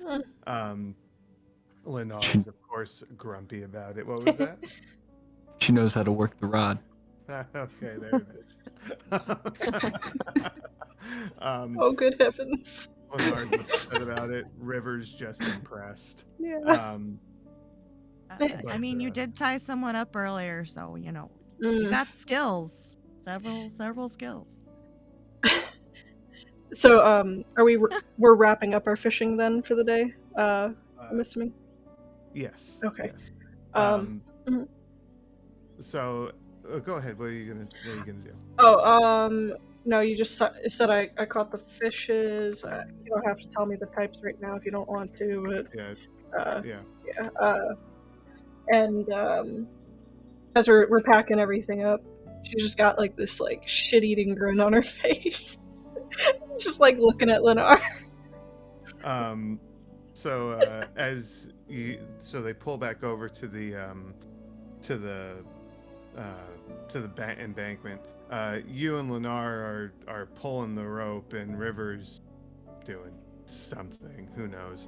Lenar is, of course, grumpy about it. What was that? She knows how to work the rod. Okay, there it is. Oh, good heavens. Lenar's upset about it. River's just impressed. Yeah. I mean, you did tie someone up earlier, so you got skills. Several skills. So, we're wrapping up our fishing then for the day? I'm assuming. Yes. Okay. Yes. Mhm. So, go ahead. What are you gonna do? Oh, no, you just said I caught the fishes. You don't have to tell me the types right now if you don't want to, Yeah. but Yeah. yeah. And as we're packing everything up, she just got like this like shit-eating grin on her face, just like looking at Lenar. So so they pull back over to the embankment. You and Lenar are pulling the rope, and River's doing something. Who knows?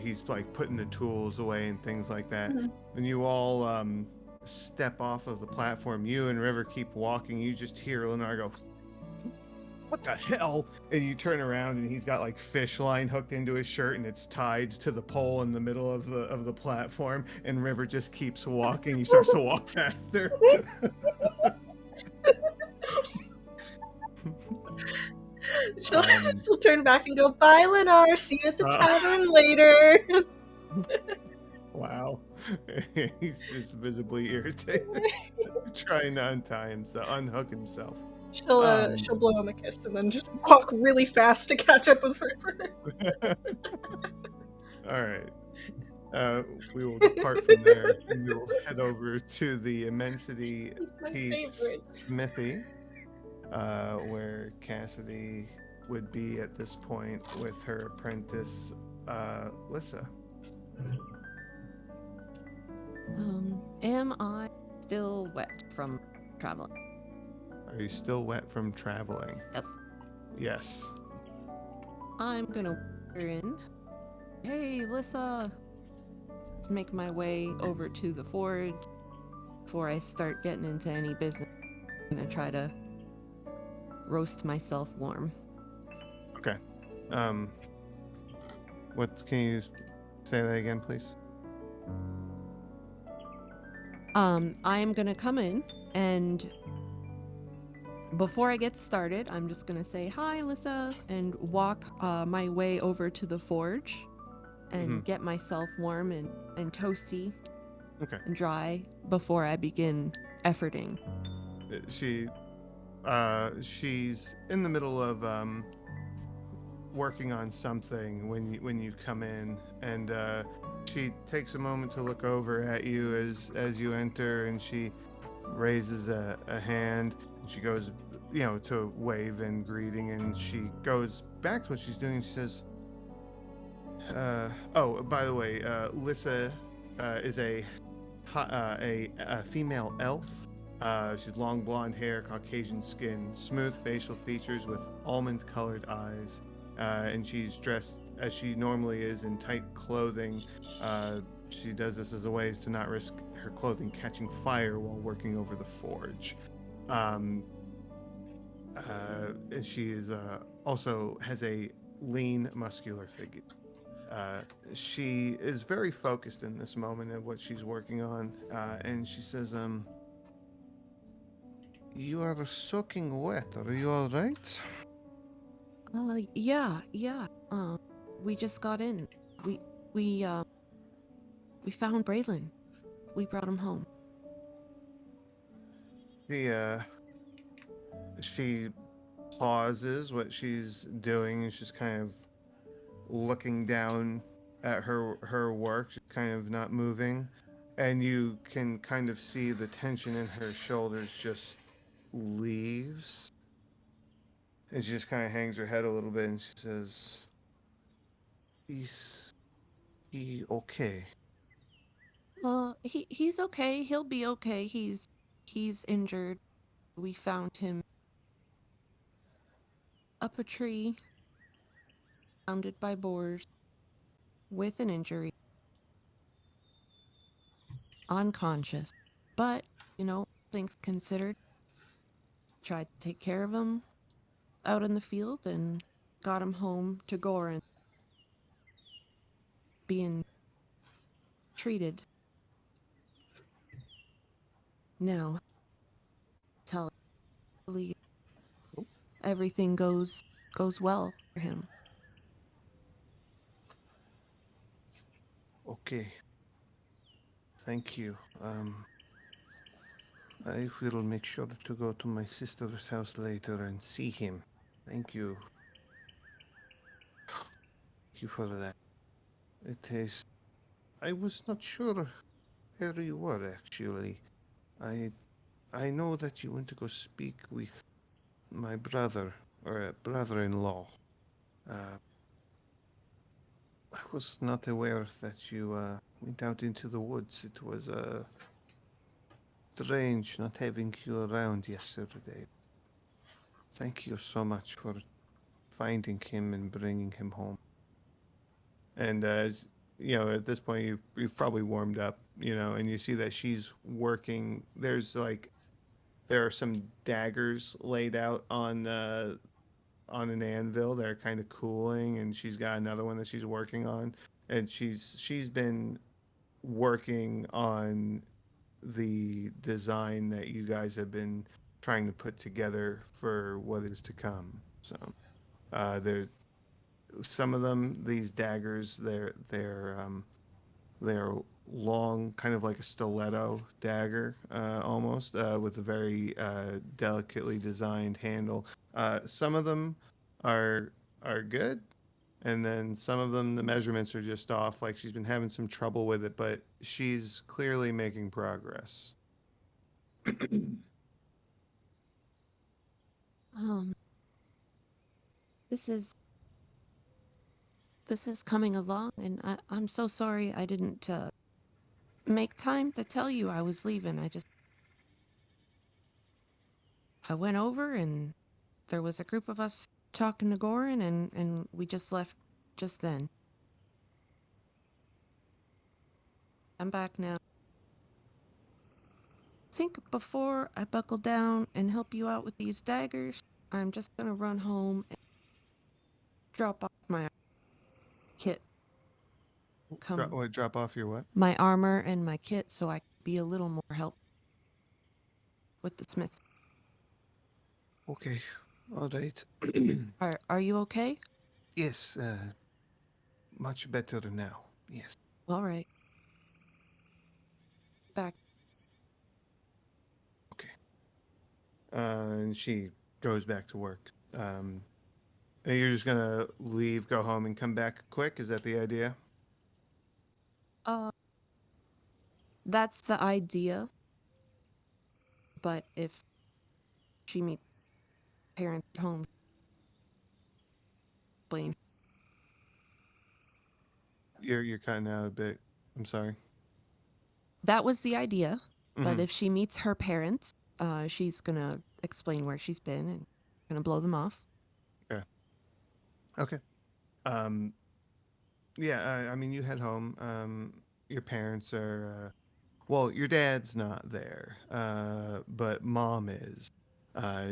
He's like putting the tools away and things like that. When you all step off of the platform, you and River keep walking. You just hear Lenar go, "What the hell?" And you turn around, and he's got like fish line hooked into his shirt, and it's tied to the pole in the middle of the platform. And River just keeps walking. He starts to walk faster. She'll turn back and go, "Bye, Lenar. See you at the tavern later." Wow. He's just visibly irritated, trying to unhook himself. She'll blow him a kiss and then just walk really fast to catch up with River. All right. We will depart from there, and we will head over to the Immensity It's my Peaks favorite. Smithy, where Cassidy would be at this point with her apprentice, Lissa. Am I still wet from traveling? Are you still wet from traveling? Yes. Yes. I'm gonna wander in. Hey, Lissa. Let's make my way over to the forge before I start getting into any business. I'm gonna try to roast myself warm. Okay. What can you say that again, please? I am gonna come in, and before I get started, I'm just gonna say hi, Lissa, and walk my way over to the forge and get myself warm and toasty and dry before I begin efforting. She's in the middle of working on something when you come in, and she takes a moment to look over at you as you enter, and she raises a hand, and she goes, to wave in greeting, and she goes back to what she's doing, and she says, oh, by the way, Lissa is a a female elf. She's long blonde hair, Caucasian skin, smooth facial features with almond-colored eyes, and she's dressed as she normally is in tight clothing. She does this as a way to not risk her clothing catching fire while working over the forge. Um, and she is also has a lean, muscular figure. Uh, she is very focused in this moment at what she's working on, and she says, "You are soaking wet. Are you all right?" Yeah, yeah. We just got in. We we uh we found Braylon. We brought him home. She she pauses what she's doing, and she's kind of looking down at her work. She's kind of not moving, and you can kind of see the tension in her shoulders just leaves, and she just kind of hangs her head a little bit, and she says, "Is he okay?" He's okay. He'll be okay. He's injured. We found him up a tree, surrounded by boars, with an injury, unconscious. But, things considered, tried to take care of him out in the field and got him home to Gorin, being treated. Now, tell Lee everything goes well for him. Okay, thank you. I will make sure to go to my sister's house later and see him. Thank you. Thank you for that. It is. I was not sure where you were actually. I I know that you went to go speak with my brother or brother-in-law. Uh, I was not aware that you went out into the woods. It was strange not having you around yesterday. Thank you so much for finding him and bringing him home. And as you know, at this point, you've probably warmed up, and you see that she's working. There are some daggers laid out on an anvil. They're kind of cooling, and she's got another one that she's working on, and she's been working on the design that you guys have been trying to put together for what is to come. So there, some of them, these daggers, they're long, kind of like a stiletto dagger, almost, with a very delicately designed handle. Some of them are good, and then some of them the measurements are just off. Like she's been having some trouble with it, but she's clearly making progress. Um, this is coming along, and I'm so sorry I didn't make time to tell you I was leaving. I went over and there was a group of us talking to Gorin, and we just left just then. I'm back now. I think before I buckle down and help you out with these daggers, I'm just gonna run home and drop off my kit. Drop off your what? My armor and my kit so I can be a little more help with the smith. Okay, all right. Are you okay? Yes, much better now. Yes. All right. Back. Okay. And she goes back to work. And you're just gonna leave, go home, and come back quick? Is that the idea? Uh, that's the idea. But if she meets parents at home, explain. You're cutting out a bit. I'm sorry. That was the idea. But Mhm. if she meets her parents, she's gonna explain where she's been and gonna blow them off. Okay. Um, yeah, I mean, you head home. Your parents are, well, your dad's not there, but mom is.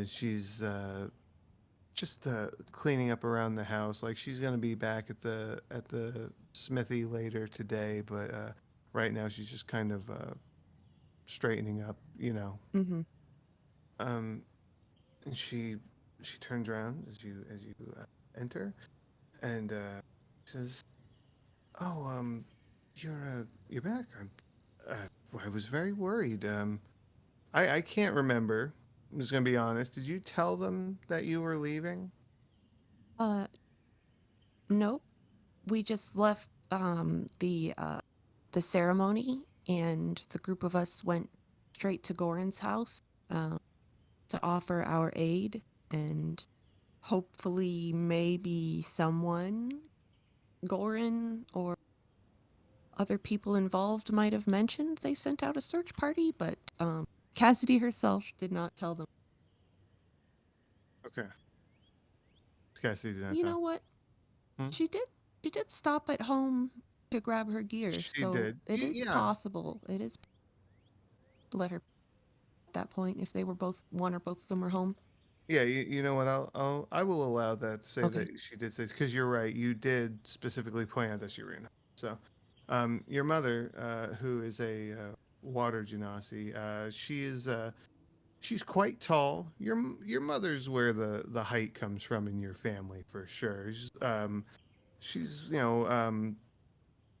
She's just cleaning up around the house. Like she's gonna be back at the smithy later today, but right now she's just kind of straightening up, you know. Mm-hmm. Um, and she turns around as you enter, and says, "Oh, you're back. I was very worried. I can't remember. I'm just gonna be honest. Did you tell them that you were leaving?" Uh, nope. We just left the ceremony, and the group of us went straight to Goran's house um, to offer our aid, and hopefully maybe someone, Goran or other people involved, might have mentioned they sent out a search party, but Cassidy herself did not tell them. Okay. Cassidy did not You tell. know what? Hmm? She did. She did stop at home to grab her gear, She so did. it is Yeah. possible. It is let her at that point if they were both one or both of them were home. Yeah, you know what? I will allow that. Say Okay. that she did say because you're right. You did specifically point out that she ran. So, your mother, who is a water genasi, she is she's quite tall. Your mother's where the height comes from in your family for sure. She's you know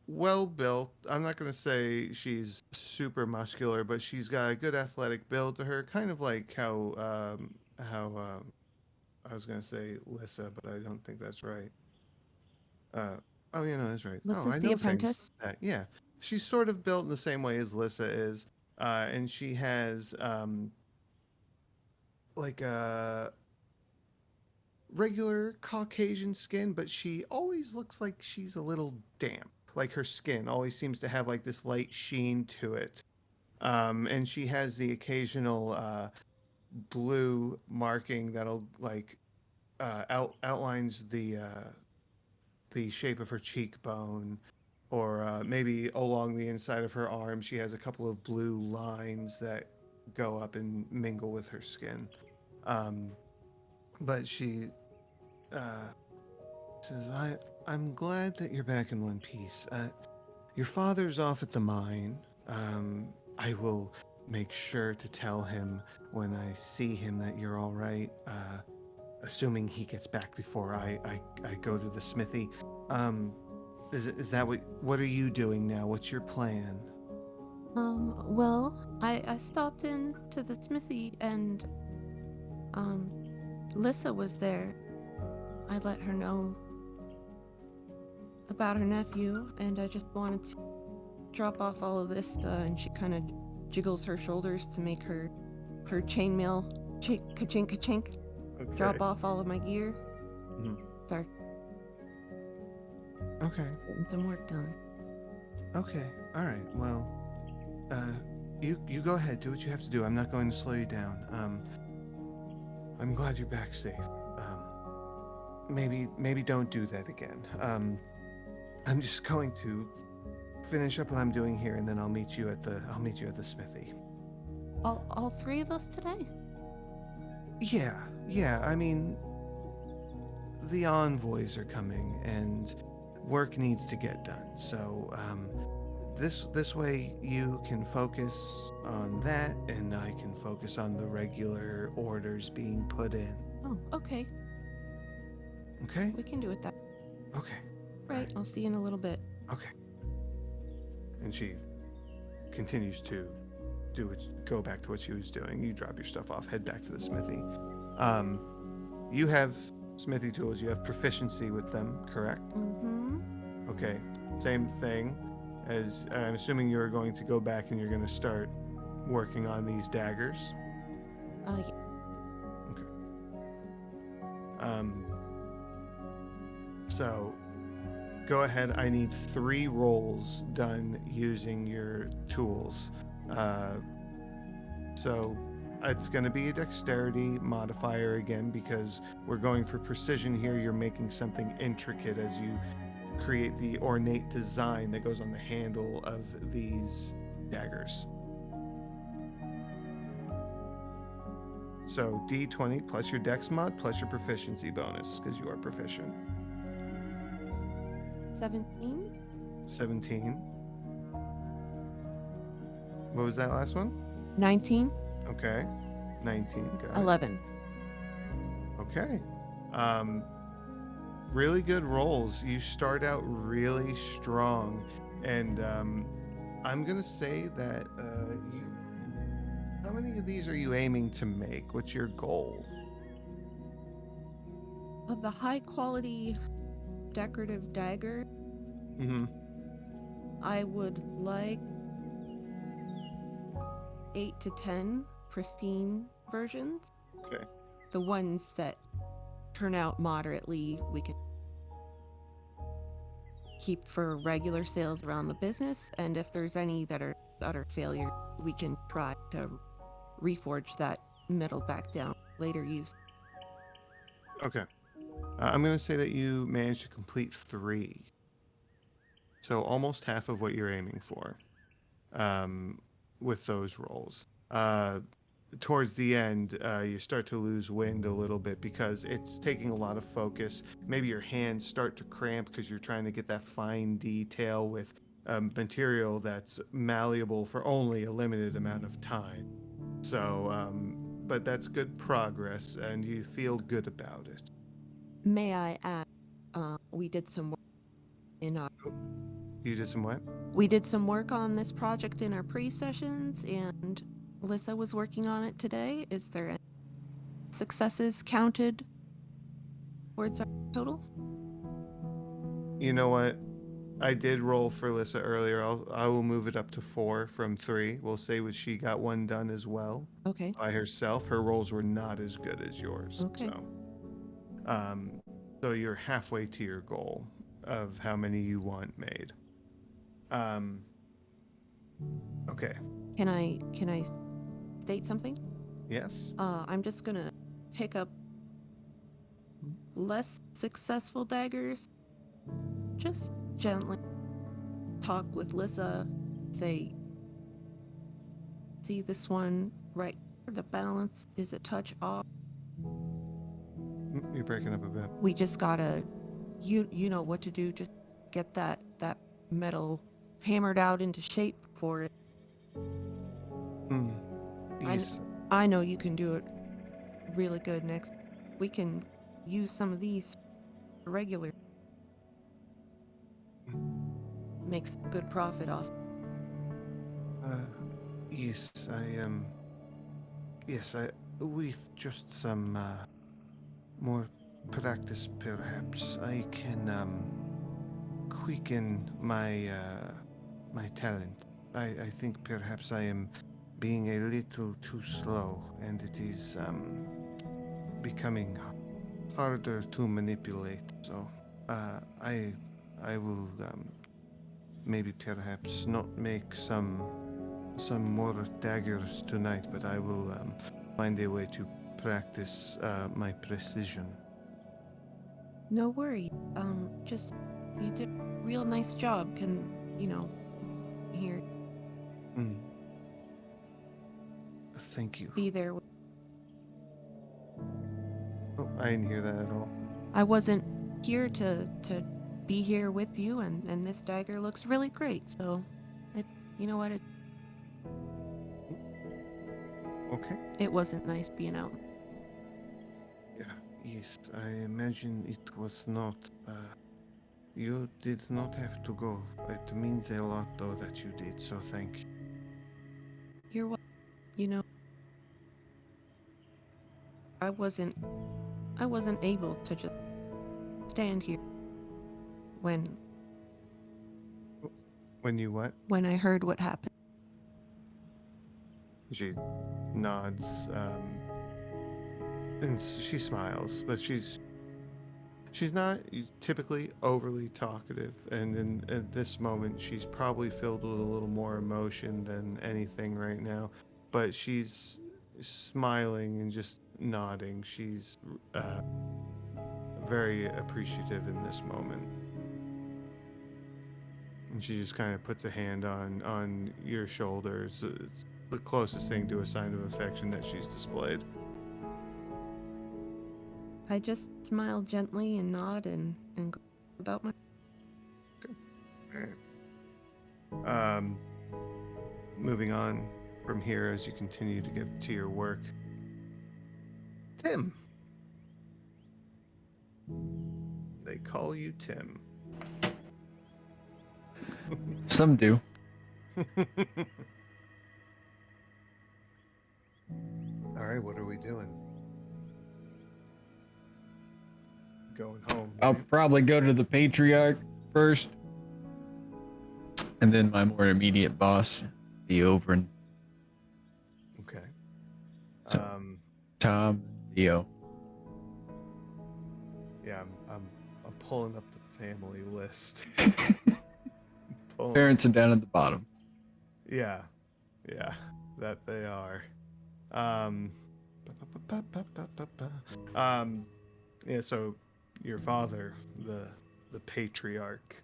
well built. I'm not gonna say she's super muscular, but she's got a good athletic build to her, kind of like how I was gonna say Lissa, but I don't think that's right. Uh, oh, yeah, no, that's right. Oh, I Lissa's the know things apprentice. like that. Yeah, she's sort of built in the same way as Lissa is, and she has like a regular Caucasian skin, but she always looks like she's a little damp. Like her skin always seems to have like this light sheen to it. And she has the occasional blue marking that'll like outlines the shape of her cheekbone, or maybe along the inside of her arm, she has a couple of blue lines that go up and mingle with her skin. Um, but she uh, says, I'm glad that you're back in one piece. Your father's off at the mine. I will make sure to tell him when I see him that you're all right. Assuming he gets back before I go to the smithy. Um, is that what are you doing now? What's your plan? Well, I stopped in to the smithy and Lissa was there. I let her know about her nephew, and I just wanted to drop off all of this, and she kind of jiggles her shoulders to make her chainmail ka-chink ka-chink, Okay. drop off all of my gear, Mhm. start Okay. getting some work done. Okay. All right. Well, uh, you go ahead. Do what you have to do. I'm not going to slow you down. I'm glad you're back safe. Maybe don't do that again. I'm just going to finish up what I'm doing here, and then I'll meet you at the smithy. All three of us today? Yeah. I mean, the envoys are coming, and work needs to get done. So, this way you can focus on that, and I can focus on the regular orders being put in. Oh, okay. Okay? We can do it that. Okay. Right. I'll see you in a little bit. Okay. And she continues to go back to what she was doing. You drop your stuff off, head back to the smithy. You have smithy tools. You have proficiency with them, correct? Mm-hmm. Okay. Same thing as I'm assuming you're going to go back and you're going to start working on these daggers. Yeah. So go ahead. I need 3 rolls done using your tools. So it's going to be a dexterity modifier again because we're going for precision here. You're making something intricate as you create the ornate design that goes on the handle of these daggers. So D20 plus your dex mod plus your proficiency bonus because you are proficient. 17. 17. What was that last one? 19. Okay. 19. Got it. 11. Okay. Really good rolls. You start out really strong, and I'm gonna say that you. How many of these are you aiming to make? What's your goal? Of the high quality decorative dagger, Mm-hmm. I would like 8 to 10 pristine versions. Okay. The ones that turn out moderately, we can keep for regular sales around the business. And if there's any that are utter failure, we can try to reforge that metal back down later use. Okay. I'm gonna say that you managed to complete 3, so almost half of what you're aiming for, with those rolls. Towards the end, you start to lose wind a little bit because it's taking a lot of focus. Maybe your hands start to cramp because you're trying to get that fine detail with material that's malleable for only a limited amount of time. So, but that's good progress, and you feel good about it. May I add, we did some work in our You did some what? We did some work on this project in our pre-sessions, and Alyssa was working on it today. Is there any successes counted towards our total? You know what? I did roll for Lissa earlier. I will move it up to 4 from 3. We'll say she got one done as well Okay. by herself. Her rolls were not as good as yours. Okay. So you're halfway to your goal of how many you want made. Okay. Can I state something? Yes. I'm just gonna pick up less successful daggers. Just gently talk with Lissa. Say, see this one right here? The balance is a touch off. You're breaking up a bit. We just gotta, you know what to do. Just get that metal hammered out into shape for it. Yes. I know you can do it really good next. We can use some of these regular. Make some good profit off. Yes, Yes, with just some more practice, perhaps I can quicken my my talent. I think perhaps I am being a little too slow, and it is becoming harder to manipulate. So I will maybe perhaps not make some more daggers tonight, but I will find a way to practice my precision. No worry. Just you did a real nice job. Can here Thank you. be there? Oh, I didn't hear that at all. I wasn't here to be here with you, and this dagger looks really great. So, you know what? Okay. It wasn't nice being out. Yeah. Yes, I imagine it was not. You did not have to go. It means a lot, though, that you did. So thank you. You're welcome. I wasn't able to just stand here when you what? when I heard what happened. She nods, and she smiles, but She's not typically overly talkative, and at this moment, she's probably filled with a little more emotion than anything right now. But she's smiling and just nodding. She's very appreciative in this moment, and she just kind of puts a hand on your shoulders. It's the closest thing to a sign of affection that she's displayed. I just smile gently and nod and go about my. Alright. Moving on from here as you continue to get to your work. Tim. They call you Tim. Some do. Alright, what are we doing? Going home. I'll right? probably go to the patriarch first, and then my more immediate boss, Theo, and Okay. So- Tom, Theo. Yeah, I'm pulling up the family list. Pulling- Parents are down at the bottom. Yeah, that they are. Yeah. So your father, the patriarch,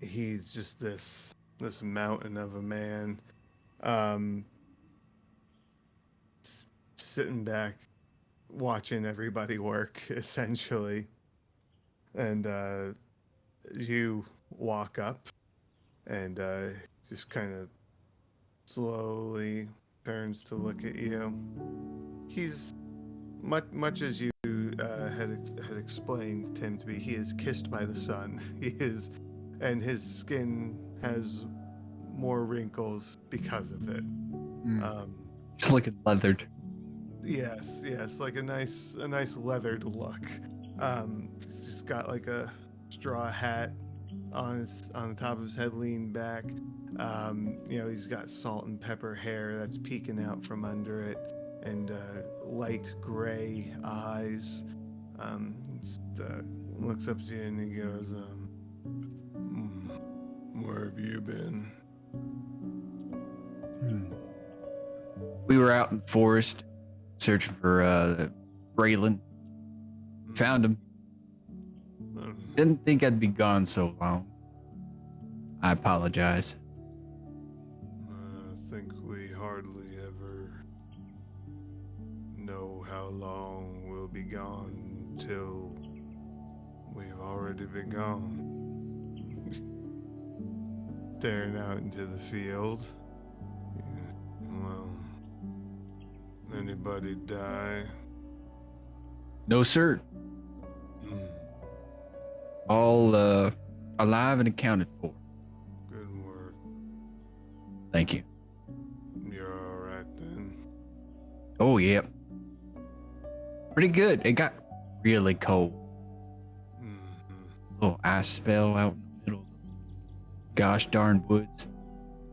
he's just this mountain of a man, sitting back, watching everybody work, essentially, and you walk up and just kind of slowly turns to look at you. He's much as you had explained Tim to be. He is kissed by the sun. He is, and his skin has more wrinkles because of it. It's looking leathered. Yes, like a nice leathered look. He's just got like a straw hat on the top of his head, leaned back. He's got salt and pepper hair that's peeking out from under it, and light gray eyes. He just looks up to you and he goes, "Where have you been?" We were out in the forest searching for Braylon. Found him. Didn't think I'd be gone so long. I apologize. I think we hardly ever know how long we'll be gone till we've already been gone. Staring out into the field. Yeah, well, anybody die? No, sir. All alive and accounted for. Good work. Thank you. You're alright then. Oh, yeah. Pretty good. It got really cold. Little ice spell out in the middle of the gosh darn woods.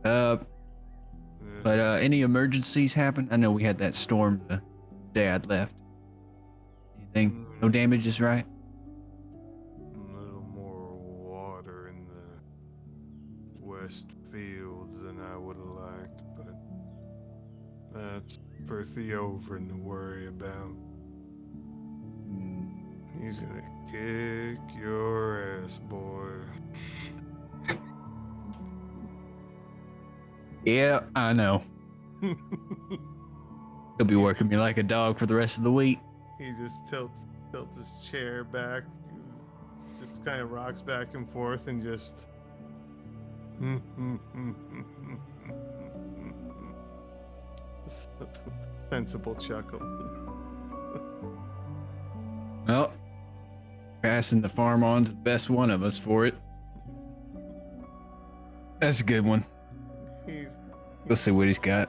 But any emergencies happen? I know we had that storm the day I'd left. Anything? No damages, right? A little more water in the west fields than I would have liked, but that's for Theovrin to worry about. He's gonna kick your ass, boy. Yeah, I know. He'll be working me like a dog for the rest of the week. He just tilts his chair back, just kind of rocks back and forth, and just. Sensible chuckle. Well, passing the farm on to the best one of us for it. That's a good one. We'll see what he's got.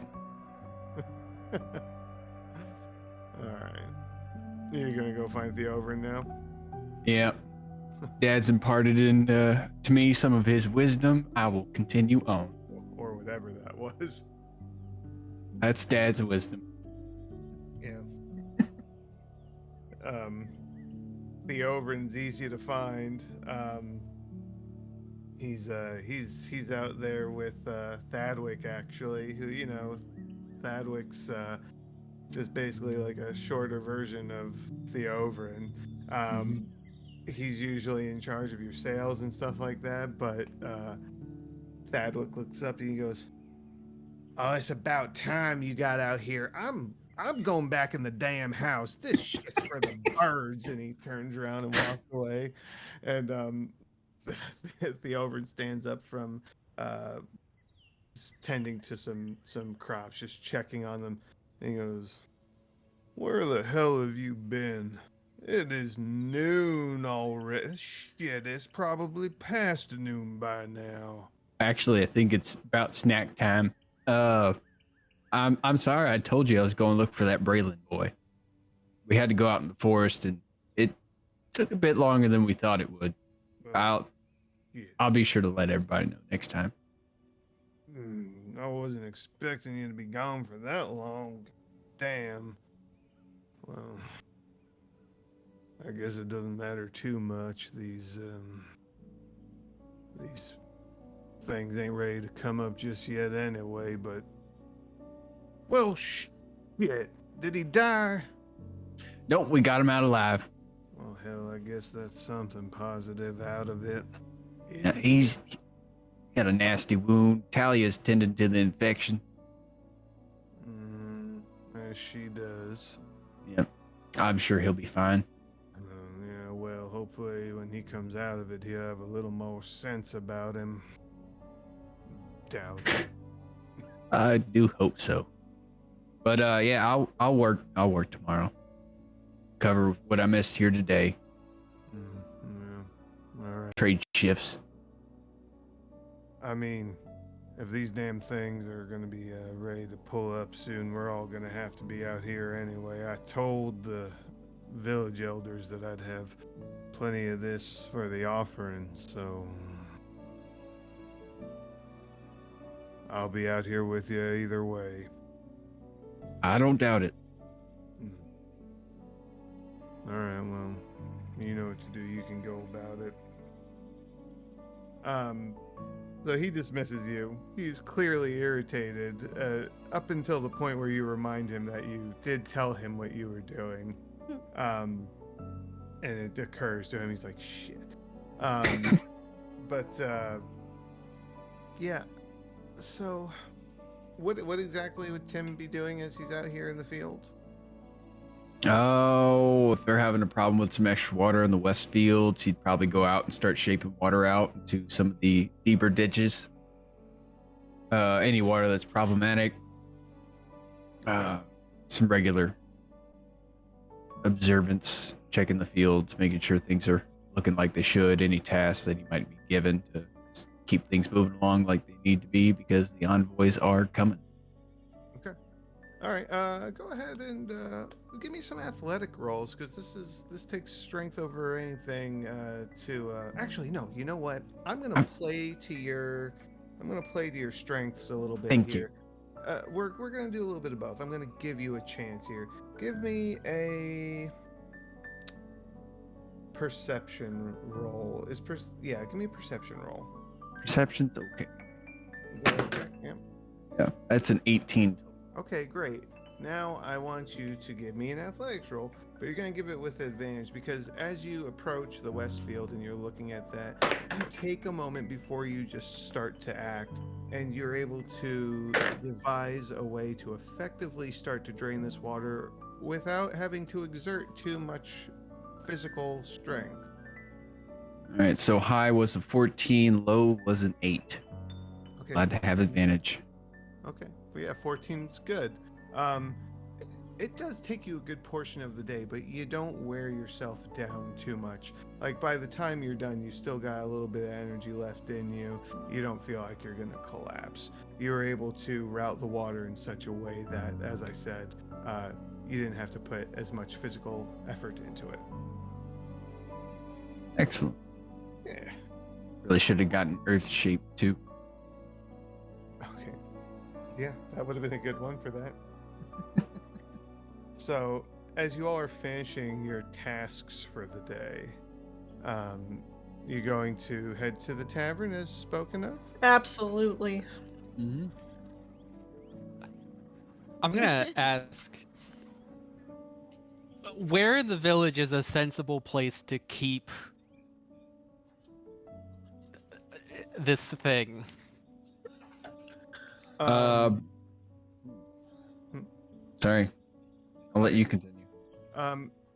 Alright. You're gonna go find Theovrin now? Yeah. Dad's imparted to me some of his wisdom. I will continue on. Or whatever that was. That's Dad's wisdom. Yeah. Theobrin's easy to find. He's out there with Thadwick, actually, who, Thadwick's just basically like a shorter version of Theobrin. He's usually in charge of your sales and stuff like that, but Thadwick looks up and he goes, "Oh, it's about time you got out here. I'm going back in the damn house. This shit's for the birds." And he turns around and walks away. And Theobrin stands up from tending to some crops, just checking on them. And he goes, "Where the hell have you been? It is noon already. Shit, it's probably past noon by now." Actually, I think it's about snack time. I'm sorry. I told you I was going to look for that Braylon boy. We had to go out in the forest, and it took a bit longer than we thought it would. Well, I'll be sure to let everybody know next time. I wasn't expecting you to be gone for that long. Damn. Well, I guess it doesn't matter too much. These things ain't ready to come up just yet anyway, but... Well, shit. Did he die? Nope, we got him out alive. Well, hell, I guess that's something positive out of it. Yeah, he's got a nasty wound. Talia's tending to the infection. As she does. Yep, I'm sure he'll be fine. Yeah, well, hopefully when he comes out of it, he'll have a little more sense about him. Doubt it. I do hope so. But yeah, I'll work tomorrow. Cover what I missed here today. Yeah. All right. Trade shifts. I mean, if these damn things are going to be ready to pull up soon, we're all going to have to be out here anyway. I told the village elders that I'd have plenty of this for the offering, so I'll be out here with you either way. I don't doubt it. All right, well, you know what to do. You can go about it. So he dismisses you. He's clearly irritated up until the point where you remind him that you did tell him what you were doing. And it occurs to him. He's like, shit. But yeah. So what exactly would Tim be doing as he's out here in the field? Oh, if they're having a problem with some extra water in the west fields, he'd probably go out and start shaping water out into some of the deeper ditches. Any water that's problematic. Some regular observance, checking the fields, making sure things are looking like they should. Any tasks that he might be given to keep things moving along like they need to be, because the envoys are coming. Okay. All right. Go ahead and give me some athletic rolls, because this takes strength over anything. Actually, no. You know what? I'm gonna play to your strengths a little bit. Thank here. We're gonna do a little bit of both. I'm gonna give you a chance here. Give me a perception roll. Give me a perception roll. Perception's okay. Is that okay? Yeah. Yeah, that's an 18 total. Okay, great. Now I want you to give me an athletics roll, but you're going to give it with advantage, because as you approach the Westfield and you're looking at that, you take a moment before you just start to act, and you're able to devise a way to effectively start to drain this water without having to exert too much physical strength. All right, so high was a 14, low was an 8. Okay. Glad to have advantage. Okay. Well, yeah, 14's good. It does take you a good portion of the day, but you don't wear yourself down too much. Like, by the time you're done, you still got a little bit of energy left in you. You don't feel like you're going to collapse. You were able to route the water in such a way that, as I said, you didn't have to put as much physical effort into it. Excellent. Yeah. Really should have gotten earth shape too. Okay. Yeah, that would have been a good one for that. So, as you all are finishing your tasks for the day, you going to head to the tavern as spoken of? Absolutely. Mm-hmm. I'm gonna ask, where in the village is a sensible place to keep this thing? Uh, hmm, sorry. I'll let you continue.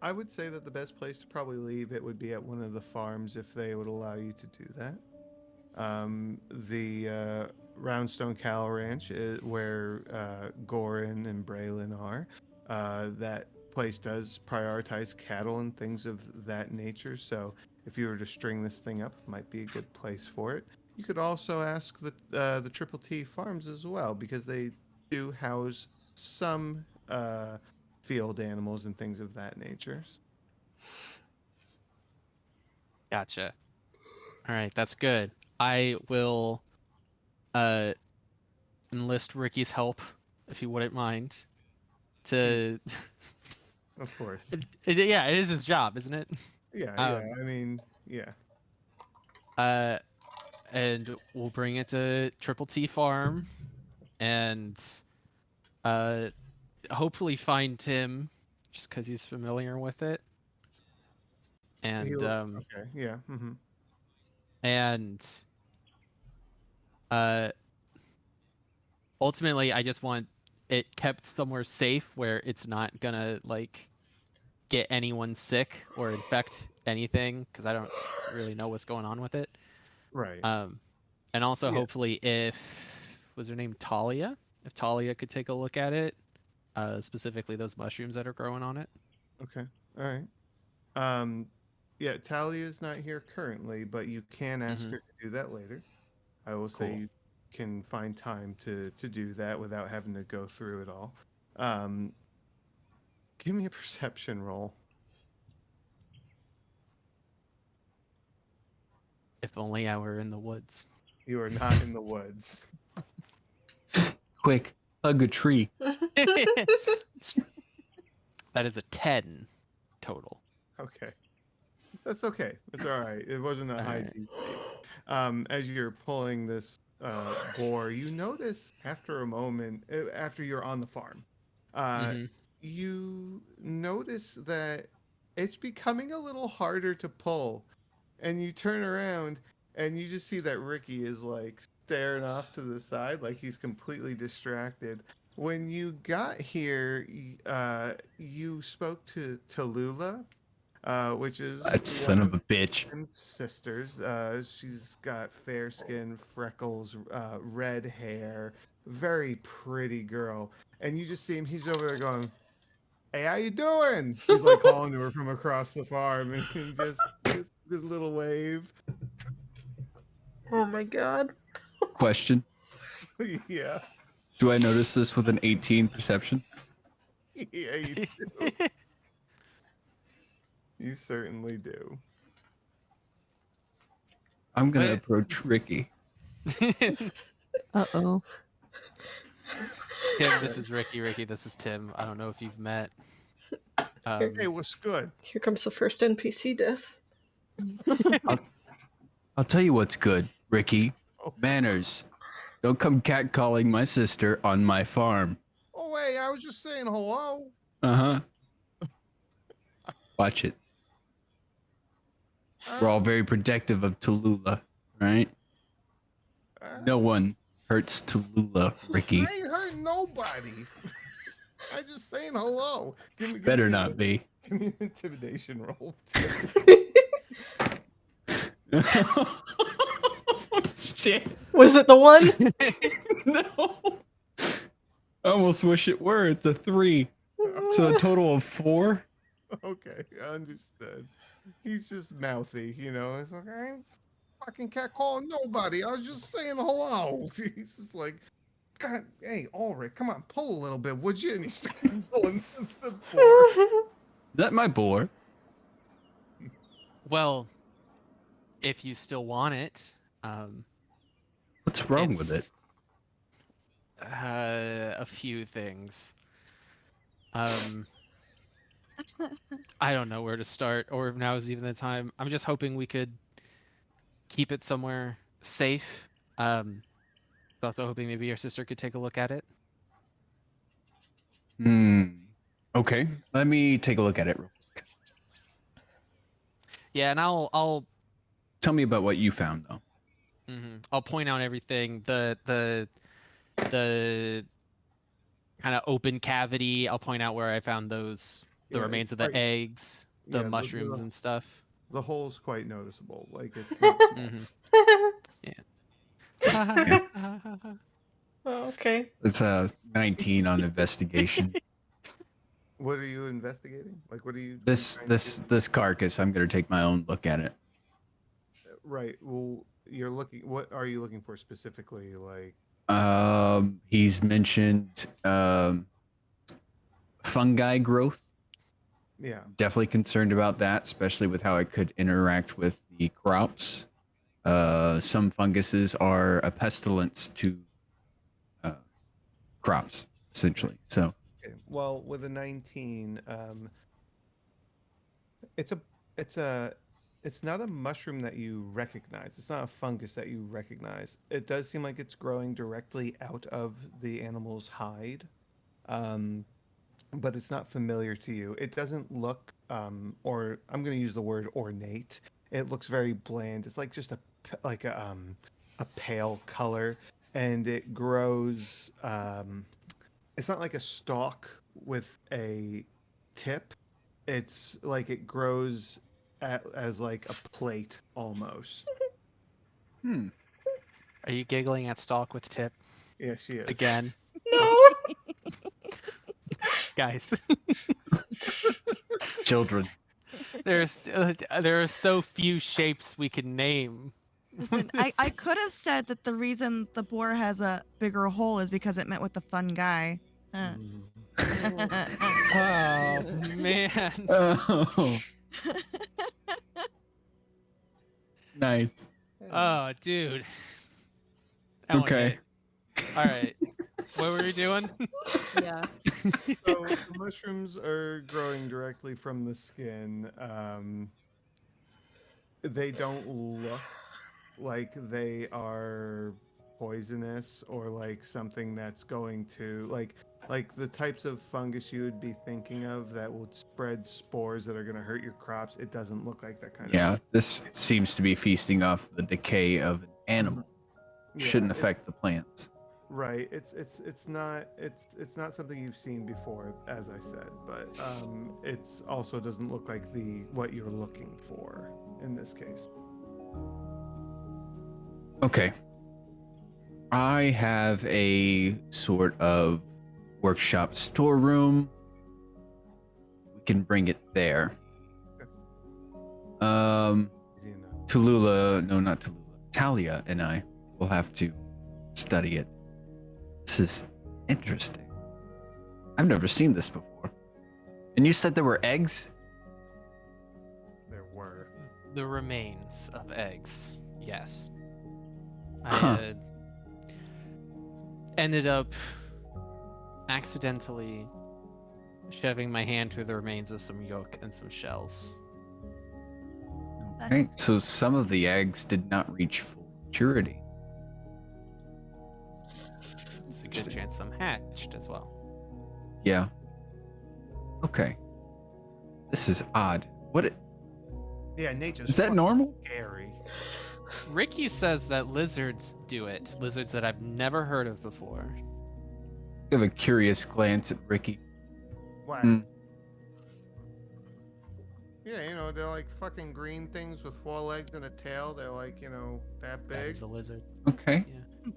I would say that the best place to probably leave it would be at one of the farms if they would allow you to do that. The Roundstone Cow Ranch is where Gorin and Braylon are. That place does prioritize cattle and things of that nature. So if you were to string this thing up, it might be a good place for it. You could also ask the Triple T Farms as well because they do house some field animals and things of that nature. Gotcha. All right, that's good. I will uh enlist Ricky's help if you wouldn't mind. To Of course. yeah, it is his job, isn't it? Yeah, yeah. Um, I mean, yeah. uh, and we'll bring it to Triple T Farm, and uh, hopefully find Tim, just because he's familiar with it, and He'll okay, yeah. Mm-hmm. and uh, ultimately, I just want it kept somewhere safe where it's not gonna like get anyone sick or infect anything, because I don't really know what's going on with it. Right. And also Yeah. hopefully if was her name Talia? If Talia could take a look at it, specifically those mushrooms that are growing on it. Okay. All right. Um, yeah, Talia is not here currently, but you can ask Mm-hmm. her to do that later. I will say Cool. you can find time to do that without having to go through it all. Um, give me a perception roll. If only I were in the woods. You are not in the woods. Quick, hug a tree. That is a 10 total. Okay. That's okay. It's all right. It wasn't a All high right. DC. As you're pulling this boar, you notice after a moment, after you're on the farm, uh, Mm-hmm. you notice that it's becoming a little harder to pull. And you turn around and you just see that Ricky is like staring off to the side, like he's completely distracted. When you got here, you spoke to Lula, which is That son one of of a bitch. Tim's sisters. She's got fair skin, freckles, red hair, very pretty girl. And you just see him, he's over there going, "Hey, how you doing?" He's like calling to her from across the farm, and he just gives a little wave. Oh my god. Question. Yeah, Do I notice this with an 18 perception? yeah, you do. You certainly do. I'm gonna What? approach Ricky. Uh-oh. Tim, this is Ricky. Ricky, this is Tim. I don't know if you've met. Hey, what's good? Here comes the first NPC death. I'll tell you what's good, Ricky. Oh, Manners. Don't come catcalling my sister on my farm. oh, wait, I was just saying hello. Uh-huh. Watch it. We're all very protective of Tallulah, right? No one hurts Tallulah, Ricky. I ain't hurting nobody. I just saying hello. Better not be. Give me an intimidation roll. Shit. Was it the one? No. I almost wish it were. It's a 3. So a total of 4? Okay, understood. He's just mouthy, you know. It's like I ain't fucking cat calling nobody. I was just saying hello. He's just like, God, hey, Ulrich, come on, pull a little bit, would you? And he's pulling the board. Is that my boar? Well, if you still want it, What's wrong with it? a few things. I don't know where to start or if now is even the time. I'm just hoping we could keep it somewhere safe. Also hoping maybe your sister could take a look at it. Okay, let me take a look at it real quick. Yeah, and I'll Tell me about what you found, though. I'll point out everything. The kind of open cavity. I'll point out where I found the Yeah, remains it's of the quite, eggs, the yeah, mushrooms and stuff. the hole's quite noticeable. Like it's not small. Yeah. Oh, okay. It's 19 on investigation. What are you investigating? Like, what are you? This trying to do? this carcass. I'm gonna take my own look at it. Right. Well, you're looking. What are you looking for specifically? Like, He's mentioned fungi growth. yeah. Definitely concerned about that, especially with how it could interact with the crops. Some funguses are a pestilence to crops, essentially. So, Okay. Well, with a 19, it's a, it's a, it's not a mushroom that you recognize. It's not a fungus that you recognize. It does seem like it's growing directly out of the animal's hide. Um, but it's not familiar to you. It doesn't look, or I'm going to use the word ornate. It looks very bland. It's like just a pale color, and it grows. It's not like a stalk with a tip. It's like it grows as like a plate almost. Are you giggling at Stalk with Tip Yeah, she is. again? No. Guys, children. there are so few shapes we can name. Listen, I could have said that the reason the boar has a bigger hole is because it met with the fun guy. Huh. Oh man. Oh, nice. Oh dude. That one Okay. hit. All right. What were we doing? Yeah. So the mushrooms are growing directly from the skin. They don't look like they are poisonous or like something that's going to like the types of fungus you would be thinking of that would spread spores that are going to hurt your crops. It doesn't look like that kind of Yeah, mushroom. this seems to be feasting off the decay of an animal. Yeah, Shouldn't affect the plants. right. It's not something you've seen before, as I said, but it's also doesn't look like the what you're looking for in this case. Okay. I have a sort of workshop storeroom. We can bring it there. Easy enough. Tallulah, no, not Tallulah. Talia and I will have to study it. This is interesting. I've never seen this before. And you said there were eggs? There were. The remains of eggs. Yes. Huh. I ended up accidentally shoving my hand through the remains of some yolk and some shells. Okay, so some of the eggs did not reach full maturity. There's a good chance some hatched as well. Yeah. Okay. This is odd. What? Yeah, nature's Is that fucking normal? scary. Ricky says that lizards do it. Lizards that I've never heard of before. Give a curious glance at Ricky. What? Hmm. Yeah, you know, they're like fucking green things with 4 legs and a tail. They're like, you know, that That big. is a lizard. Okay. Yeah.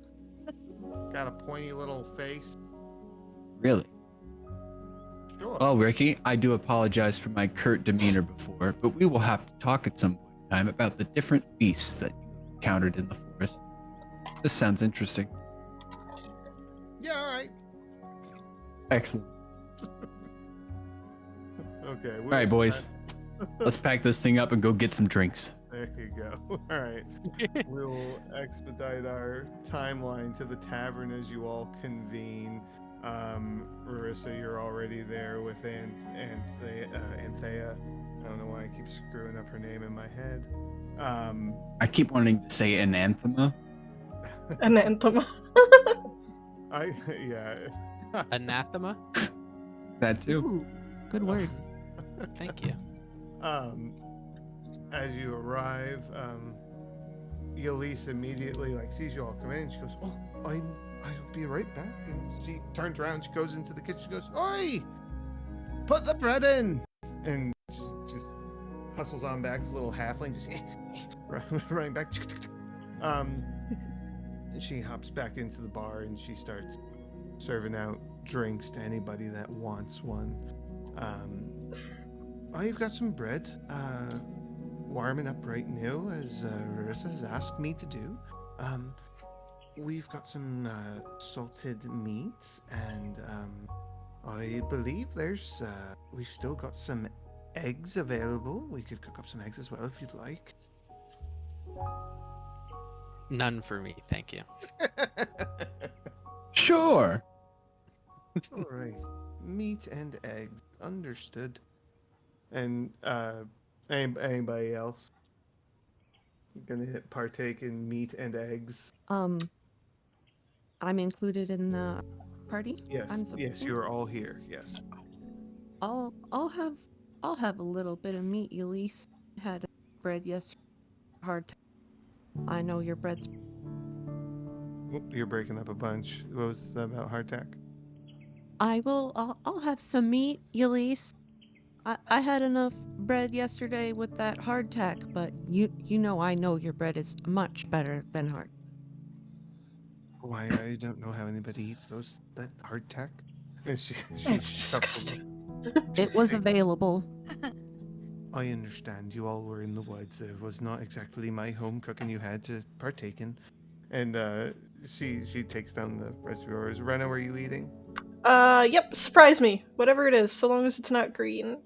Got a pointy little face. Really? Sure. Well, Ricky, I do apologize for my curt demeanor before, but we will have to talk at some point in time about the different beasts that you encountered in the forest. This sounds interesting. Yeah, all right. Excellent. Okay. All right, boys. Let's pack this thing up and go get some drinks. There you go. All right. We'll expedite our timeline to the tavern as you all convene. Marissa, you're already there with Althea. I don't know why I keep screwing up her name in my head. I keep wanting to say anathema. Anathema. Yeah. Anathema. That too. Ooh, good word. Thank you. As you arrive, Elise immediately sees you all come in. She goes, "Oh, I'll be right back." And she turns around. She goes into the kitchen. She goes, "Oi, put the bread in!" And she just hustles on back. This little halfling just running back. And she hops back into the bar and she starts serving out drinks to anybody that wants one. I've got some bread warming up right now, as Marissa has asked me to do. We've got some salted meats, and I believe we've still got some eggs available. We could cook up some eggs as well if you'd like. None for me, thank you. Sure. All right, meat and eggs, understood. And anybody else gonna partake in meat and eggs? I'm included in the party. Yes, yes, you are all here. Yes. I'll have a little bit of meat. Elise had bread yesterday. Hard. I know your bread's. Oop, you're breaking up a bunch. What was that about hardtack? I'll have some meat, Elise. I had enough bread yesterday with that hardtack, but I know your bread is much better than hard. Why, I don't know how anybody eats that hardtack. And she It's shuffles. disgusting. It was available. I understand you all were in the woods. It was not exactly my home cooking you had to partake in. And she takes down the rest of yours. Rena, were you eating? Yep, surprise me. Whatever it is, so long as it's not green.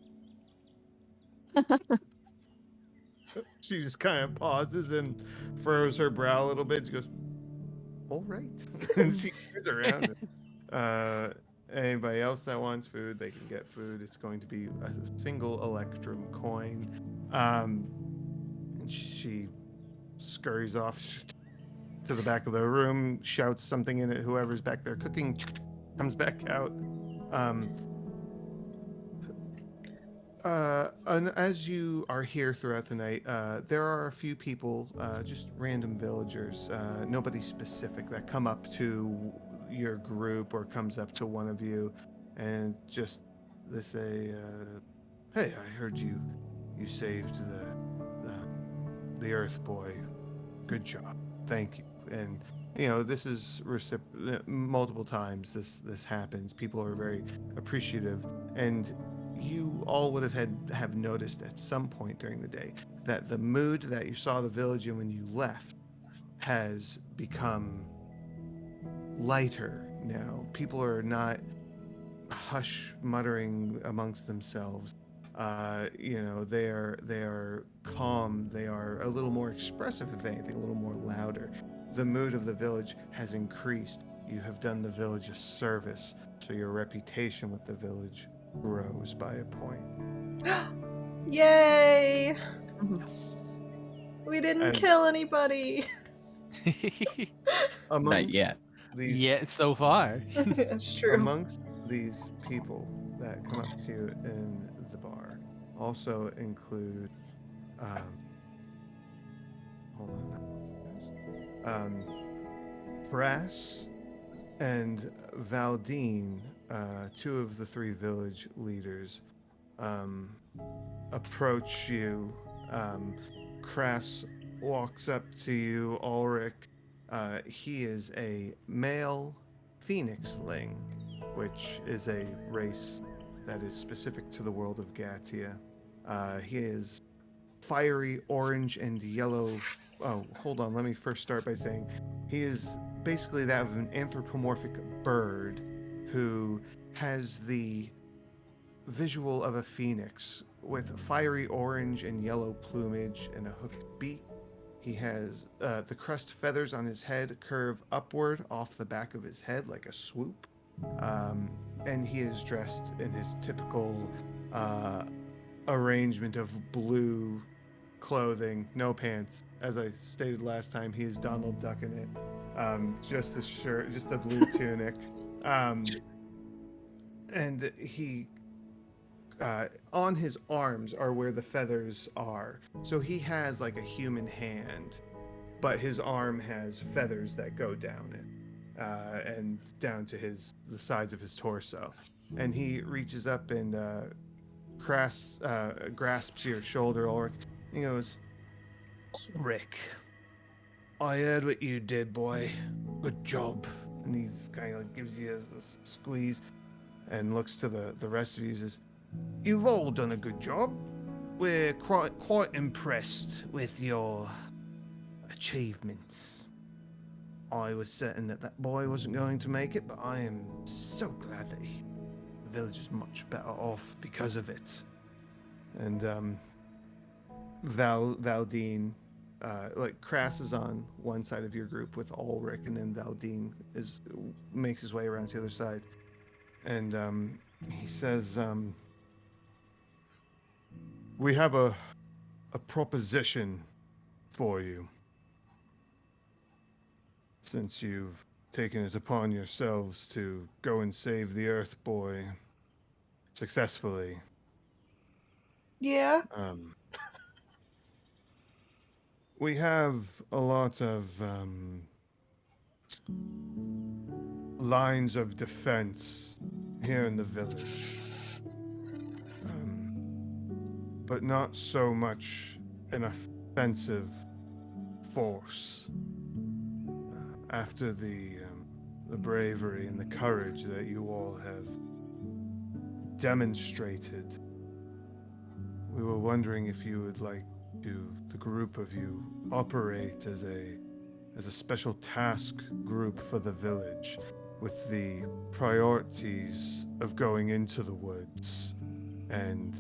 She just kind of pauses and furrows her brow a little bit. She goes, "All right," and she turns around. Anybody else that wants food, they can get food. It's going to be a single electrum coin. And she scurries off to the back of the room, shouts something in it. Whoever's back there cooking comes back out. And as you are here throughout the night, there are a few people, just random villagers, nobody specific, that come up to your group or comes up to one of you, and just they say, "Hey, I heard you saved the Earth Boy. Good job. Thank you." And this is multiple times this happens. People are very appreciative, and you all would have noticed at some point during the day that the mood that you saw the village in when you left has become lighter now. People are not hush muttering amongst themselves. They are calm. They are a little more expressive, if anything, a little more louder. The mood of the village has increased. You have done the village a service, so your reputation with the village grows by a point. Yay! Yes. We didn't And kill anybody. Not amongst yet. these Yeah, so far. It's true. amongst these people that come up to you in the bar also include hold on, Brass and Valdine, two of the three village leaders, approach you. Crass walks up to you, Ulrich. He is a male phoenixling, which is a race that is specific to the world of Gatia. He is fiery orange and yellow. Oh, hold on. Let me first start by saying he is basically that of an anthropomorphic bird who has the visual of a phoenix with fiery orange and yellow plumage and a hooked beak. He has the crest feathers on his head curve upward off the back of his head like a swoop. And he is dressed in his typical arrangement of blue clothing, no pants. As I stated last time, he is Donald Duck in it. Just the shirt, just the blue tunic. And he on his arms are where the feathers are. So he has like a human hand, but his arm has feathers that go down it and down to the sides of his torso. And he reaches up and grasps your shoulder, Ulrich. He goes, Rick, I heard what you did, boy. Good job. And he's kind of gives you a squeeze and looks to the rest of you and says, you've all done a good job. We're quite impressed with your achievements. I was certain that boy wasn't going to make it, but I am so glad that the village is much better off because of it. And Valdine, like Crass is on one side of your group with Ulrich, and then Valdine makes his way around to the other side, and he says, "We have a proposition for you. Since you've taken it upon yourselves to go and save the Earth Boy successfully." Yeah. We have a lot of lines of defense here in the village, but not so much an offensive force. After the bravery and the courage that you all have demonstrated, we were wondering if you would like to, the group of you, operate as a special task group for the village, with the priorities of going into the woods and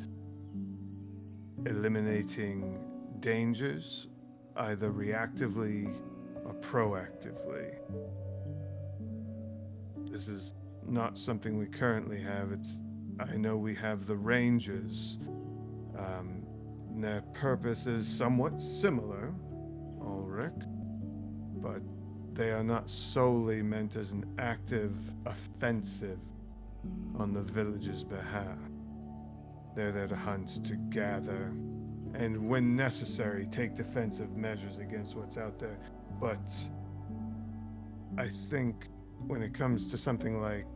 eliminating dangers, either reactively or proactively. This is not something we currently have. I know we have the Rangers. Their purpose is somewhat similar, Ulrich, but they are not solely meant as an active offensive on the village's behalf. They're there to hunt, to gather, and when necessary, take defensive measures against what's out there. But I think when it comes to something like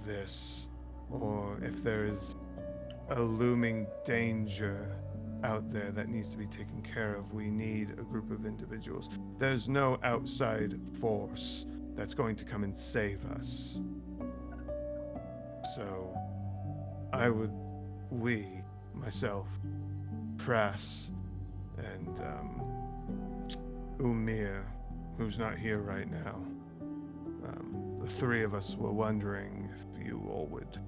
this, or if there is a looming danger out there that needs to be taken care of, we need a group of individuals. There's no outside force that's going to come and save us. So myself, Prass, and Umir, who's not here right now, the three of us were wondering if you all would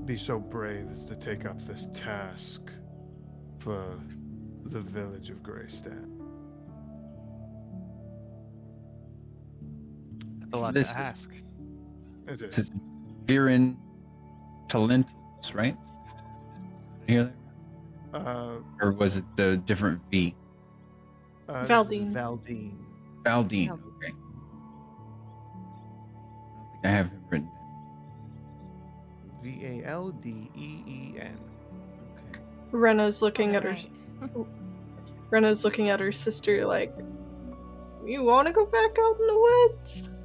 be so brave as to take up this task for the village of Greystad. That's a lot This to is- ask. It It's is. Viren Talentals, right? Did you hear that? Or was it the different V? This is Valdine. Valdine. Valdine. No. Okay. I don't think I have him written down. Valdeen. Okay. Rena's looking Spelled at it her. right. Rena's looking at her sister like, you want to go back out in the woods?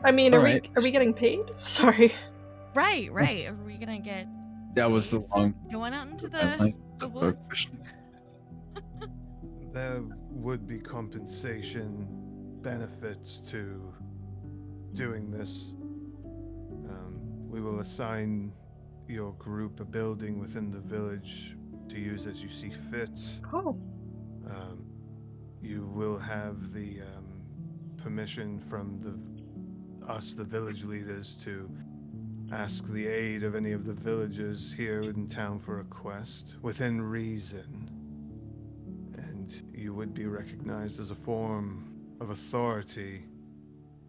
I mean, are Alright. we getting paid? Sorry. Right. Are we gonna get That was the long going out into line the of woods? question. There would be compensation benefits to doing this. We will assign your group a building within the village to use as you see fit. Oh, You will have the permission from the village leaders, to ask the aid of any of the villagers here in town for a quest, within reason. and you would be recognized as a form of authority,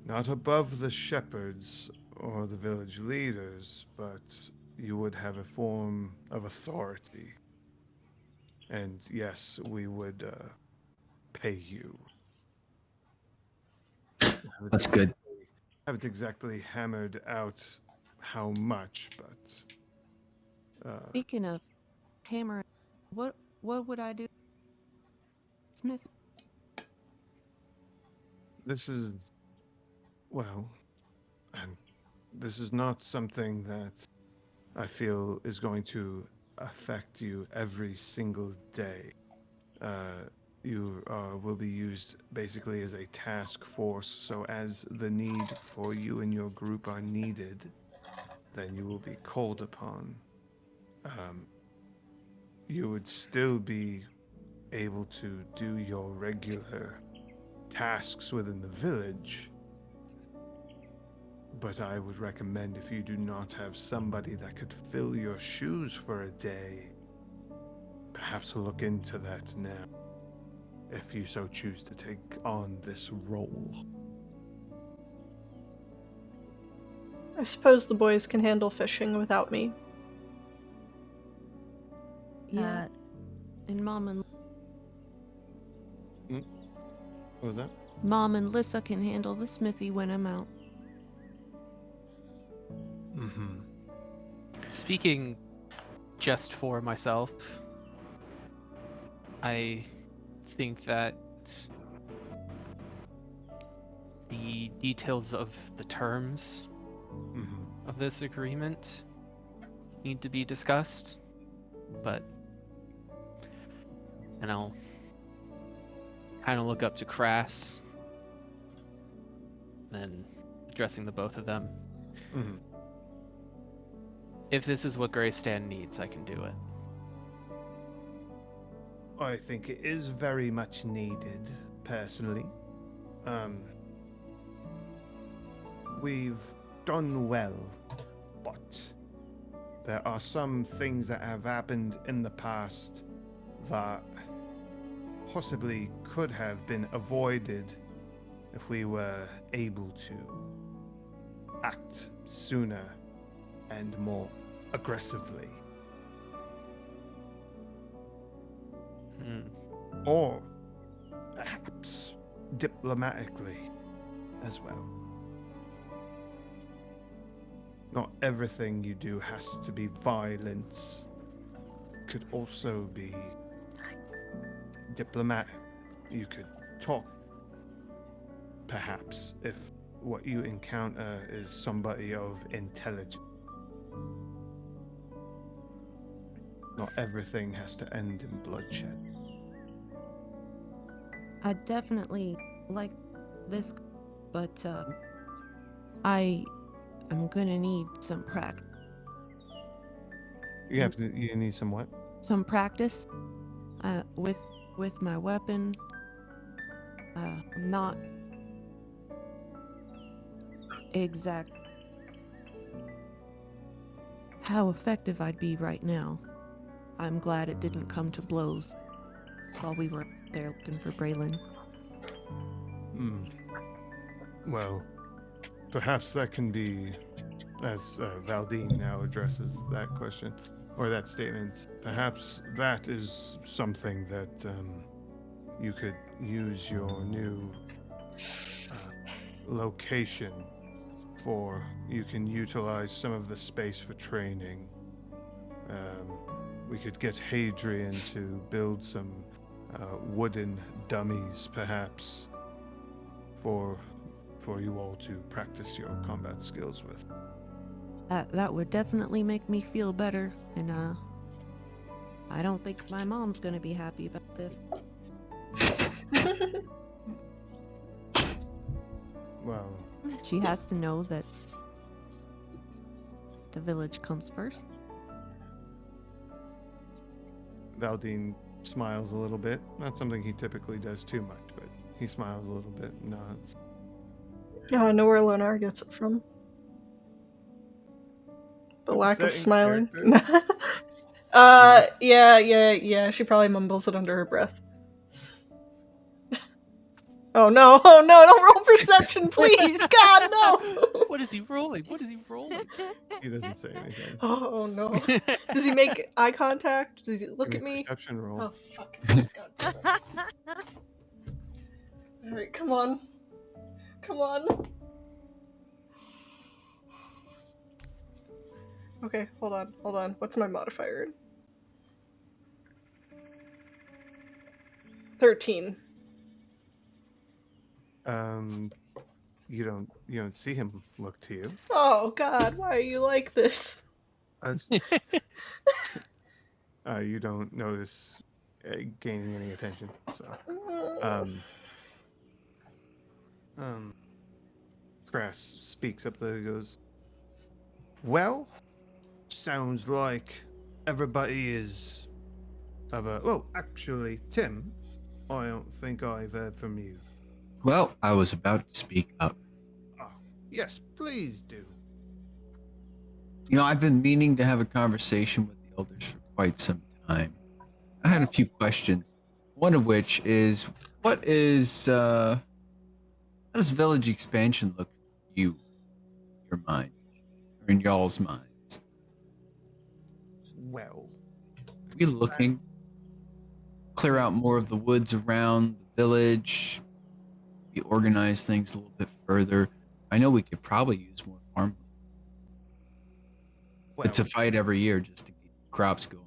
not above the shepherds or the village leaders, but you would have a form of authority. And yes, we would pay you. That's good. Haven't exactly hammered out how much, but Speaking of hammer, what would I do, Smith? this is, well, and this is not something that I feel is going to affect you every single day. Uh, you will be used basically as a task force, so as the need for you and your group are needed, then you will be called upon. Um, you would still be able to do your regular tasks within the village, but I would recommend, if you do not have somebody that could fill your shoes for a day, perhaps look into that now, if you so choose to take on this role. I suppose the boys can handle fishing without me. Yeah. And What was that? Mom and Lissa can handle the smithy when I'm out. Mm-hmm. Speaking just for myself, I think that the details of the terms Mm-hmm. of this agreement need to be discussed, but and I'll kind of look up to Crass, then addressing the both of them. Mm-hmm. If this is what Greystan needs, I can do it. I think it is very much needed, personally. We've done well, but there are some things that have happened in the past that possibly could have been avoided if we were able to act sooner and more aggressively. Or perhaps diplomatically as well. Not everything you do has to be violence. Could also be diplomatic. You could talk, perhaps, if what you encounter is somebody of intelligence. Not everything has to end in bloodshed. I definitely like this, but I am gonna need some practice. You need some what? Some practice with my weapon. I'm not exact how effective I'd be right now. I'm glad it didn't come to blows while we were there looking for Braylon. Well, perhaps that can be, as Valdine now addresses that question, or that statement, perhaps that is something that you could use your new location for. You can utilize some of the space for training. We could get Hadrian to build some wooden dummies, perhaps, for you all to practice your combat skills with. That would definitely make me feel better, and I don't think my mom's gonna be happy about this. Well, She has to know that the village comes first. Valdine smiles a little bit. Not something he typically does too much, but he smiles a little bit and nods. Oh, I know where Lonar gets it from. The lack of Setting smiling. character. Yeah. She probably mumbles it under her breath. Oh no! Oh no! Don't roll perception, please! God no! What is he rolling? What is he rolling? He doesn't say anything. Oh no! Does he make eye contact? Does he look Give at me a me? perception roll. Oh fuck! God damn it! All right, come on, come on. Okay, hold on. What's my modifier? 13. You don't see him look to you. Oh God, why are you like this? You don't notice gaining any attention. So, Crass speaks up there. He goes, "Well, sounds like everybody is well, actually, Tim, I don't think I've heard from you." Well, I was about to speak up. Oh, yes, please do. I've been meaning to have a conversation with the elders for quite some time. I had a few questions. One of which is, how does village expansion look for you, your mind, or in y'all's minds? Well, Are we looking to clear out more of the woods around the village? We organize things a little bit further. I know we could probably use more farmland. It's a fight every year just to keep crops going.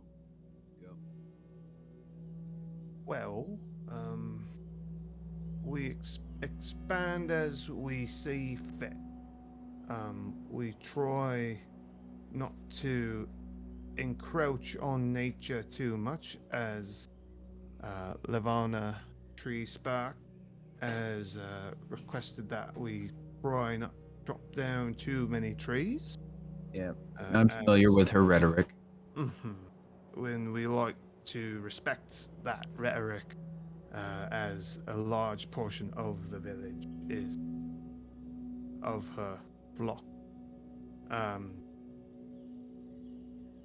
Well, we expand as we see fit. We try not to encroach on nature too much, as Levana Tree Spark has requested that we try not chop down too many trees. Yeah, I'm familiar with her rhetoric. When we like to respect that rhetoric, as a large portion of the village is of her flock.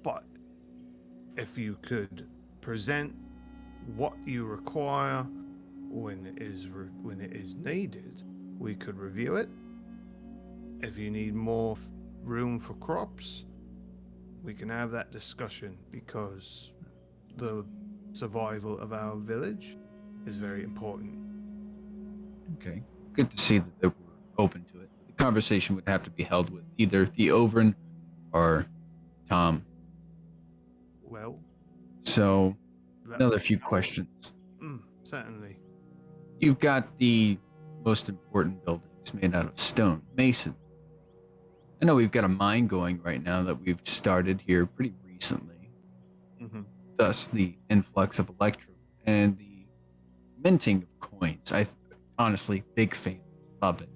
But if you could present what you require when it is needed, we could review it. If you need more room for crops, we can have that discussion, because the survival of our village is very important. Okay, good to see that we're open to it. The conversation would have to be held with either Theovrin or Tom. Well, so another few questions. Certainly. You've got the most important buildings made out of stone, mason. I know we've got a mine going right now that we've started here pretty recently. Thus the influx of electrum and the minting of coins. Honestly, big fan, love it.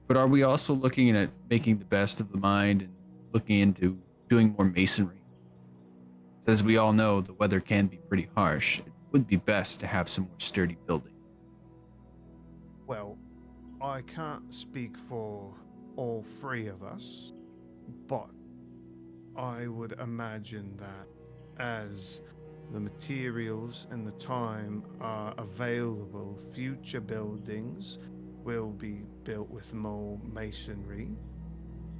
But are we also looking at making the best of the mine and looking into doing more masonry? As we all know, the weather can be pretty harsh. It would be best to have some more sturdy building. Well, I can't speak for all three of us, but I would imagine that as the materials and the time are available, future buildings will be built with more masonry.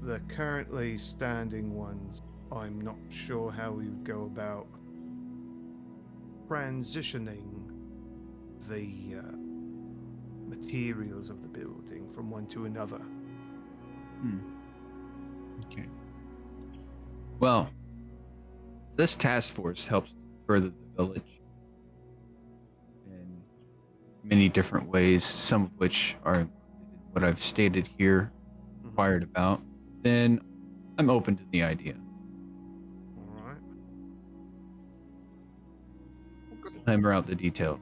The currently standing ones, I'm not sure how we would go about transitioning the materials of the building from one to another. Okay. Well, this task force helps further the village in many different ways, some of which are included in what I've stated here, inquired about. Then I'm open to the idea. All right. So hammer out the details.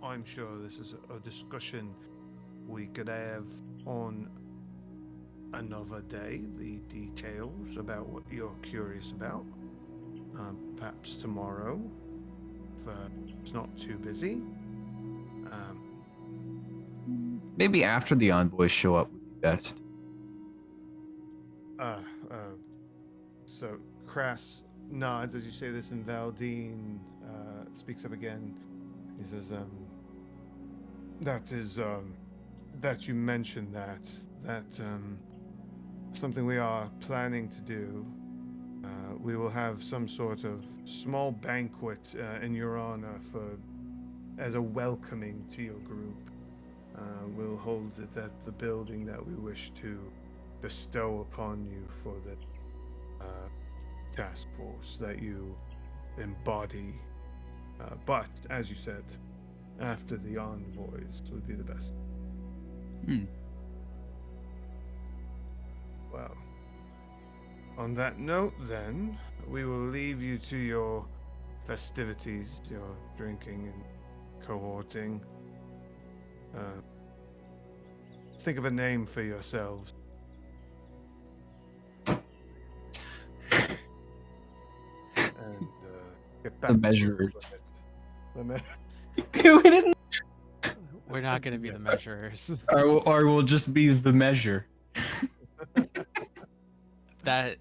I'm sure this is a discussion we could have on another day, the details about what you're curious about. Perhaps tomorrow, if it's not too busy. Maybe after the envoys show up would be best. So Crass nods as you say this, and Valdine speaks up again. He says, That is that you mentioned that something we are planning to do. We will have some sort of small banquet in your honor as a welcoming to your group. We'll hold it at the building that we wish to bestow upon you for the task force that you embody. But as you said, after the envoys would be the best. Well, on that note, then, we will leave you to your festivities, your drinking and cohorting. Think of a name for yourselves. And get back The to measurers. We didn't. We're not going to be the measurers. Or we'll just be the measure. That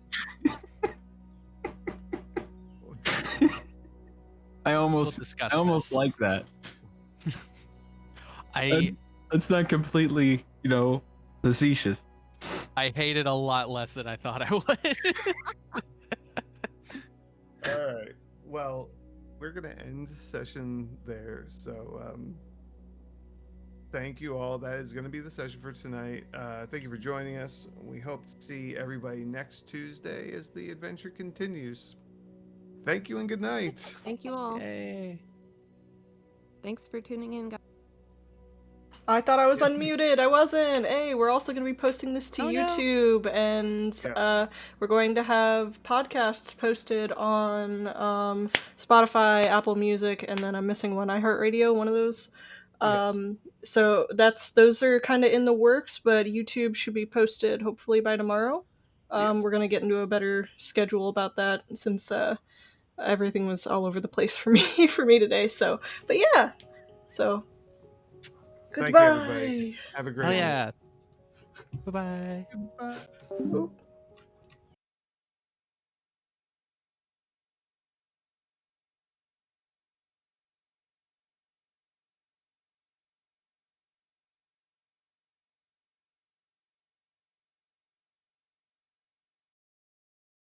I we'll almost discuss. this. like that. I That's not completely, facetious. I hate it a lot less than I thought I would. All right. Well, we're gonna end the session there. So, thank you all. That is gonna be the session for tonight. Thank you for joining us. We hope to see everybody next Tuesday as the adventure continues. Thank you and good night. Thank you all. Yay. Thanks for tuning in, guys. I thought I was unmuted. I wasn't. Hey, we're also going to be posting this to Oh, no. YouTube, and Yeah. we're going to have podcasts posted on Spotify, Apple Music, and then I'm missing one, iHeartRadio, one of those. Yes. So those are kind of in the works, but YouTube should be posted hopefully by tomorrow. Yes. We're going to get into a better schedule about that since everything was all over the place for me today. So, but yeah, so. Thank Goodbye. you, everybody. Have a great Oh night. yeah. Bye bye. Goodbye. Oop.